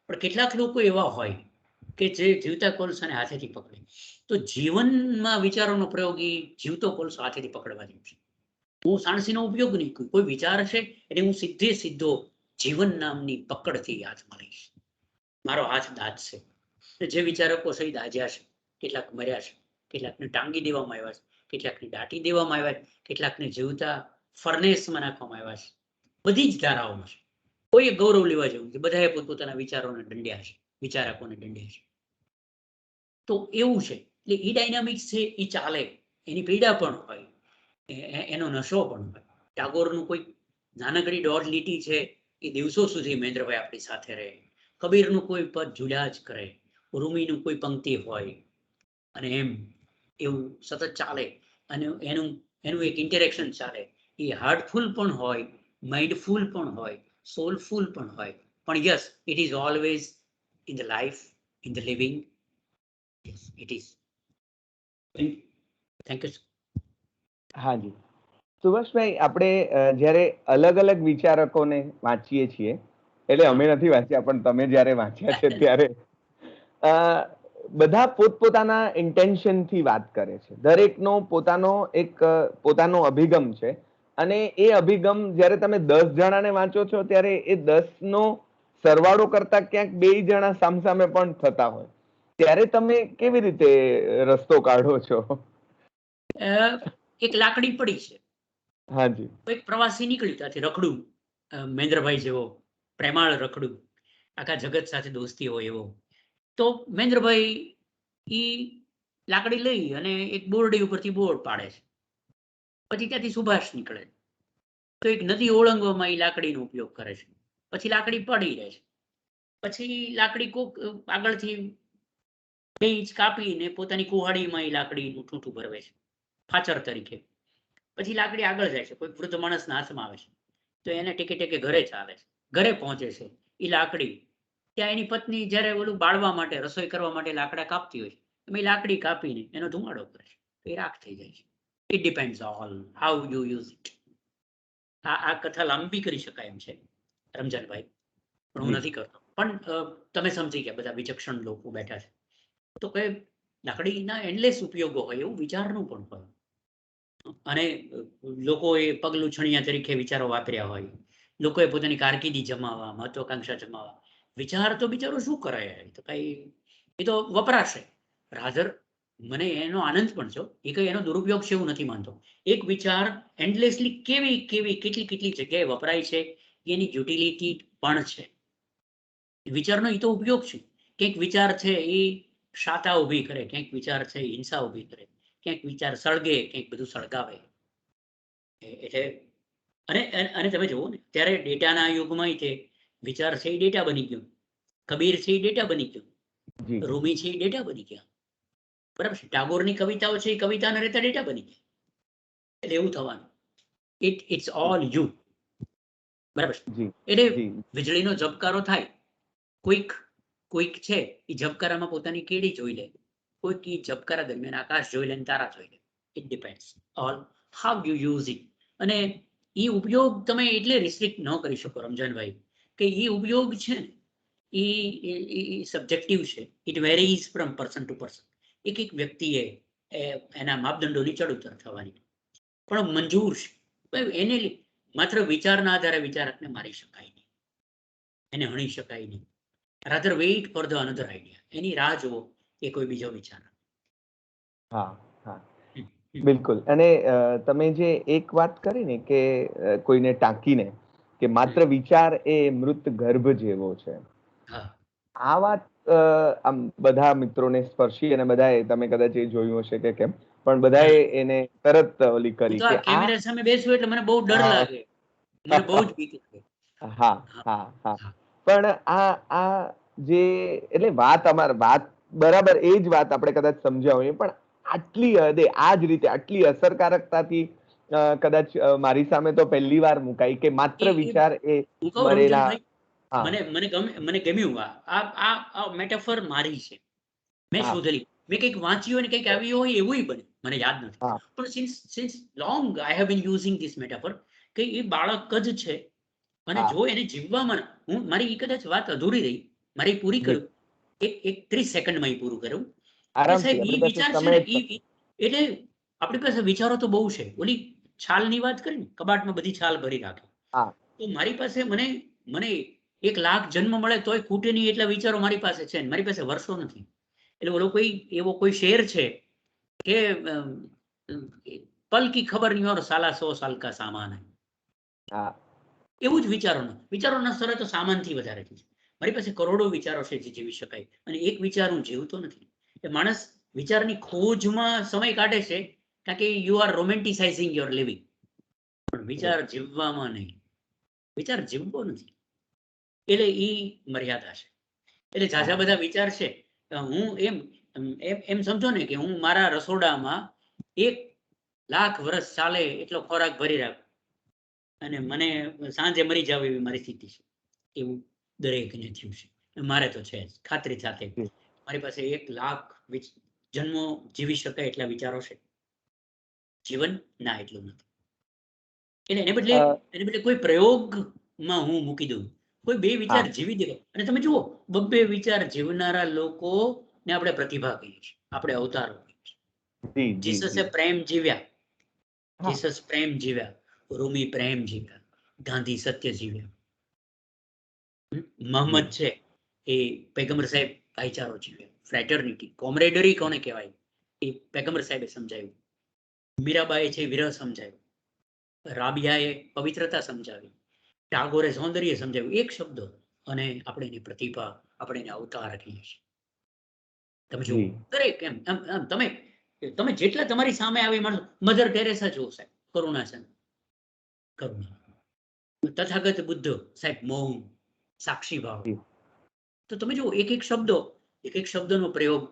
પણ કેટલાક લોકો એવા હોય કે જે જીવતા કોલસાને હાથેથી પકડે. તો જીવનમાં વિચારોનો પ્રયોગ એ જીવતો કોલસો હાથેથી પકડવા જેવું છે. હું સાણસીનો ઉપયોગ નહીં કરું, કોઈ વિચાર છે એટલે હું સીધો જીવન નામની પકડથી હાથમાં લઈશ. મારો હાથ દાંત છે. જે વિચારકો સહિત આજ્યા છે, કેટલાક મર્યા છે, કેટલાકને ટાંગી દેવામાં આવ્યા છે, કેટલાકને દાટી દેવામાં આવ્યા છે, કેટલાકને જીવતા ફર્નેસમાં નાખવામાં આવ્યા છે. બધી જ ધારાઓમાં છે. કોઈએ ગૌરવ લેવા જેવું છે. બધાએ પોતપોતાના વિચારોને દંડ્યા છે, વિચારકોને દંડ્યા છે. તો એવું છે. એટલે એ ડાયનામિક્સ છે, એ ચાલે. એની પીડા પણ હોય, એનો નશો પણ હોય. ટાગોરનું કોઈ નાનકડી 1.5 લીટી છે, એ દિવસો સુધી મહેન્દ્રભાઈ આપણી સાથે રહે. કબીરનું કોઈ પદ ઝૂલ્યા જ કરે, રૂમીનું કોઈ પંક્તિ હોય, અને એમ એવું સતત ચાલે. અને એનું એક ઇન્ટરેક્શન ચાલે. એ હાર્ટફુલ પણ હોય, માઇન્ડફુલ પણ હોય, સોલફુલ પણ હોય. પણ yes, it is always in the life, in the living. Yes, it is. Thank you. હાજી સુભાષભાઈ, આપણે જ્યારે અલગ અલગ વિચારકોને વાંચીએ છીએ, એટલે અમે નથી વાંચ્યા પણ તમે જ્યારે વાંચ્યા છે ત્યારે બધા પોતપોતાના ઇન્ટેન્શનથી વાત કરે છે. દરેકનો પોતાનો અભિગમ છે, અને એ અભિગમ જ્યારે તમે 10 જણાને વાંચો છો ત્યારે એ 10 નો સરવાળો કરતા ક્યાંક 2 જણા સામસામે પણ થતા હોય, ત્યારે તમે કેવી રીતે રસ્તો કાઢો છો? એક લાકડી પડી છે, હાજી, એક પ્રવાસી નીકળી ત્યાંથી રખડું, મહેન્દ્રભાઈ જેવો પ્રેમાળ રખડું, આખા જગત સાથે દોસ્તી હોય એવો. તો મહેન્દ્રભાઈ ઈ લાકડી લઈ અને એક બોરડી ઉપરથી બોર્ડ પાડે છે. પછી ત્યાંથી સુભાષ નીકળે, તો એક નદી ઓળંગવામાં એ લાકડીનો ઉપયોગ કરે છે. પછી લાકડી પડી રહે છે. પછી લાકડી કોક આગળથી 2 ઇંચ કાપીને પોતાની કુહાડીમાં એ લાકડીનું ઠૂઠું ભરવે છે, ફાચર તરીકે. પછી લાકડી આગળ જાય છે, કોઈ વૃદ્ધ માણસના હાથમાં આવે છે, તો એને ટેકે ટેકે ઘરે ચાલે છે. ઘરે પહોંચે છે એ લાકડી, ત્યાં એની પત્ની જ્યારે ઓલું બાળવા માટે, રસોઈ કરવા માટે લાકડા કાપતી હોય છે, એ લાકડી કાપીને એનો ધુમાડો કરે છે, તો એ રાખ થઈ જાય છે. It depends on how you use it. આ કથા લાંબી કરી શકાય એમ છે રમજાનભાઈ, પણ હું નથી કરતો. પણ તમે સમજી ગયા, બધા વિચક્ષણ લોકો બેઠા છે. તો કે લાકડીના એન્ડલેસ ઉપયોગો હોય, એવું વિચારનું પણ હોય. અને લોકોએ પગલું છણિયા તરીકે વિચારો વાપર્યા હોય, લોકોએ પોતાની કારકિર્દી જમાવવા, મહત્વાકાંક્ષા જમાવવા. વિચાર તો બિચારો શું કરે, તો કઈ એ તો વપરાશે. રાધર મને એનો આનંદ પણ છે, એ કઈ એનો દુરુપયોગ છે એવું નથી માનતો. એક વિચાર એન્ડલેસલી કેટલી જગ્યાએ વપરાય છે, એની યુટિલિટી પણ છે. વિચારનો એ તો ઉપયોગ છે. ક્યાંક વિચાર છે એ શાતા ઊભી કરે, ક્યાંક વિચાર છે એ હિંસા ઊભી કરે, ક્યાંક વિચાર સળગે, ક્યાંક બધું સળગાવે. એટલે અને તમે જુઓ ને, ત્યારે ડેટાના યુગમાં તે વિચાર છે એ ડેટા બની ગયો, કબીર છે એ ડેટા બની ગયો, રૂમી છે એ ડેટા બની ગયા, બરાબર છે. ટાગોરની કવિતાઓ છે એ કવિતાના રહેતા ડેટા બની ગયા. એટલે એવું થવાનું. ઇટ્સ ઓલ યુ, બરાબર છે. એટલે વીજળીનો ઝબકારો થાય, કોઈક છે એ ઝબકારામાં પોતાની કેડી જોઈ લે, કોઈક એ ઝબકારા દરમિયાન આકાશ જોઈ લે, તારા જોઈ લે. It depends all how you use it. અને એ ઉપયોગ તમે એટલે રિસ્ટ્રિક્ટ ન કરી શકો રમજાનભાઈ, કે એ ઉપયોગ છે ને એ સબ્જેક્ટિવ છે. It varies from person to person. એક વ્યક્તિએ એના માપદંડોની ચડ ઉતર થવાની, પણ મંજૂર છે. એને માત્ર વિચારના આધારે વિચારકને મારી શકાય નહીં, એને હણી શકાય નહીં. Rather wait for the another idea. એની રાહ જુઓ એ કોઈ બીજો વિચાર. હા હા, બિલકુલ. અને તમે જે એક વાત કરી ને કે કોઈને ટાંકીને કે માત્ર વિચાર એ મૃત ગર્ભ જેવો છે, આ વાત આમ બધા મિત્રોને સ્પર્શી, અને બધાએ, તમે કદાચ એ જોયું હશે કે કેમ, પણ બધાએ એને તરત ઓલી કરી કે કેમેરા સામે બેસું એટલે મને બહુ ડર લાગે, મને બહુ જ બીક લાગે. હા હા હા, પણ આ જે એટલે વાત બરાબર, એ જ વાત આપણે કદાચ સમજ્યા હોઈએ, પણ આટલી હદે આ જ રીતે આટલી અસરકારકતાથી કદાચ મારી સામે તો પહેલી વાર મુકાઈ કે માત્ર વિચાર એ મરેલા. મને ગમ્યું આ મેટાફર મારી છે. મેં હા. શોધેલી, મેં કંઈક વાંચ્યું અને કંઈક આવ્યું હોય એવું બને, મને યાદ નથી. હા. પણ since long I have been using this metaphor કે એ બાળક જ છે અને હા. જો એને જીવવામાં મારી કદાચ વાત અધૂરી રહી, મારી પૂરી કરું, એક 30 સેકન્ડમાં એ પૂરું કરું કે આરામથી સાહેબ એ આપણી પાસે વિચાર છે સમય ને જ નથી. એટલે આપણી પાસે વિચારો તો બહુ છે. ઓલી છાલની વાત કરી ને, કબાટમાં બધી છાલ ભરી રાખે. હા. તો મારી પાસે મને 1 લાખ જન્મ મળે તોય ખૂટે નહીં એટલા વિચારો મારી પાસે છે. મારી પાસે વર્ષો નથી. એટલે ઓલો એવો કોઈ શેર છે કે પલ કી ખબર નહીં ઓર સાલા 100 સાલ કા સામાન હૈ. હા. એવું જ વિચારોના સ્તરે તો સામાનથી વધારે છે. મારી પાસે કરોડો વિચારો છે જે જીવી શકાય, અને એક વિચાર હું જીવતો નથી. એ માણસ વિચારની ખોજમાં સમય કાઢે છે કારણ કે યુ આર રોમેન્ટિસાઇઝિંગ યોર લિવિંગ, પણ વિચાર જીવવામાં નહીં. વિચાર જીવવો નથી, એટલે એ મર્યાદા છે. એટલે ઝાઝા બધા વિચાર છે. હું એમ સમજો ને કે હું મારા રસોડામાં 1 લાખ વર્ષ ચાલે એટલો ખોરાક ભરી રાખું અને મને સાંજે મરી જાવ એવી મારી સ્થિતિ છે. એવું દરેકને થયું છે. મારે તો છે જ, ખાતરી સાથે. મારી પાસે 1 લાખ જન્મો જીવી શકાય એટલા વિચારો છે. જીવન ના એટલું નથી. એટલે એને બદલે કોઈ પ્રયોગમાં હું મૂકી દઉં, કોઈ 2 વિચાર જીવી દે. અને તમે જુઓ, 2 વિચાર જીવનારા લોકો ને આપણે પ્રતિભા કહીએ છીએ, આપણે અવતારો કહીએ છીએ. જીસસે પ્રેમ જીવ્યા, જીસસ પ્રેમ જીવ્યા, રૂમી પ્રેમ જીવ્યા, ગાંધી સત્ય જીવ્યા. મોહમ્મદ છે એ પૈગંબર સાહેબ ભાઈચારો જીવ્યો, ફ્રેટર્નિટી, કોમરેડરી કોને કહેવાય એ પૈગંબર સાહેબે સમજાવ્યું. મીરાબાઈએ છે વિરહ સમજાવ્યું, રાબિયાએ પવિત્રતા સમજાવી, ટાગોરે સૌંદર્ય સમજાવ્યું. એક શબ્દ અને આપણે એની પ્રતિભા, આપણે એને અવતાર કહીએ છીએ. તમે જુઓ, દરેક એમ તમે જેટલા તમારી સામે આવી માણસો, મધર ટેરેસા જુઓ સાહેબ, કરુણા છે, કરુણા. તથાગત બુદ્ધ સાહેબ, મૌન, સાક્ષી ભાવ. તો તમે જુઓ, એક એક શબ્દનો પ્રયોગ.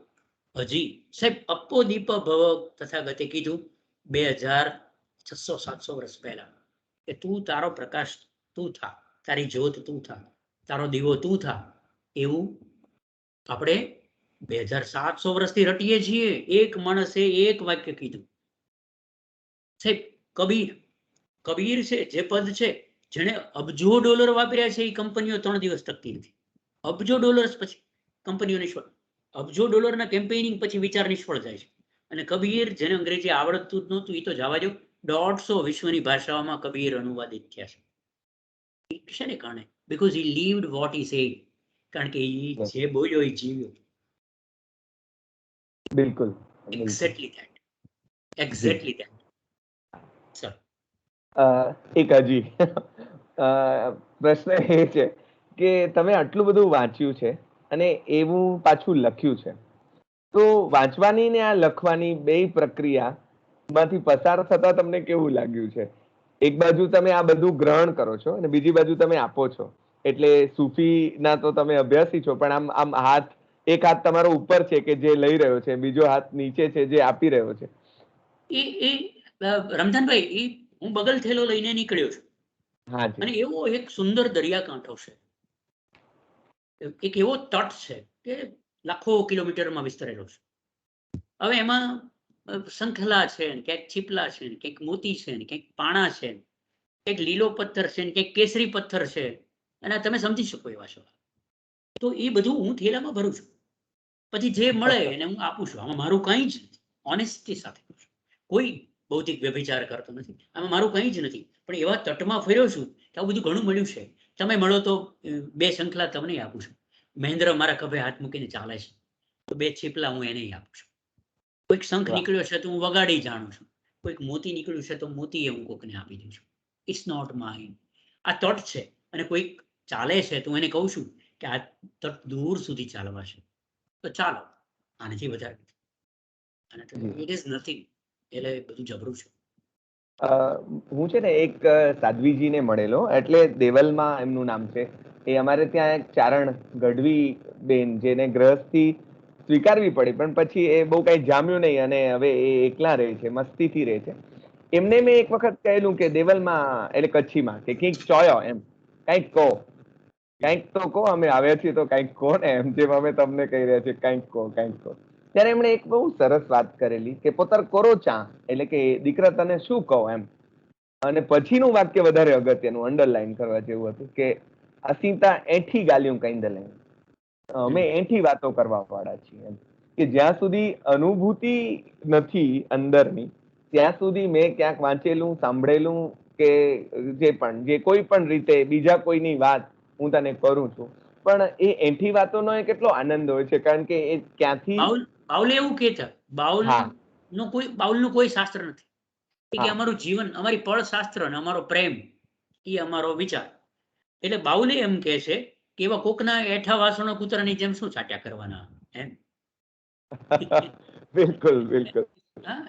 હજી સાહેબ અપ્પો દીપ ભવ તથાગતે કીધું 2600-700 વર્ષ પહેલા કે તું તારો પ્રકાશ તું થા, તારી જ્યોત તું થા, તારો દીવો તું થા. એવું આપણે 2700 વર્ષથી રટીએ છીએ. એક માણસે એક વાક્ય કીધું. સાહેબ કબીર છે જે પદ છે, જેને અબજો ડોલર વાપર્યા છે, એ કંપનીઓ 3 દિવસ ટકતી નથી. અબજો ડોલર્સ પછી કંપનીઓ નિષ્ફળ, અબજો ડોલરના કેમ્પેનિંગ પછી વિચાર નિષ્ફળ જાય છે. અને કબીર, જેને અંગ્રેજી આવડતું જ નહોતું, એ તો જવા દો, 150 વિશ્વની ભાષાઓમાં કબીર અનુવાદિત થયા છે. શેને કારણે? Because he lived what he said. કારણ કે જે બોલ્યો એ જીવ્યો. બિલકુલ. Exactly that. સર, એક હજી પ્રશ્ન એ છે કે તમે આટલું બધું વાંચ્યું છે અને એવું પાછું લખ્યું છે, તો વાંચવાની ને આ લખવાની 2 પ્રક્રિયા માંથી પસાર થતા તમને કેવું લાગ્યું છે? એક બાજુ તમે આ બધું ગ્રહણ કરો છો અને બીજી બાજુ તમે આપો છો, એટલે સૂફીના તો તમે અભ્યાસી છો, પણ આમ એક હાથ તમારો ઉપર છે કે જે લઈ રહ્યો છે, બીજો હાથ નીચે છે જે આપી રહ્યો છે. એ રમજાનભાઈ, હું બગલ થેલો લઈને નીકળ્યો છું. હાજી. અને એવો એક સુંદર દરિયાકાંઠો છે, એક એવો તટ છે કે લાખો કિલોમીટરમાં વિસ્તરેલો છે. હવે એમાં શંખલા છે, ક્યાંક છીપલા છે, ક્યાંક મોતી છે, ક્યાંક પાણા છે, ક્યાંક લીલો પથ્થર છે, ક્યાંક કેસરી પથ્થર છે. અને તમે સમજી શકો એવા છો. તો એ બધું હું થેલામાં ભરું છું. પછી જે મળે એને હું આપું છું. આમાં મારું કંઈ જ નથી, ઓનેસ્ટી સાથે કહું છું. કોઈ ભૌતિક વ્યભિચાર કરતો નથી, આમાં મારું કંઈ જ નથી. પણ એવા તટમાં ફર્યો છું કે આવું બધું ઘણું મળ્યું છે. તમે મળો તો 2 શંખલા તમને આપું છું. મહેન્દ્ર મારા ખભે હાથ મૂકીને ચાલે છે તો 2 છીપલા હું એને આપું છું. કોઈક શંખ નીકળ્યો છે તો હું વગાડી જાણું છું. કોઈક મોતી નીકળ્યું છે તો મોતી હું કોકને આપી દઉં છું. It's not mine. આ તટ છે, અને કોઈક ચાલે છે તો એને કહું છું કે આ તટ દૂર સુધી ચાલવા છે, તો ચાલો, આનાથી વધારે. અને ઇટ ઇઝ નથિંગ. એટલે બધું જબરું છે. હું છે ને એક સાધ્વીજીને મળેલો, એટલે દેવલમાં એમનું નામ છે. એ અમારે ત્યાં એક ચારણ ગઢવી બેન, જેને ગ્રહસ્થી સ્વીકારવી પડી, પણ પછી એ બહુ કઈ જામ્યું નહીં અને હવે એ એકલા રહે છે, મસ્તીથી રહે છે. એમને મેં એક વખત કહેલું કે દેવલમાં, એટલે કચ્છીમાં, કે કંઈક ચોયો એમ, કંઈક કહો. કંઈક તો કહો, અમે આવ્યા છીએ તો કંઈક કહો ને, એમ જેમ અમે તમને કહી રહ્યા છીએ કંઈક કહો, કંઈક કહો. ત્યારે એમણે એક બહુ સરસ વાત કરેલી કે પોતર કરો ચા, એટલે કે દીકરા તને શું કહો એમ. અને પછીનું વાક્ય વધારે અગત્યનું અંડરલાઈન કરવા જેવું હતું કે અસીતા એઠી ગાલ્યું કઈ દલે, અમે એઠી વાતો કરવા વાળા છીએ એમ. કે જ્યાં સુધી અનુભૂતિ નથી અંદરની, ત્યાં સુધી મેં ક્યાંક વાંચેલું, સાંભળેલું કે જે કોઈ પણ રીતે બીજા કોઈની વાત હું તને કરું છું, પણ એ એઠી વાતોનો એ કેટલો આનંદ હોય છે, કારણ કે એ ક્યાંથી બાઉલ એવું કે છે, બાઉલનું કોઈ શાસ્ત્ર નથી કે અમારું જીવન, અમારી પળ શાસ્ત્ર અને અમારો પ્રેમ એ અમારો વિચાર. એટલે બાઉલે એમ કે છે કે એવા કોકના એઠા વાસણો કૂતરાની જેમ શું છાટ્યા કરવાના એમ. બિલકુલ બિલકુલ.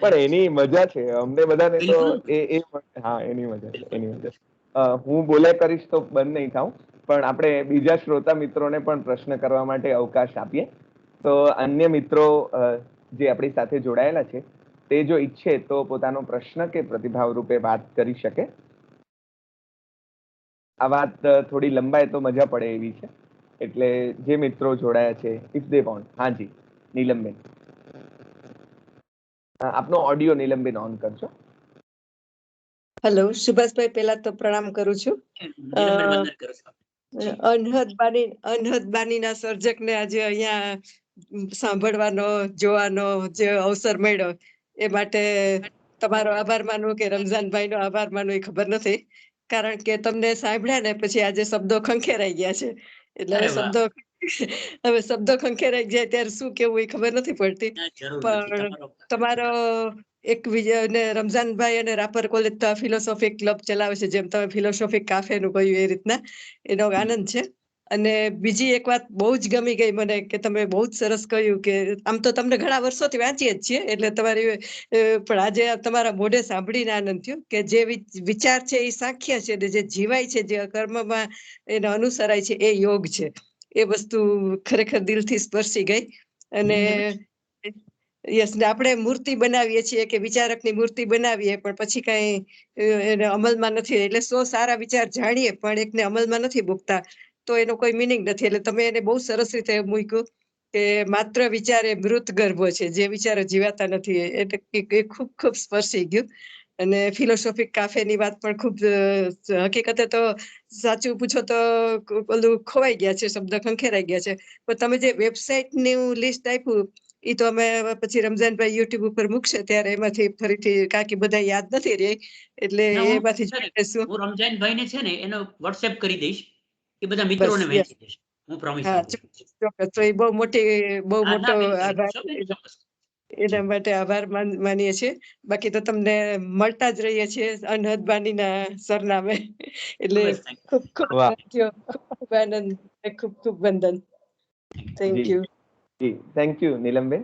પણ એની મજા છે અમને બધાને તો એ હા, એની મજા છે, એની મજા. હું બોલ્યા કરીશ તો બંધ નહીં થાઉં, પણ આપણે બીજા શ્રોતા મિત્રોને પણ પ્રશ્ન કરવા માટે અવકાશ આપીએ. તો અન્ય મિત્રો જે આપણી સાથે જોડાયેલા છે તે જો ઈચ્છે તો પોતાનો પ્રશ્ન કે પ્રતિભાવ રૂપે વાત કરી શકે. આ વાત થોડી લંબાય તો મજા પડે એવી છે, એટલે જે મિત્રો જોડાયા છે, ઇફ દે વોન્ટ. હાજી નીલમબેન, આપનો ઓડિયો નીલમબેન ઓન કરજો. હેલો સુભાષભાઈ, પહેલા તો પ્રણામ કરું છું. અનહદ બાનીના સર્જકને આજે અહીંયા સાંભળવાનો, જોવાનો જે અવસર મળ્યો એ માટે તમારો આભાર માનવો કે રમઝાનભાઈ નો આભાર માનવો એ ખબર નથી, કારણ કે તમને સાંભળ્યા ને પછી આજે શબ્દો ખંખેરાઈ ગયા છે. એટલે હવે શબ્દો ખંખેરાઈ જાય ત્યારે શું કેવું એ ખબર નથી પડતી. પણ તમારો એક રમઝાનભાઈ અને રાપર કોલેજ તો ફિલોસોફી ક્લબ ચલાવે છે, જેમ તમે ફિલોસોફી કાફેનું કહ્યું એ રીતના એનો આનંદ છે. અને બીજી એક વાત બહુ જ ગમી ગઈ મને, કે તમે બહુ જ સરસ કહ્યું કે આમ તો તમને ઘણા વર્ષોથી વાંચીએ જ છીએ, એટલે તમારી પણ આજે તમારા મોઢે સાંભળીને આનંદ થયો કે જે વિચાર છે એ સાખ્ય છે, જે જીવાય છે, જે કર્મમાં એને અનુસરાય છે એ યોગ છે. એ વસ્તુ ખરેખર દિલથી સ્પર્શી ગઈ. અને યસ, ને આપણે મૂર્તિ બનાવીએ છીએ કે વિચારકની મૂર્તિ બનાવીએ, પણ પછી કઈ એને અમલમાં નથી, એટલે 100 સારા વિચાર જાણીએ પણ એકને અમલમાં નથી મૂકતા તો એનો કોઈ મિનિંગ નથી. એટલે તમે એને બહુ સરસ રીતે મૂક્યું કે માત્ર વિચાર એ મૃત ગર્ભો છે, જે વિચારો જીવાતા નથી. એટલે એ ખૂબ ખૂબ સ્પર્શી ગયું. અને ફિલોસોફિક કાફેની વાત પણ ખૂબ, હકીકતે તો સાચું પૂછો તો બધું ખોવાઈ ગયા છે, શબ્દ ખંખેરાઈ ગયા છે. પણ તમે જે વેબસાઇટનું લિસ્ટ આપ્યું એ તો અમે પછી રમઝાનભાઈ યુટ્યુબ ઉપર મૂકશે ત્યારે એમાંથી ફરીથી, કારણ કે બધા યાદ નથી રહી, એટલે એમાંથી હું રમઝાનભાઈને છે ને એનો WhatsApp કરી દઈશ, એ બધા મિત્રોને વહેંચી દઈશ, હું પ્રોમિસ આપું છું. ચોક્કસ. તો એ બહુ મોટો આભાર, એના માટે આભાર માનીએ છીએ. બાકી તો તમને મળતા જ રહીએ છીએ અનહદ બાનીના સરનામે. એટલે ખૂબ ખૂબ આનંદ, ખૂબ ખૂબ વંદન. Thank you. જી, thank you Neelamben.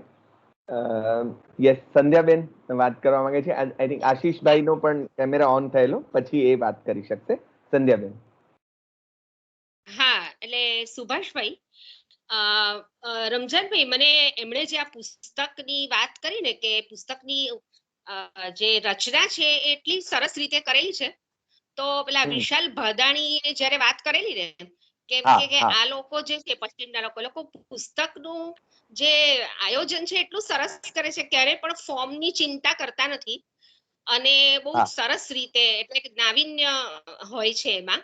Yes, Sandhyaben વાત કરવા માંગે છે. આઈ થિંક આશીષભાઈ નો પણ કેમેરા ઓન થયેલો, પછી એ વાત કરી શકશે. સંધ્યાબેન. હા, એટલે સુભાષભાઈ, રમઝાનભાઈ, મને એમણે જે આ પુસ્તકની વાત કરી ને, કે પુસ્તકની જે રચના છે એટલી સરસ રીતે કરેલી છે. તો પેલા વિશાલ ભાદાણીએ જયારે વાત કરેલી ને, કેમ કે આ લોકો જે છે પશ્ચિમના લોકો પુસ્તકનું જે આયોજન છે એટલું સરસ કરે છે, ક્યારે પણ ફોર્મની ચિંતા કરતા નથી, અને બહુ સરસ રીતે, એટલે નાવીન્ય હોય છે એમાં,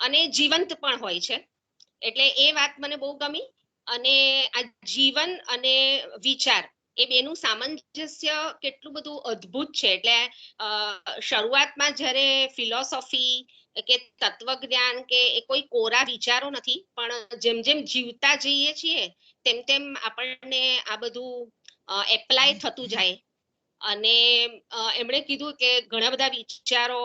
અને જીવંત પણ હોય છે. એટલે એ વાત મને બહુ ગમી. અને આ જીવન અને વિચાર એ બેનું સામંજસ્ય કેટલું બધું અદ્ભુત છે. એટલે શરૂઆતમાં જ્યારે ફિલોસોફી કે તત્વજ્ઞાન કે કોઈ કોરા વિચારો નથી, પણ જેમ જેમ જીવતા જઈએ છીએ તેમ તેમ આપણને આ બધું એપ્લાય થતું જાય. અને એમણે કીધું કે ઘણા બધા વિચારો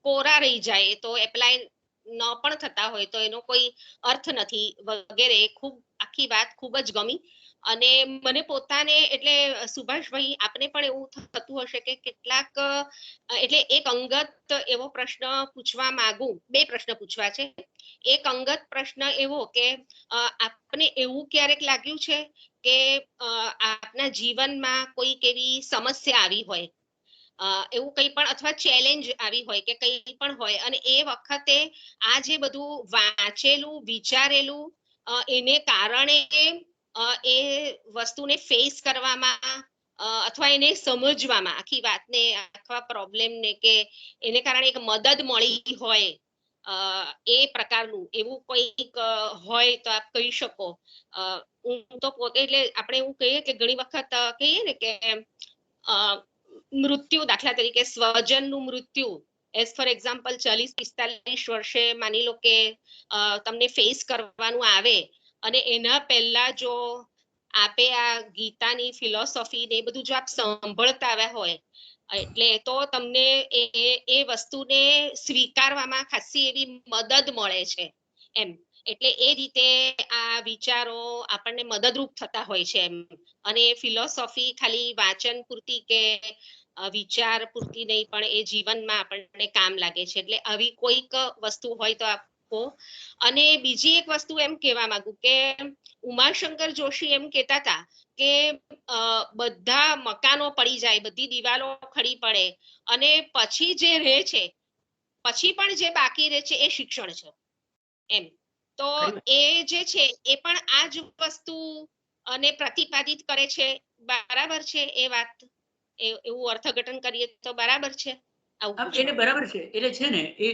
કોરા રહી જાય તો એપ્લાય ન પણ થતા હોય તો એનો કોઈ અર્થ નથી વગેરે. ખૂબ આખી વાત ખૂબ જ ગમી. અને મને પોતાને, એટલે સુભાષભાઈ, આપને પણ એવું થતું હશે કે કેટલાક, એટલે એક અંગત એવો પ્રશ્ન પૂછવા માંગુ, 2 પ્રશ્ન પૂછવા છે. એક અંગત પ્રશ્ન એવો કે આપને એવું ક્યારેક લાગ્યું છે કે આપના જીવનમાં કોઈક એવી સમસ્યા આવી હોય એવું કંઈ પણ અથવા ચેલેન્જ આવી હોય કે કંઈ પણ હોય અને એ વખતે આ જે બધું વાંચેલું વિચારેલું એને કારણે એ વસ્તુને ફેસ કરવામાં અથવા એને સમજવામાં આખી વાતને અથવા પ્રોબ્લેમને કે એને કારણે એક મદદ મળી હોય એ પ્રકારનું એવું કંઈક હોય તો આપ કહી શકો. હું તો પોતે એટલે આપણે એવું કહીએ કે ઘણી વખત કહીએ ને કે મૃત્યુ દાખલા તરીકે સ્વજનનું મૃત્યુ એઝ ફોર એક્ઝામ્પલ 40-45 વર્ષે માની લો કે તમને ફેસ કરવાનું આવે અને એના પહેલા જો આપે આ ગીતાની ફિલોસોફી ને એ બધું જો આપ સાંભળતા આવ્યા હોય એટલે તો તમને એ વસ્તુને સ્વીકારવામાં ખાસી એવી મદદ મળે છે એમ. એટલે એ રીતે આ વિચારો આપણને મદદરૂપ થતા હોય છે એમ. અને ફિલોસોફી ખાલી વાંચન પૂરતી કે વિચાર પૂરતી નહીં પણ એ જીવનમાં આપણને કામ લાગે છે. એટલે આવી કોઈક વસ્તુ હોય તો આપો. અને બીજી એક વસ્તુ એમ કહેવા માંગુ કે ઉમાશંકર જોશી એમ કહેતા હતા કે બધા મકાનો પડી જાય, બધી દિવાલો ખડી પડે અને પછી જે રહે છે, પછી પણ જે બાકી રહે છે એ શિક્ષણ છે એમ. તો એ જે છે એ પણ આ જ વસ્તુ અને પ્રતિપાદિત કરે છે. બરાબર છે એ વાત? એવું અર્થઘટન કરીએ તો બરાબર છે? એટલે બરાબર છે. એટલે છે ને એ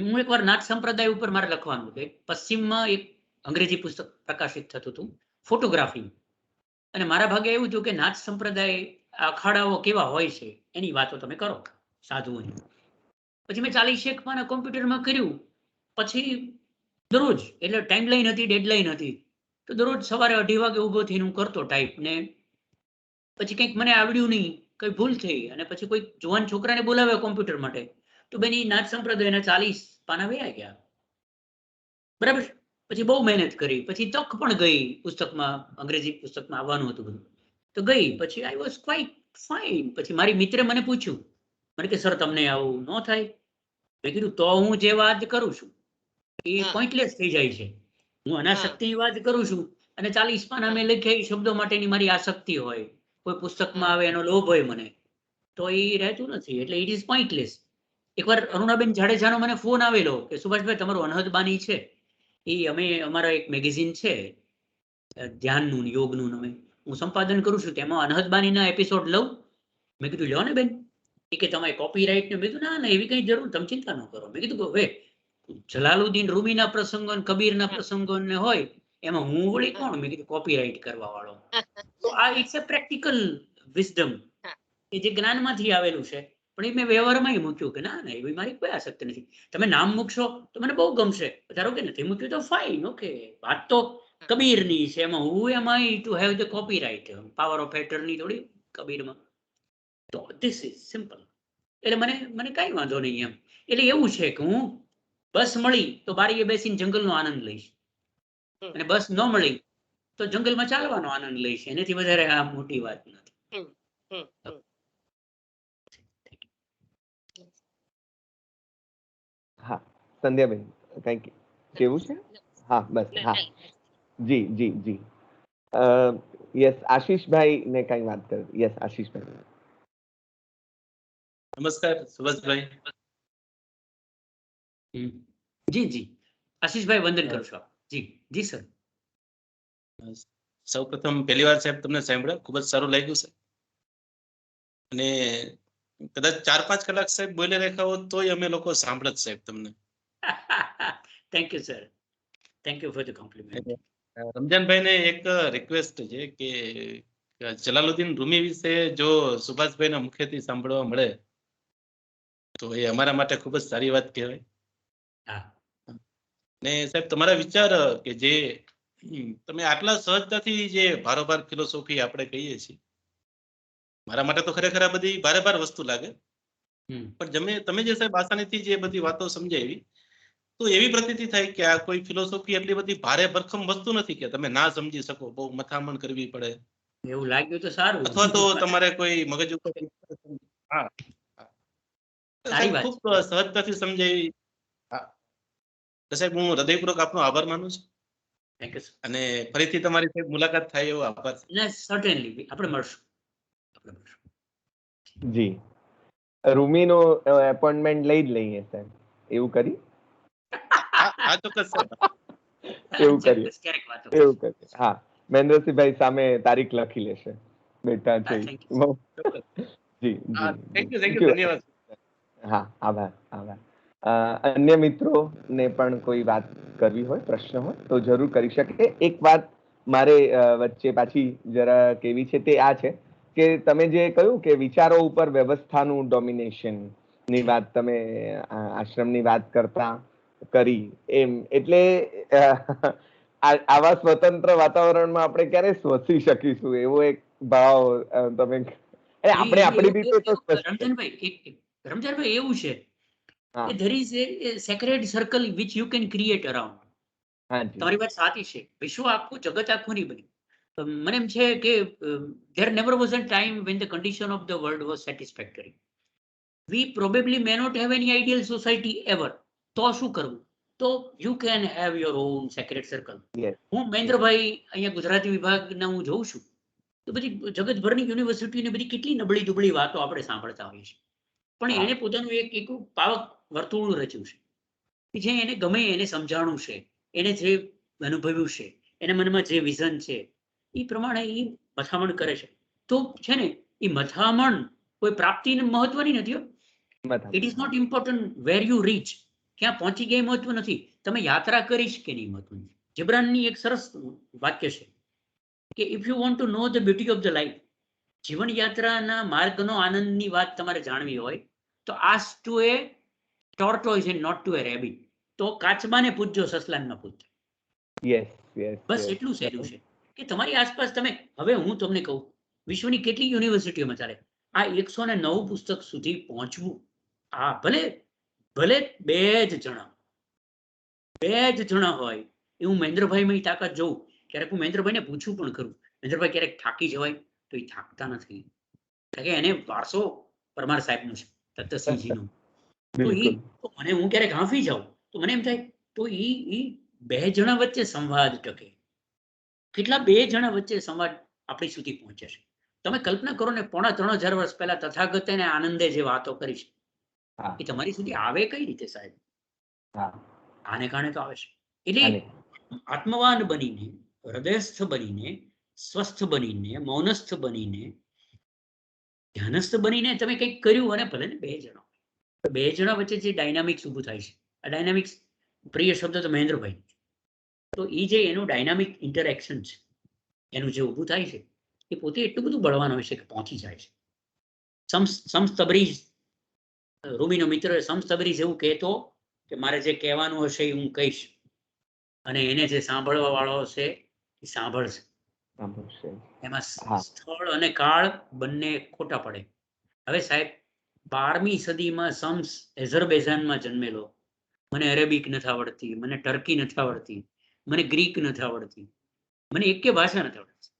હું એકવાર નાથ સંપ્રદાય ઉપર મારે લખવાનું છે. પશ્ચિમમાં એક અંગ્રેજી પુસ્તક પ્રકાશિત થતું હતું ફોટોગ્રાફી, અને મારા ભાગે એવું હતું કે નાથ સંપ્રદાય અખાડાઓ કેવા હોય છે એની વાતો તમે કરો સાધુઓની. પછી મેં 40 પાના કોમ્પ્યુટરમાં કર્યું. પછી દરરોજ એટલે ટાઈમ લાઈન હતી, ડેડલાઈન હતી, તો દરરોજ સવારે 2:30 વાગે ઊભો થઈને હું કરતો ટાઈપ. ને પછી કંઈક મને આવડ્યું નહીં, કઈ ભૂલ થઈ, અને પછી કોઈ જુવાન છોકરાને બોલાવ્યો કોમ્પ્યુટર માટે, તો બેની નાથ સંપ્રદાયના 40 પાના વયા ગયા. બરાબર. પછી બહુ મહેનત કરી, પછી તક પણ ગઈ પુસ્તકમાં, અંગ્રેજી પુસ્તકમાં આવવાનું હતું બધું, તો ગઈ. પછી આઈ વોઝ ક્વાઇટ ફાઇન. પછી મારી મિત્રે મને પૂછ્યું, મને કે સર તમને આવું ન થાય? મેં કીધું તો હું જે વાત કરું છું એ પોઈન્ટલેસ થઈ જાય છે. હું અનાસક્તિની વાત કરું છું અને 40 પાના મેં લખ્યા એ શબ્દો માટેની મારી આસક્તિ હોય, કોઈ પુસ્તકમાં આવે એનો લોભ હોય મને, તો એ રહેતું નથી. એટલે ઇટ ઇઝ પોઈન્ટલેસ. એકવાર અરુણાબેન જાડેજાનો મને ફોન આવેલો કે સુભાષભાઈ તમારું અનહદ બાની છે, એ અમે અમારા એક મેગેઝિન છે ધ્યાનનું યોગનું, હું સંપાદન કરું છું, તેમાં અનહદ બાનીના એપિસોડ લઉં. મેં કીધું લ્યો ને બેન. એ કે તમારે કોપીરાઇટ ને? મેં કીધું ના એવી કઈ જરૂર, તમે ચિંતા ન કરો. મેં કીધું હવે જલાલુદ્દીન રૂમીના પ્રસંગો, કબીરના પ્રસંગો ને હોય એમાં હું વળી કોણ? મેં કીધું કોપીરાઇટ કરવા વાળો. તો આ ઇટ્સ અ પ્રેક્ટિકલ વિઝડમ કે જે જ્ઞાનમાંથી આવેલું છે, પણ એ મેં વ્યવહારમાં મૂક્યું કે ના એવી મારી કોઈ આસક્તિ નથી. તમે નામ મૂકશો તો મને બહુ ગમશે, ધારો કે નથી મૂક્યું તો ફાઇન, ઓકે. વાત તો કબીરની છે, એમાં who am I to have the copyright? Power of attorney થોડી કબીરમાં. તો ધીસ ઇઝ સિમ્પલ. એટલે મને કઈ વાંધો નહીં એમ. એટલે એવું છે કે હું બસ મળી તો બારીએ બેસીને જંગલનો આનંદ લઈશ, અને બસ ન મળી તો જંગલમાં ચાલવાનો આનંદ લઈશ. એનાથી વધારે આ મોટી વાત નથી. હા સંધ્યાબેન કંઈક કેવું છે? હા બસ. હા જી જી જી. યસ આશીષભાઈ ને કઈ વાત કરે. યસ આશીષભાઈ. નમસ્કાર સુભાષભાઈ. જી જી આશીષભાઈ વંદન કરું છું. જી જી સર. સૌપ્રથમ પહેલી વાર સાહેબ તમને સાંભળ્યા, ખૂબ જ સારું લાગ્યું છે. અને કદાચ 4-5 કલાક સાહેબ બોલે રાખ્યા હોત તોય અમે લોકો સાંભળત સાહેબ તમને. Thank you sir, thank you for the compliment. રમજાનભાઈ ને એક રિક્વેસ્ટ છે કે જલાલુદ્દીન રૂમી વિશે જો સુભાષભાઈના મુખેથી સાંભળવા મળે તો એ અમારા માટે ખૂબ જ સારી વાત કહેવાય. ને સાહેબ તમારા વિચાર કે જે તમે આટલા સહજતાથી જે ભારોભાર ફિલોસોફી આપણે કહીએ છીએ, મારા માટે તો ખરેખર આ બધી ભારેભાર વસ્તુ લાગે, પણ તમે જે સાહેબ આસાનીથી જે બધી વાતો સમજાવી, તો એવી પ્રતીતિ થાય કે આ કોઈ ફિલોસોફી એટલી બધી ભારે ભરખમ વસ્તુ નથી કે તમે ના સમજી શકો, બહુ મથામણ કરવી પડે. એવું લાગ્યું તો સારું. અથવા તો તમારે કોઈ મગજ ઉપર ખૂબ સહજતાથી સમજાવી. સાહેબ હું હૃદયપૂર્વક આપનો આભાર માનું છું. અને ફરીથી તમારી મુલાકાત થાય એવો આભાર. સર્ટેનલી આપણે મળશું. જી, રૂમીનો એપોઇન્ટમેન્ટ લઈ જ લઈએ સાહેબ, એવું કરી આ ચોક્કસ સાહેબ. એવું કરીએ, ચોક્કસ ક્યારેક વાતો એવું કરીએ. હા, મહેન્દ્રસિંહભાઈ સામે તારીખ લખી લેશે, બેટા છે ઈ. જી જી, થેન્ક યુ થેન્ક યુ. ધન્યવાદ. હા, આભાર આભાર. અન્ય મિત્રોને પણ કોઈ વાત કરવી હોય, પ્રશ્ન હોય તો જરૂર કરી શકે. એક વાત મારે વચ્ચે પાછી જરા કેવી છે તે આ છે કે તમે જે કહ્યું કે વિચારો ઉપર વ્યવસ્થાનું ડોમિનેશન ની વાત તમે આશ્રમની વાત કરતા કરી એમ, એટલે આવા સ્વતંત્ર વાતાવરણમાં આપણે ક્યારે સ્વસી શકીશું, એવો એક ભાવ તમે આપણે આપણી રીતે તો રમજાનભાઈ એવું છે કે there is a sacred circle which you can create around. તમારી વાત સાચી છે, વિશ્વ આખું જગત આખું નહીં બન્યું. મને એમ છે કે there never was a time when the condition of the world was satisfactory. We probably may not have any ideal society ever. તો શું કરવું? તો you can have your own sacred circle. હું મહેન્દ્રભાઈ અહીંયા ગુજરાતી વિભાગના હું જોઉં છું તો બધી જગતભરની યુનિવર્સિટીને બધી કેટલી નબળી દુબળી વાતો આપણે સાંભળતા હોઈએ છીએ, પણ એને પોતાનું એક પાવક વર્તુળ રચ્યું છે કે જે એને ગમે એને સમજાણું છે, એને જે અનુભવ્યું છે, એના મનમાં જે વિઝન છે એ પ્રમાણે એ મથામણ કરે છે. તો છે ને એ મથામણ કોઈ પ્રાપ્તિને મહત્વની નથી. It is not important where you reach, ક્યાં પહોંચી ગયા મહત્વ નથી, તમે યાત્રા કરીશ કે નહીં મહત્વ નથી. જિબ્રાનની એક સરસ વાક્ય છે કે if you want to know the beauty of the life, જીવન યાત્રાના માર્ગનો આનંદની વાત તમારે જાણવી હોય તો ask to a tortoise and not to a rabbit. તો કાચબાને પૂછજો, સસલાને ન પૂછજો. બસ એટલું સહેલું છે કે તમારી આસપાસ તમે, હવે હું તમને કહું વિશ્વની કેટલી યુનિવર્સિટીઓમાં ચાલે આ 109 પુસ્તક સુધી પહોંચવું, આ ભલે ભલે બે જ જણા હોય એ હું મહેન્દ્રભાઈમાં તાકાત જોઉં. ક્યારેક હું મહેન્દ્રભાઈને પૂછું પણ ખરું, મહેન્દ્રભાઈ ક્યારેક થાકી જવાય તો એ થાકતા નથી, કારણ કે એને વારસો પરમાર સાહેબનો છે, દત્તસિંહજીનો. તો મને હું ક્યારેક હાંફી જાઉં તો મને એમ થાય તો એ બે જણા વચ્ચે સંવાદ ટકે. કેટલા બે જણા વચ્ચે સંવાદ આપણી સુધી પહોંચે છે. તમે કલ્પના કરો ને 3,500 વર્ષ પહેલા તથાગત અને આનંદે જે વાતો કરી છે એ તમારી સુધી આવે કઈ રીતે સાહેબ? આને કારણે તો આવે છે. એટલે આત્મવાન બનીને, હૃદયસ્થ બનીને, સ્વસ્થ બનીને, મૌનસ્થ બનીને, ધ્યાનસ્થ બનીને તમે કંઈક કર્યું, અને ભલે ને બે જણા વચ્ચે જે ડાયનામિક્સ ઊભું થાય છે, આ ડાયનામિક્સ પ્રિય શબ્દ તો મહેન્દ્રભાઈ, તો એ જે એનું ડાયનામિક ઇન્ટરેક્શન છે, એનું જે ઊભું થાય છે એ પોતે એટલું બધું બળવાન હોય છે કે પહોંચી જાય છે. શમ્સ તબરીઝ, રૂમીનો મિત્ર શમ્સ તબરીઝ એવું કહેતો કે મારે જે કહેવાનું હશે એ હું કહીશ, અને એને જે સાંભળવા વાળો છે એ સાંભળશે. એમાં સ્થળ અને કાળ બંને ખોટા પડે. હવે સાહેબ 12મી સદીમાં શમ્સ એઝરબૈજાનમાં જન્મેલો, મને અરેબિક નથી આવડતી, મને ટર્કી નથી આવડતી, મને ગ્રીક નથી આવડતી, મને એકે ભાષા નથી આવડતી,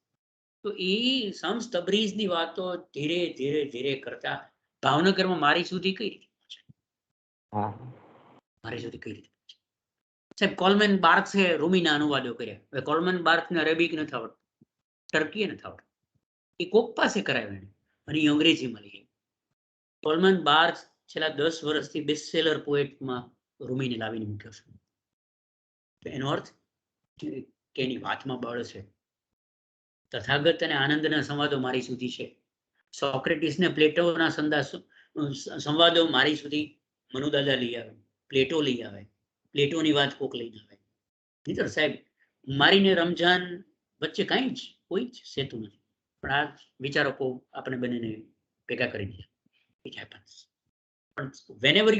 તો એ શમ્સ તબરીઝની વાતો ધીરે ધીરે ધીરે કરતા ભાવનગરમાં મારી સુધી કઈ રીતે પહોંચે? મારી સુધી કઈ રીતે પહોંચે? સાહેબ કોલમેન બાર્ક્સે રૂમીના અનુવાદો કર્યા. હવે કોલમેન બાર્ક્સને અરેબિક નથી આવડતું, ટર્કી નથી આવડતું, એ કોક પાસે કરાવ્યું એને, અને એ અંગ્રેજીમાં લઈ આવ્યું. કોલમેન બાર્ક્સ છેલ્લા 10 વર્ષથી બેસ્ટ સેલર પોએટમાં રૂમીને લાવીને મૂક્યો છે. તો એનો અર્થ કે એની વાતમાં બળ છે. તથાગત અને આનંદના સંવાદો મારી સુધી છે. સોક્રેટિસને પ્લેટોના સંવાદો મારી સુધી મનુદાદા લઈ આવે, પ્લેટો લઈ આવે, પ્લેટોની વાત કોક લઈને આવે. નીતર સાહેબ મારીને રમજાન વચ્ચે કાંઈ જ કોઈ જ સેતુ નથી, પણ આ વિચારકો આપણે બંનેને ભેગા કરી દીધા. It happens. પણ whenever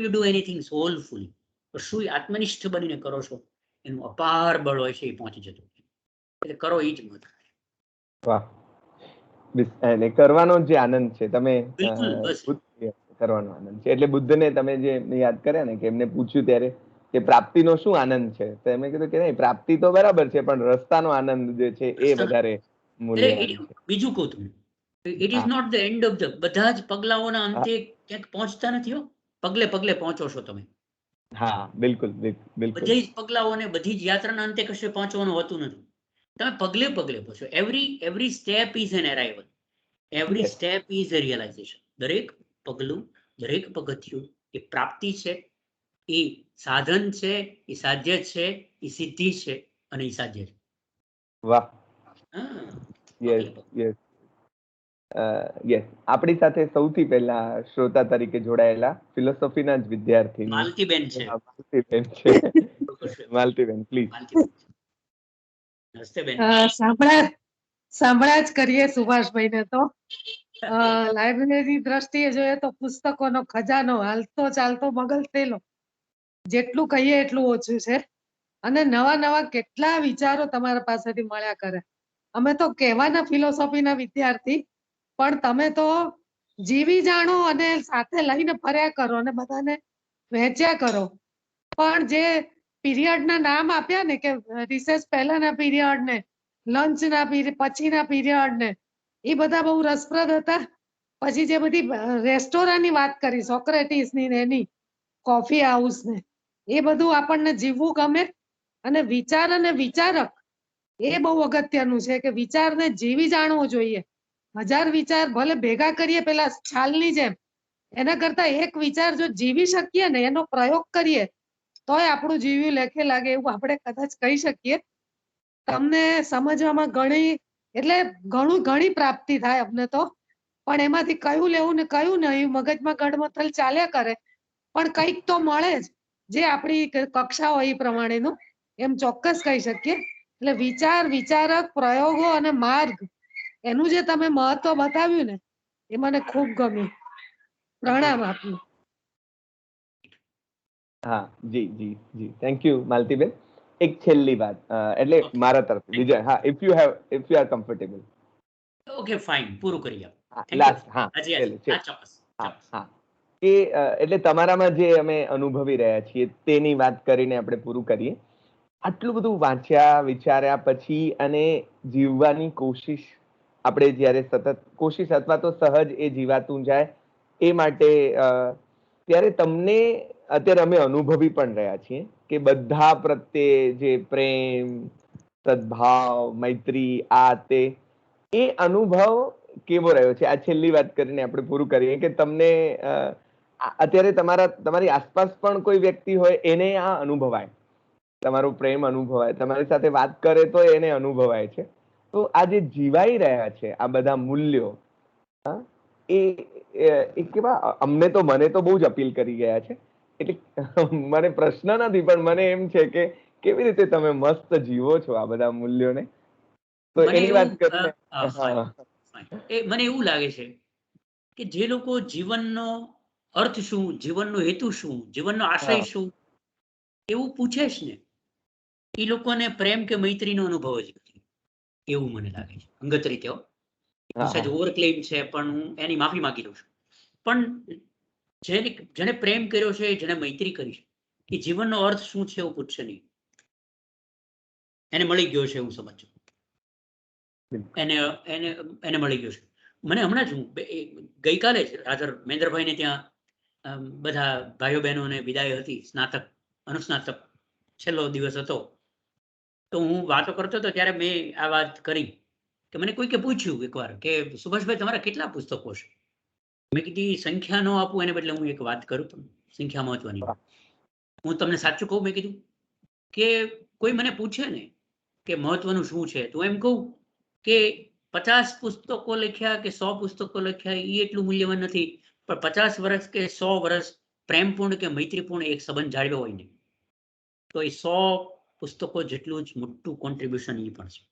you do anything soulfully, શું આત્મનિષ્ઠ બનીને કરો છો એનું અપાર બળ હોય છે, એ પહોંચી જતું. એટલે કરો એ જ મત. વાહ, એટલે કરવાનો જે આનંદ છે, તમે કરવાનો આનંદ છે. એટલે બુદ્ધને તમે જે યાદ કર્યા ને કે એમને પૂછ્યું ત્યારે કે પ્રાપ્તિનો શું આનંદ છે, તો એમણે કીધું કે નહીં, પ્રાપ્તિ તો બરાબર છે પણ રસ્તાનો આનંદ જે છે એ વધારે મૂલ્યવાન છે. બીજું કહું તમને, it is not the end of the, બધા જ પગલાઓના અંતે ક્યાંક પહોંચતા નથી. પગલે પગલે પહોંચો છો તમે. હા, બિલકુલ બિલકુલ. બધી જ પગલાઓને બધી જ યાત્રાના અંતે કશે પહોંચવાનું હોતું નથી. તમે પગલે પગલે પહોંચો. Every step is an arrival. Every Yes. Step is a realization. દરેક પગલું, દરેક પગથિયું એ પ્રાપ્તિ છે, એ સાધન છે, એ સાધ્ય છે, એ સિદ્ધિ છે અને એ સાધ્ય છે. વાહ. હા, યસ યસ યસ. આપણી સાથે સૌથી પહેલા શ્રોતા તરીકે જોડાયેલા ફિલોસોફીના જ વિદ્યાર્થી માલતીબેન છે. માલતીબેન છે. માલતીબેન પ્લીઝ. માલતીબેન. નમસ્તે બેન. સાંભળ્યા જ કરીએ સુભાષભાઈને તો લાઇબ્રેરી દ્રષ્ટિએ જોઈએ તો પુસ્તકોનો ખજાનો હાલતો ચાલતો બગલ થયેલો, જેટલું કહીએ એટલું ઓછું છે. અને નવા નવા કેટલા વિચારો તમારા પાસેથી મળ્યા કરે. અમે તો કહેવાના ફિલોસોફીના વિદ્યાર્થી, પણ તમે તો જીવી જાણો અને સાથે લઈને ફર્યા કરો અને બધાને વહેંચ્યા કરો. પણ જે પીરિયડના નામ આપ્યા ને, કે રિસેસ પહેલાના પીરિયડ ને લંચના પીરિયડ પછીના પીરિયડ ને, એ બધા બહુ રસપ્રદ હતા. પછી જે બધી રેસ્ટોરન્ટની વાત કરી, સોક્રેટીસની ને એની, કોફી હાઉસ ને, એ બધું આપણને જીવવું ગમે. અને વિચાર અને વિચારક એ બહુ અગત્યનું છે કે વિચારને જીવી જાણવો જોઈએ. 1000 વિચાર ભલે ભેગા કરીએ પેલા છાલની જેમ, એના કરતા એક વિચાર જો જીવી શકીએ ને, એનો પ્રયોગ કરીએ, તોય આપણું જીવ્યું લેખે લાગે એવું આપણે કદાચ કહી શકીએ. તમને સમજવામાં ઘણી પ્રાપ્તિ થાય અમને તો, પણ એમાંથી કયું લેવું ને કયું નહીં મગજમાં ગડમથલ ચાલ્યા કરે. પણ કંઈક તો મળે જ, જે આપણી કક્ષા હોય એ પ્રમાણેનું, એમ ચોક્કસ કહી શકીએ. એટલે વિચાર, વિચારક, પ્રયોગો અને માર્ગ, એનું જે તમે મહત્વ બતાવ્યું ને, એ મને ખૂબ ગમ્યું. પ્રણામ આપ્યું. હા જી જી જી, થેન્ક યુ માલતીબેન. એક છેલ્લી વાત, એટલે મારા તરફથી વિજય. હા, if you are comfortable. Okay fine, પૂરું કરી આપ. લાસ્ટ. હા ચોક્કસ. હા. કે એટલે તમારામાં જે અમે અનુભવી રહ્યા છીએ તેની વાત કરીને આપણે પૂરું કરીએ. આટલું બધું વાંચ્યા વિચાર્યા પછી અને જીવવાની કોશિશ, આપણે જ્યારે સતત કોશિશ અથવા તો સહજ એ જીવાતું જાય એ માટે ત્યારે તમને અત્યારે અમે અનુભવી પણ રહ્યા છીએ કે બધા પ્રત્યે જે પ્રેમ, સદભાવ, મૈત્રી, આ તે એ અનુભવ કેવો રહ્યો છે? આ છેલ્લી વાત કરીને આપણે પૂરું કરીએ કે તમને અત્યારે તમારી આસપાસ પણ કોઈ વ્યક્તિ હોય એને આ અનુભવાય, તમારો પ્રેમ અનુભવાય, તમારી સાથે વાત કરે તો એને અનુભવાય છે. તો આ જે જીવાઈ રહ્યા છે આ બધા મૂલ્યો, એ કેવા, મને તો બહુ જ અપીલ કરી ગયા છે. એટલે મને પ્રશ્ન નથી, પણ મને એમ છે કે કેવી રીતે તમે મસ્ત જીવો છો આ બધા મૂલ્યોને. તો એની વાત કરીને મને એવું લાગે છે કે જે લોકો જીવનનો અર્થ શું, જીવનનો હેતુ શું, જીવનનો આશય શું એવું પૂછે છે ને, એ લોકોને પ્રેમ કે મૈત્રીનો અનુભવ જ નથી એવું મને લાગે છે, અંગત રીતે. ઓવરક્લેમ છે, પણ હું એની માફી માંગી લઉં છું. પણ જેને પ્રેમ કર્યો છે, જેને મૈત્રી કરી છે, એ જીવનનો અર્થ શું છે એવું પૂછશે નહીં. એને મળી ગયો છે એવું સમજો, એને મળી ગયો છે. મને હમણાં જ ગઈકાલે જ રાધર મહેન્દ્રભાઈને ત્યાં બધા ભાઈઓ બહેનોને વિદાય હતી, સ્નાતક અનુસ્નાતક છેલ્લો દિવસ હતો. તો હું વાતો કરતો હતો ત્યારે મેં આ વાત કરી કે મને કોઈકે પૂછ્યું એકવાર કે સુભાષભાઈ તમારા કેટલા પુસ્તકો છે? મેં કીધી સંખ્યા ન આપું એને બદલે હું એક વાત કરું, પણ સંખ્યા મહત્વની. હું તમને સાચું કહું, મેં કીધું કે કોઈ મને પૂછે ને કે મહત્વનું શું છે, તો એમ કહું કે 50 પુસ્તકો લખ્યા કે 100 પુસ્તકો લખ્યા એ એટલું મૂલ્યવાન નથી, પણ 50 વર્ષ કે 100 વર્ષ પ્રેમપૂર્ણ કે મૈત્રીપૂર્ણ એક સંબંધ જાળવ્યો હોય ને, તો એ 100 પુસ્તકો જેટલું જ મોટું કોન્ટ્રીબ્યુશન એ પણ છે.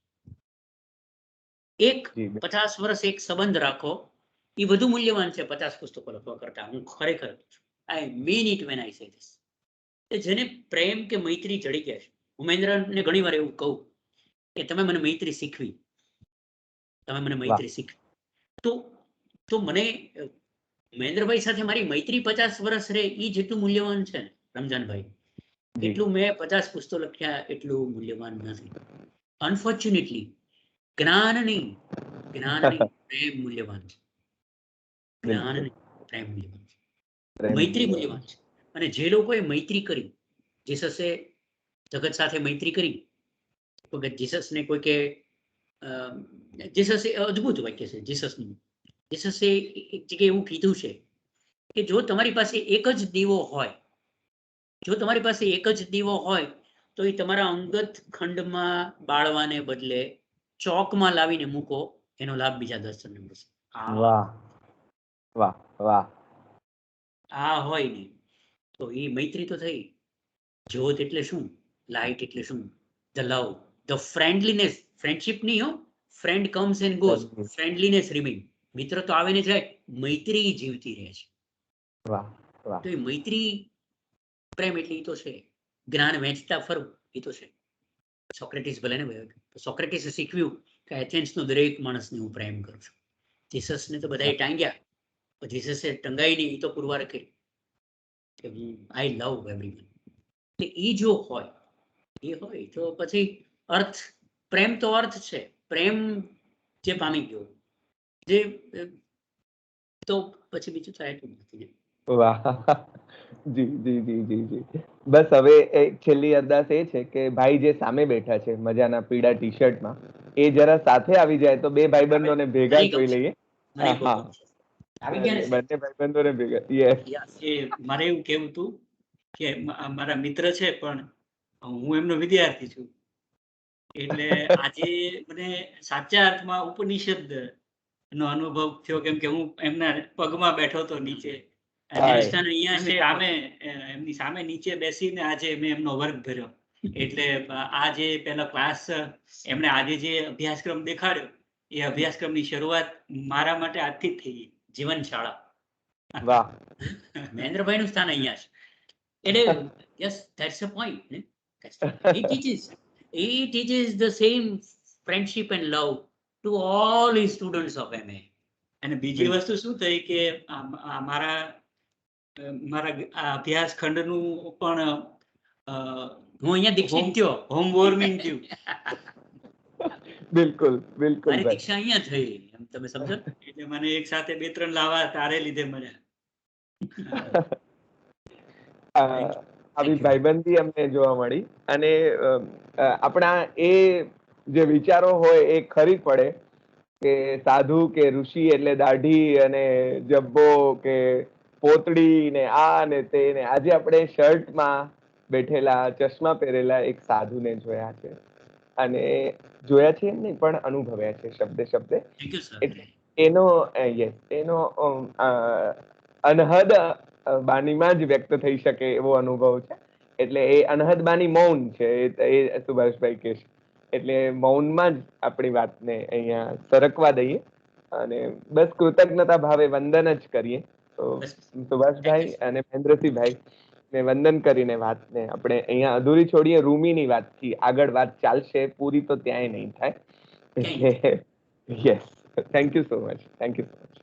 50 વર્ષ એક સંબંધ રાખો એ વધુ મૂલ્યવાન છે 50 પુસ્તકો લખવા કરતા. હું ખરેખર I mean it when I સે ધીસ. જેને પ્રેમ કે મૈત્રી જડી ગયા છે, હું મહેન્દ્રને ઘણી વાર એવું કહું કે તમે મને મૈત્રી શીખવી, તો મને મહેન્દ્રભાઈ સાથે મારી મૈત્રી 50 વર્ષ રહે એ જેટલું મૂલ્યવાન છે ને રમજાનભાઈ, એટલું મેં 50 પુસ્તકો લખ્યા એટલું મૂલ્યવાન નથી. અનફોર્ચ્યુનેટલી જ્ઞાન નહીં પ્રેમ મૂલ્યવાન છે. જ્ઞાન નહીં પ્રેમ મૂલ્યવાન છે, મૈત્રી મૂલ્યવાન છે. અને જે લોકોએ મૈત્રી કરી, જીસસે જગત સાથે મૈત્રી કરી, જીસસને કોઈ કે જીસસ અદ્ભુત વાક્ય છે જીસસનું જીસસે એક જગ્યાએ એવું કીધું છે કે જો તમારી પાસે એક જ દીવો હોય, જો તમારી પાસે એક જ દીવો હોય તો એ તમારા અંગત ખંડમાં બાળવાને બદલે ચોકમાં લાવીને મૂકો, એનો લાભ બીજા 10 જણને મળશે. વાહ વાહ વાહ. આ હોય ને તો એ મૈત્રી તો થઈ. જ્યોત એટલે શું? લાઇટ એટલે શું? The love, the friendliness. Friendship નહીં હો, friend comes and goes, friendliness remain. મિત્ર તો આવે ને જાય, મૈત્રી જીવતી રહે છે. વાહ વાહ. તો એ મૈત્રી પ્રેમ એટલે એ તો છે. જ્ઞાન વહેંચતા ફરવું એ તો છે. સોક્રેટિસ ભલે ને સોક્રેટિસે શીખવ્યું કે એથેન્સનો દરેક માણસને હું પ્રેમ કરું છું. જીસસને તો બધાએ ટાંગ્યા, જીસસે ટંગાઈ નહીં, એ તો પુરવાર કરી કે હું આઈ લવ એવરીવન. એટલે એ જો હોય, એ હોય તો પછી અર્થ, પ્રેમ તો અર્થ છે. પ્રેમ જે પામી ગયો, જે તો પછી બીજું થાય એટલું નથી. વાહ. જી જી જી જી જી. બસ હવે એક છેલ્લી અરદાસ એ છે કે ભાઈ જે સામે બેઠા છે મજાના પીળા ટી શર્ટમાં, એ જરા સાથે આવી જાય તો બે ભાઈબંધોને ભેગા જોઈ લઈએ. હા, આવી ગયા ને બંને ભાઈબંધોને ભેગા. યસ. એ મારે એવું કેવું હતું કે મારા મિત્ર છે પણ હું એમનો વિદ્યાર્થી છું, એટલે આજે મને સાચા અર્થમાં ઉપનિષદ નો અનુભવ થયો, કેમ કે હું એમના પગમાં બેઠો હતો નીચે. અહીંયા છે સામે, એમની સામે નીચે બેસીને આજે મેં એમનો વર્ગ ભર્યો. એટલે આ જે પેલો ક્લાસ એમણે આજે જે અભ્યાસક્રમ દેખાડ્યો, એ અભ્યાસક્રમની શરૂઆત મારા માટે આજથી જ થઈ ગઈ. જીવન શાળા. વાહ. મહેન્દ્રભાઈ નું સ્થાન અહીંયા છે. એટલે યસ, ધેટ્સ અ પોઈન્ટ ને. He teaches the same friendship and love to all his students of MA. અને બીજી વસ્તુ શું થઈ કે મારા અભ્યાસ ખંડનું પણ હું અહીંયા દીક્ષિત થયો, હોમ વોર્મિંગ થયું. બિલકુલ બિલકુલ. મારી દીક્ષા અહીંયા થઈ, એમ તમે સમજો. એટલે મને એક સાથે 2-3 લાવા તારે લીધે મળ્યા. આવી ભાઈબંધી અમને જોવા મળી, અને આપણા એ જે વિચારો હોય એ ખરી પડે કે સાધુ કે ઋષિ એટલે દાઢી અને જબ્બો કે પોતડી ને આ ને તે ને. આજે આપણે શર્ટમાં બેઠેલા, ચશ્મા પહેરેલા એક સાધુને જોયા છે, અને જોયા છે એમ નહીં પણ અનુભવ્યા છે શબ્દે શબ્દે. એટલે એનો એનો અનહદ બાનીમાં જ વ્યક્ત થઈ શકે એવો અનુભવ છે. એટલે એ અનહદ બાની મૌન છે, એ સુભાષભાઈ કહે છે. એટલે મૌનમાં જ આપણી વાતને અહીંયા સરકવા દઈએ અને બસ કૃતજ્ઞતા ભાવે વંદન જ કરીએ. તો સુભાષભાઈ અને મહેન્દ્રસિંહભાઈ ને વંદન કરીને વાતને આપણે અહીંયા અધૂરી છોડીએ. રૂમીની વાતથી આગળ વાત ચાલશે, પૂરી તો ત્યાંય નહીં થાય. Yes, thank you so much. Thank you so much.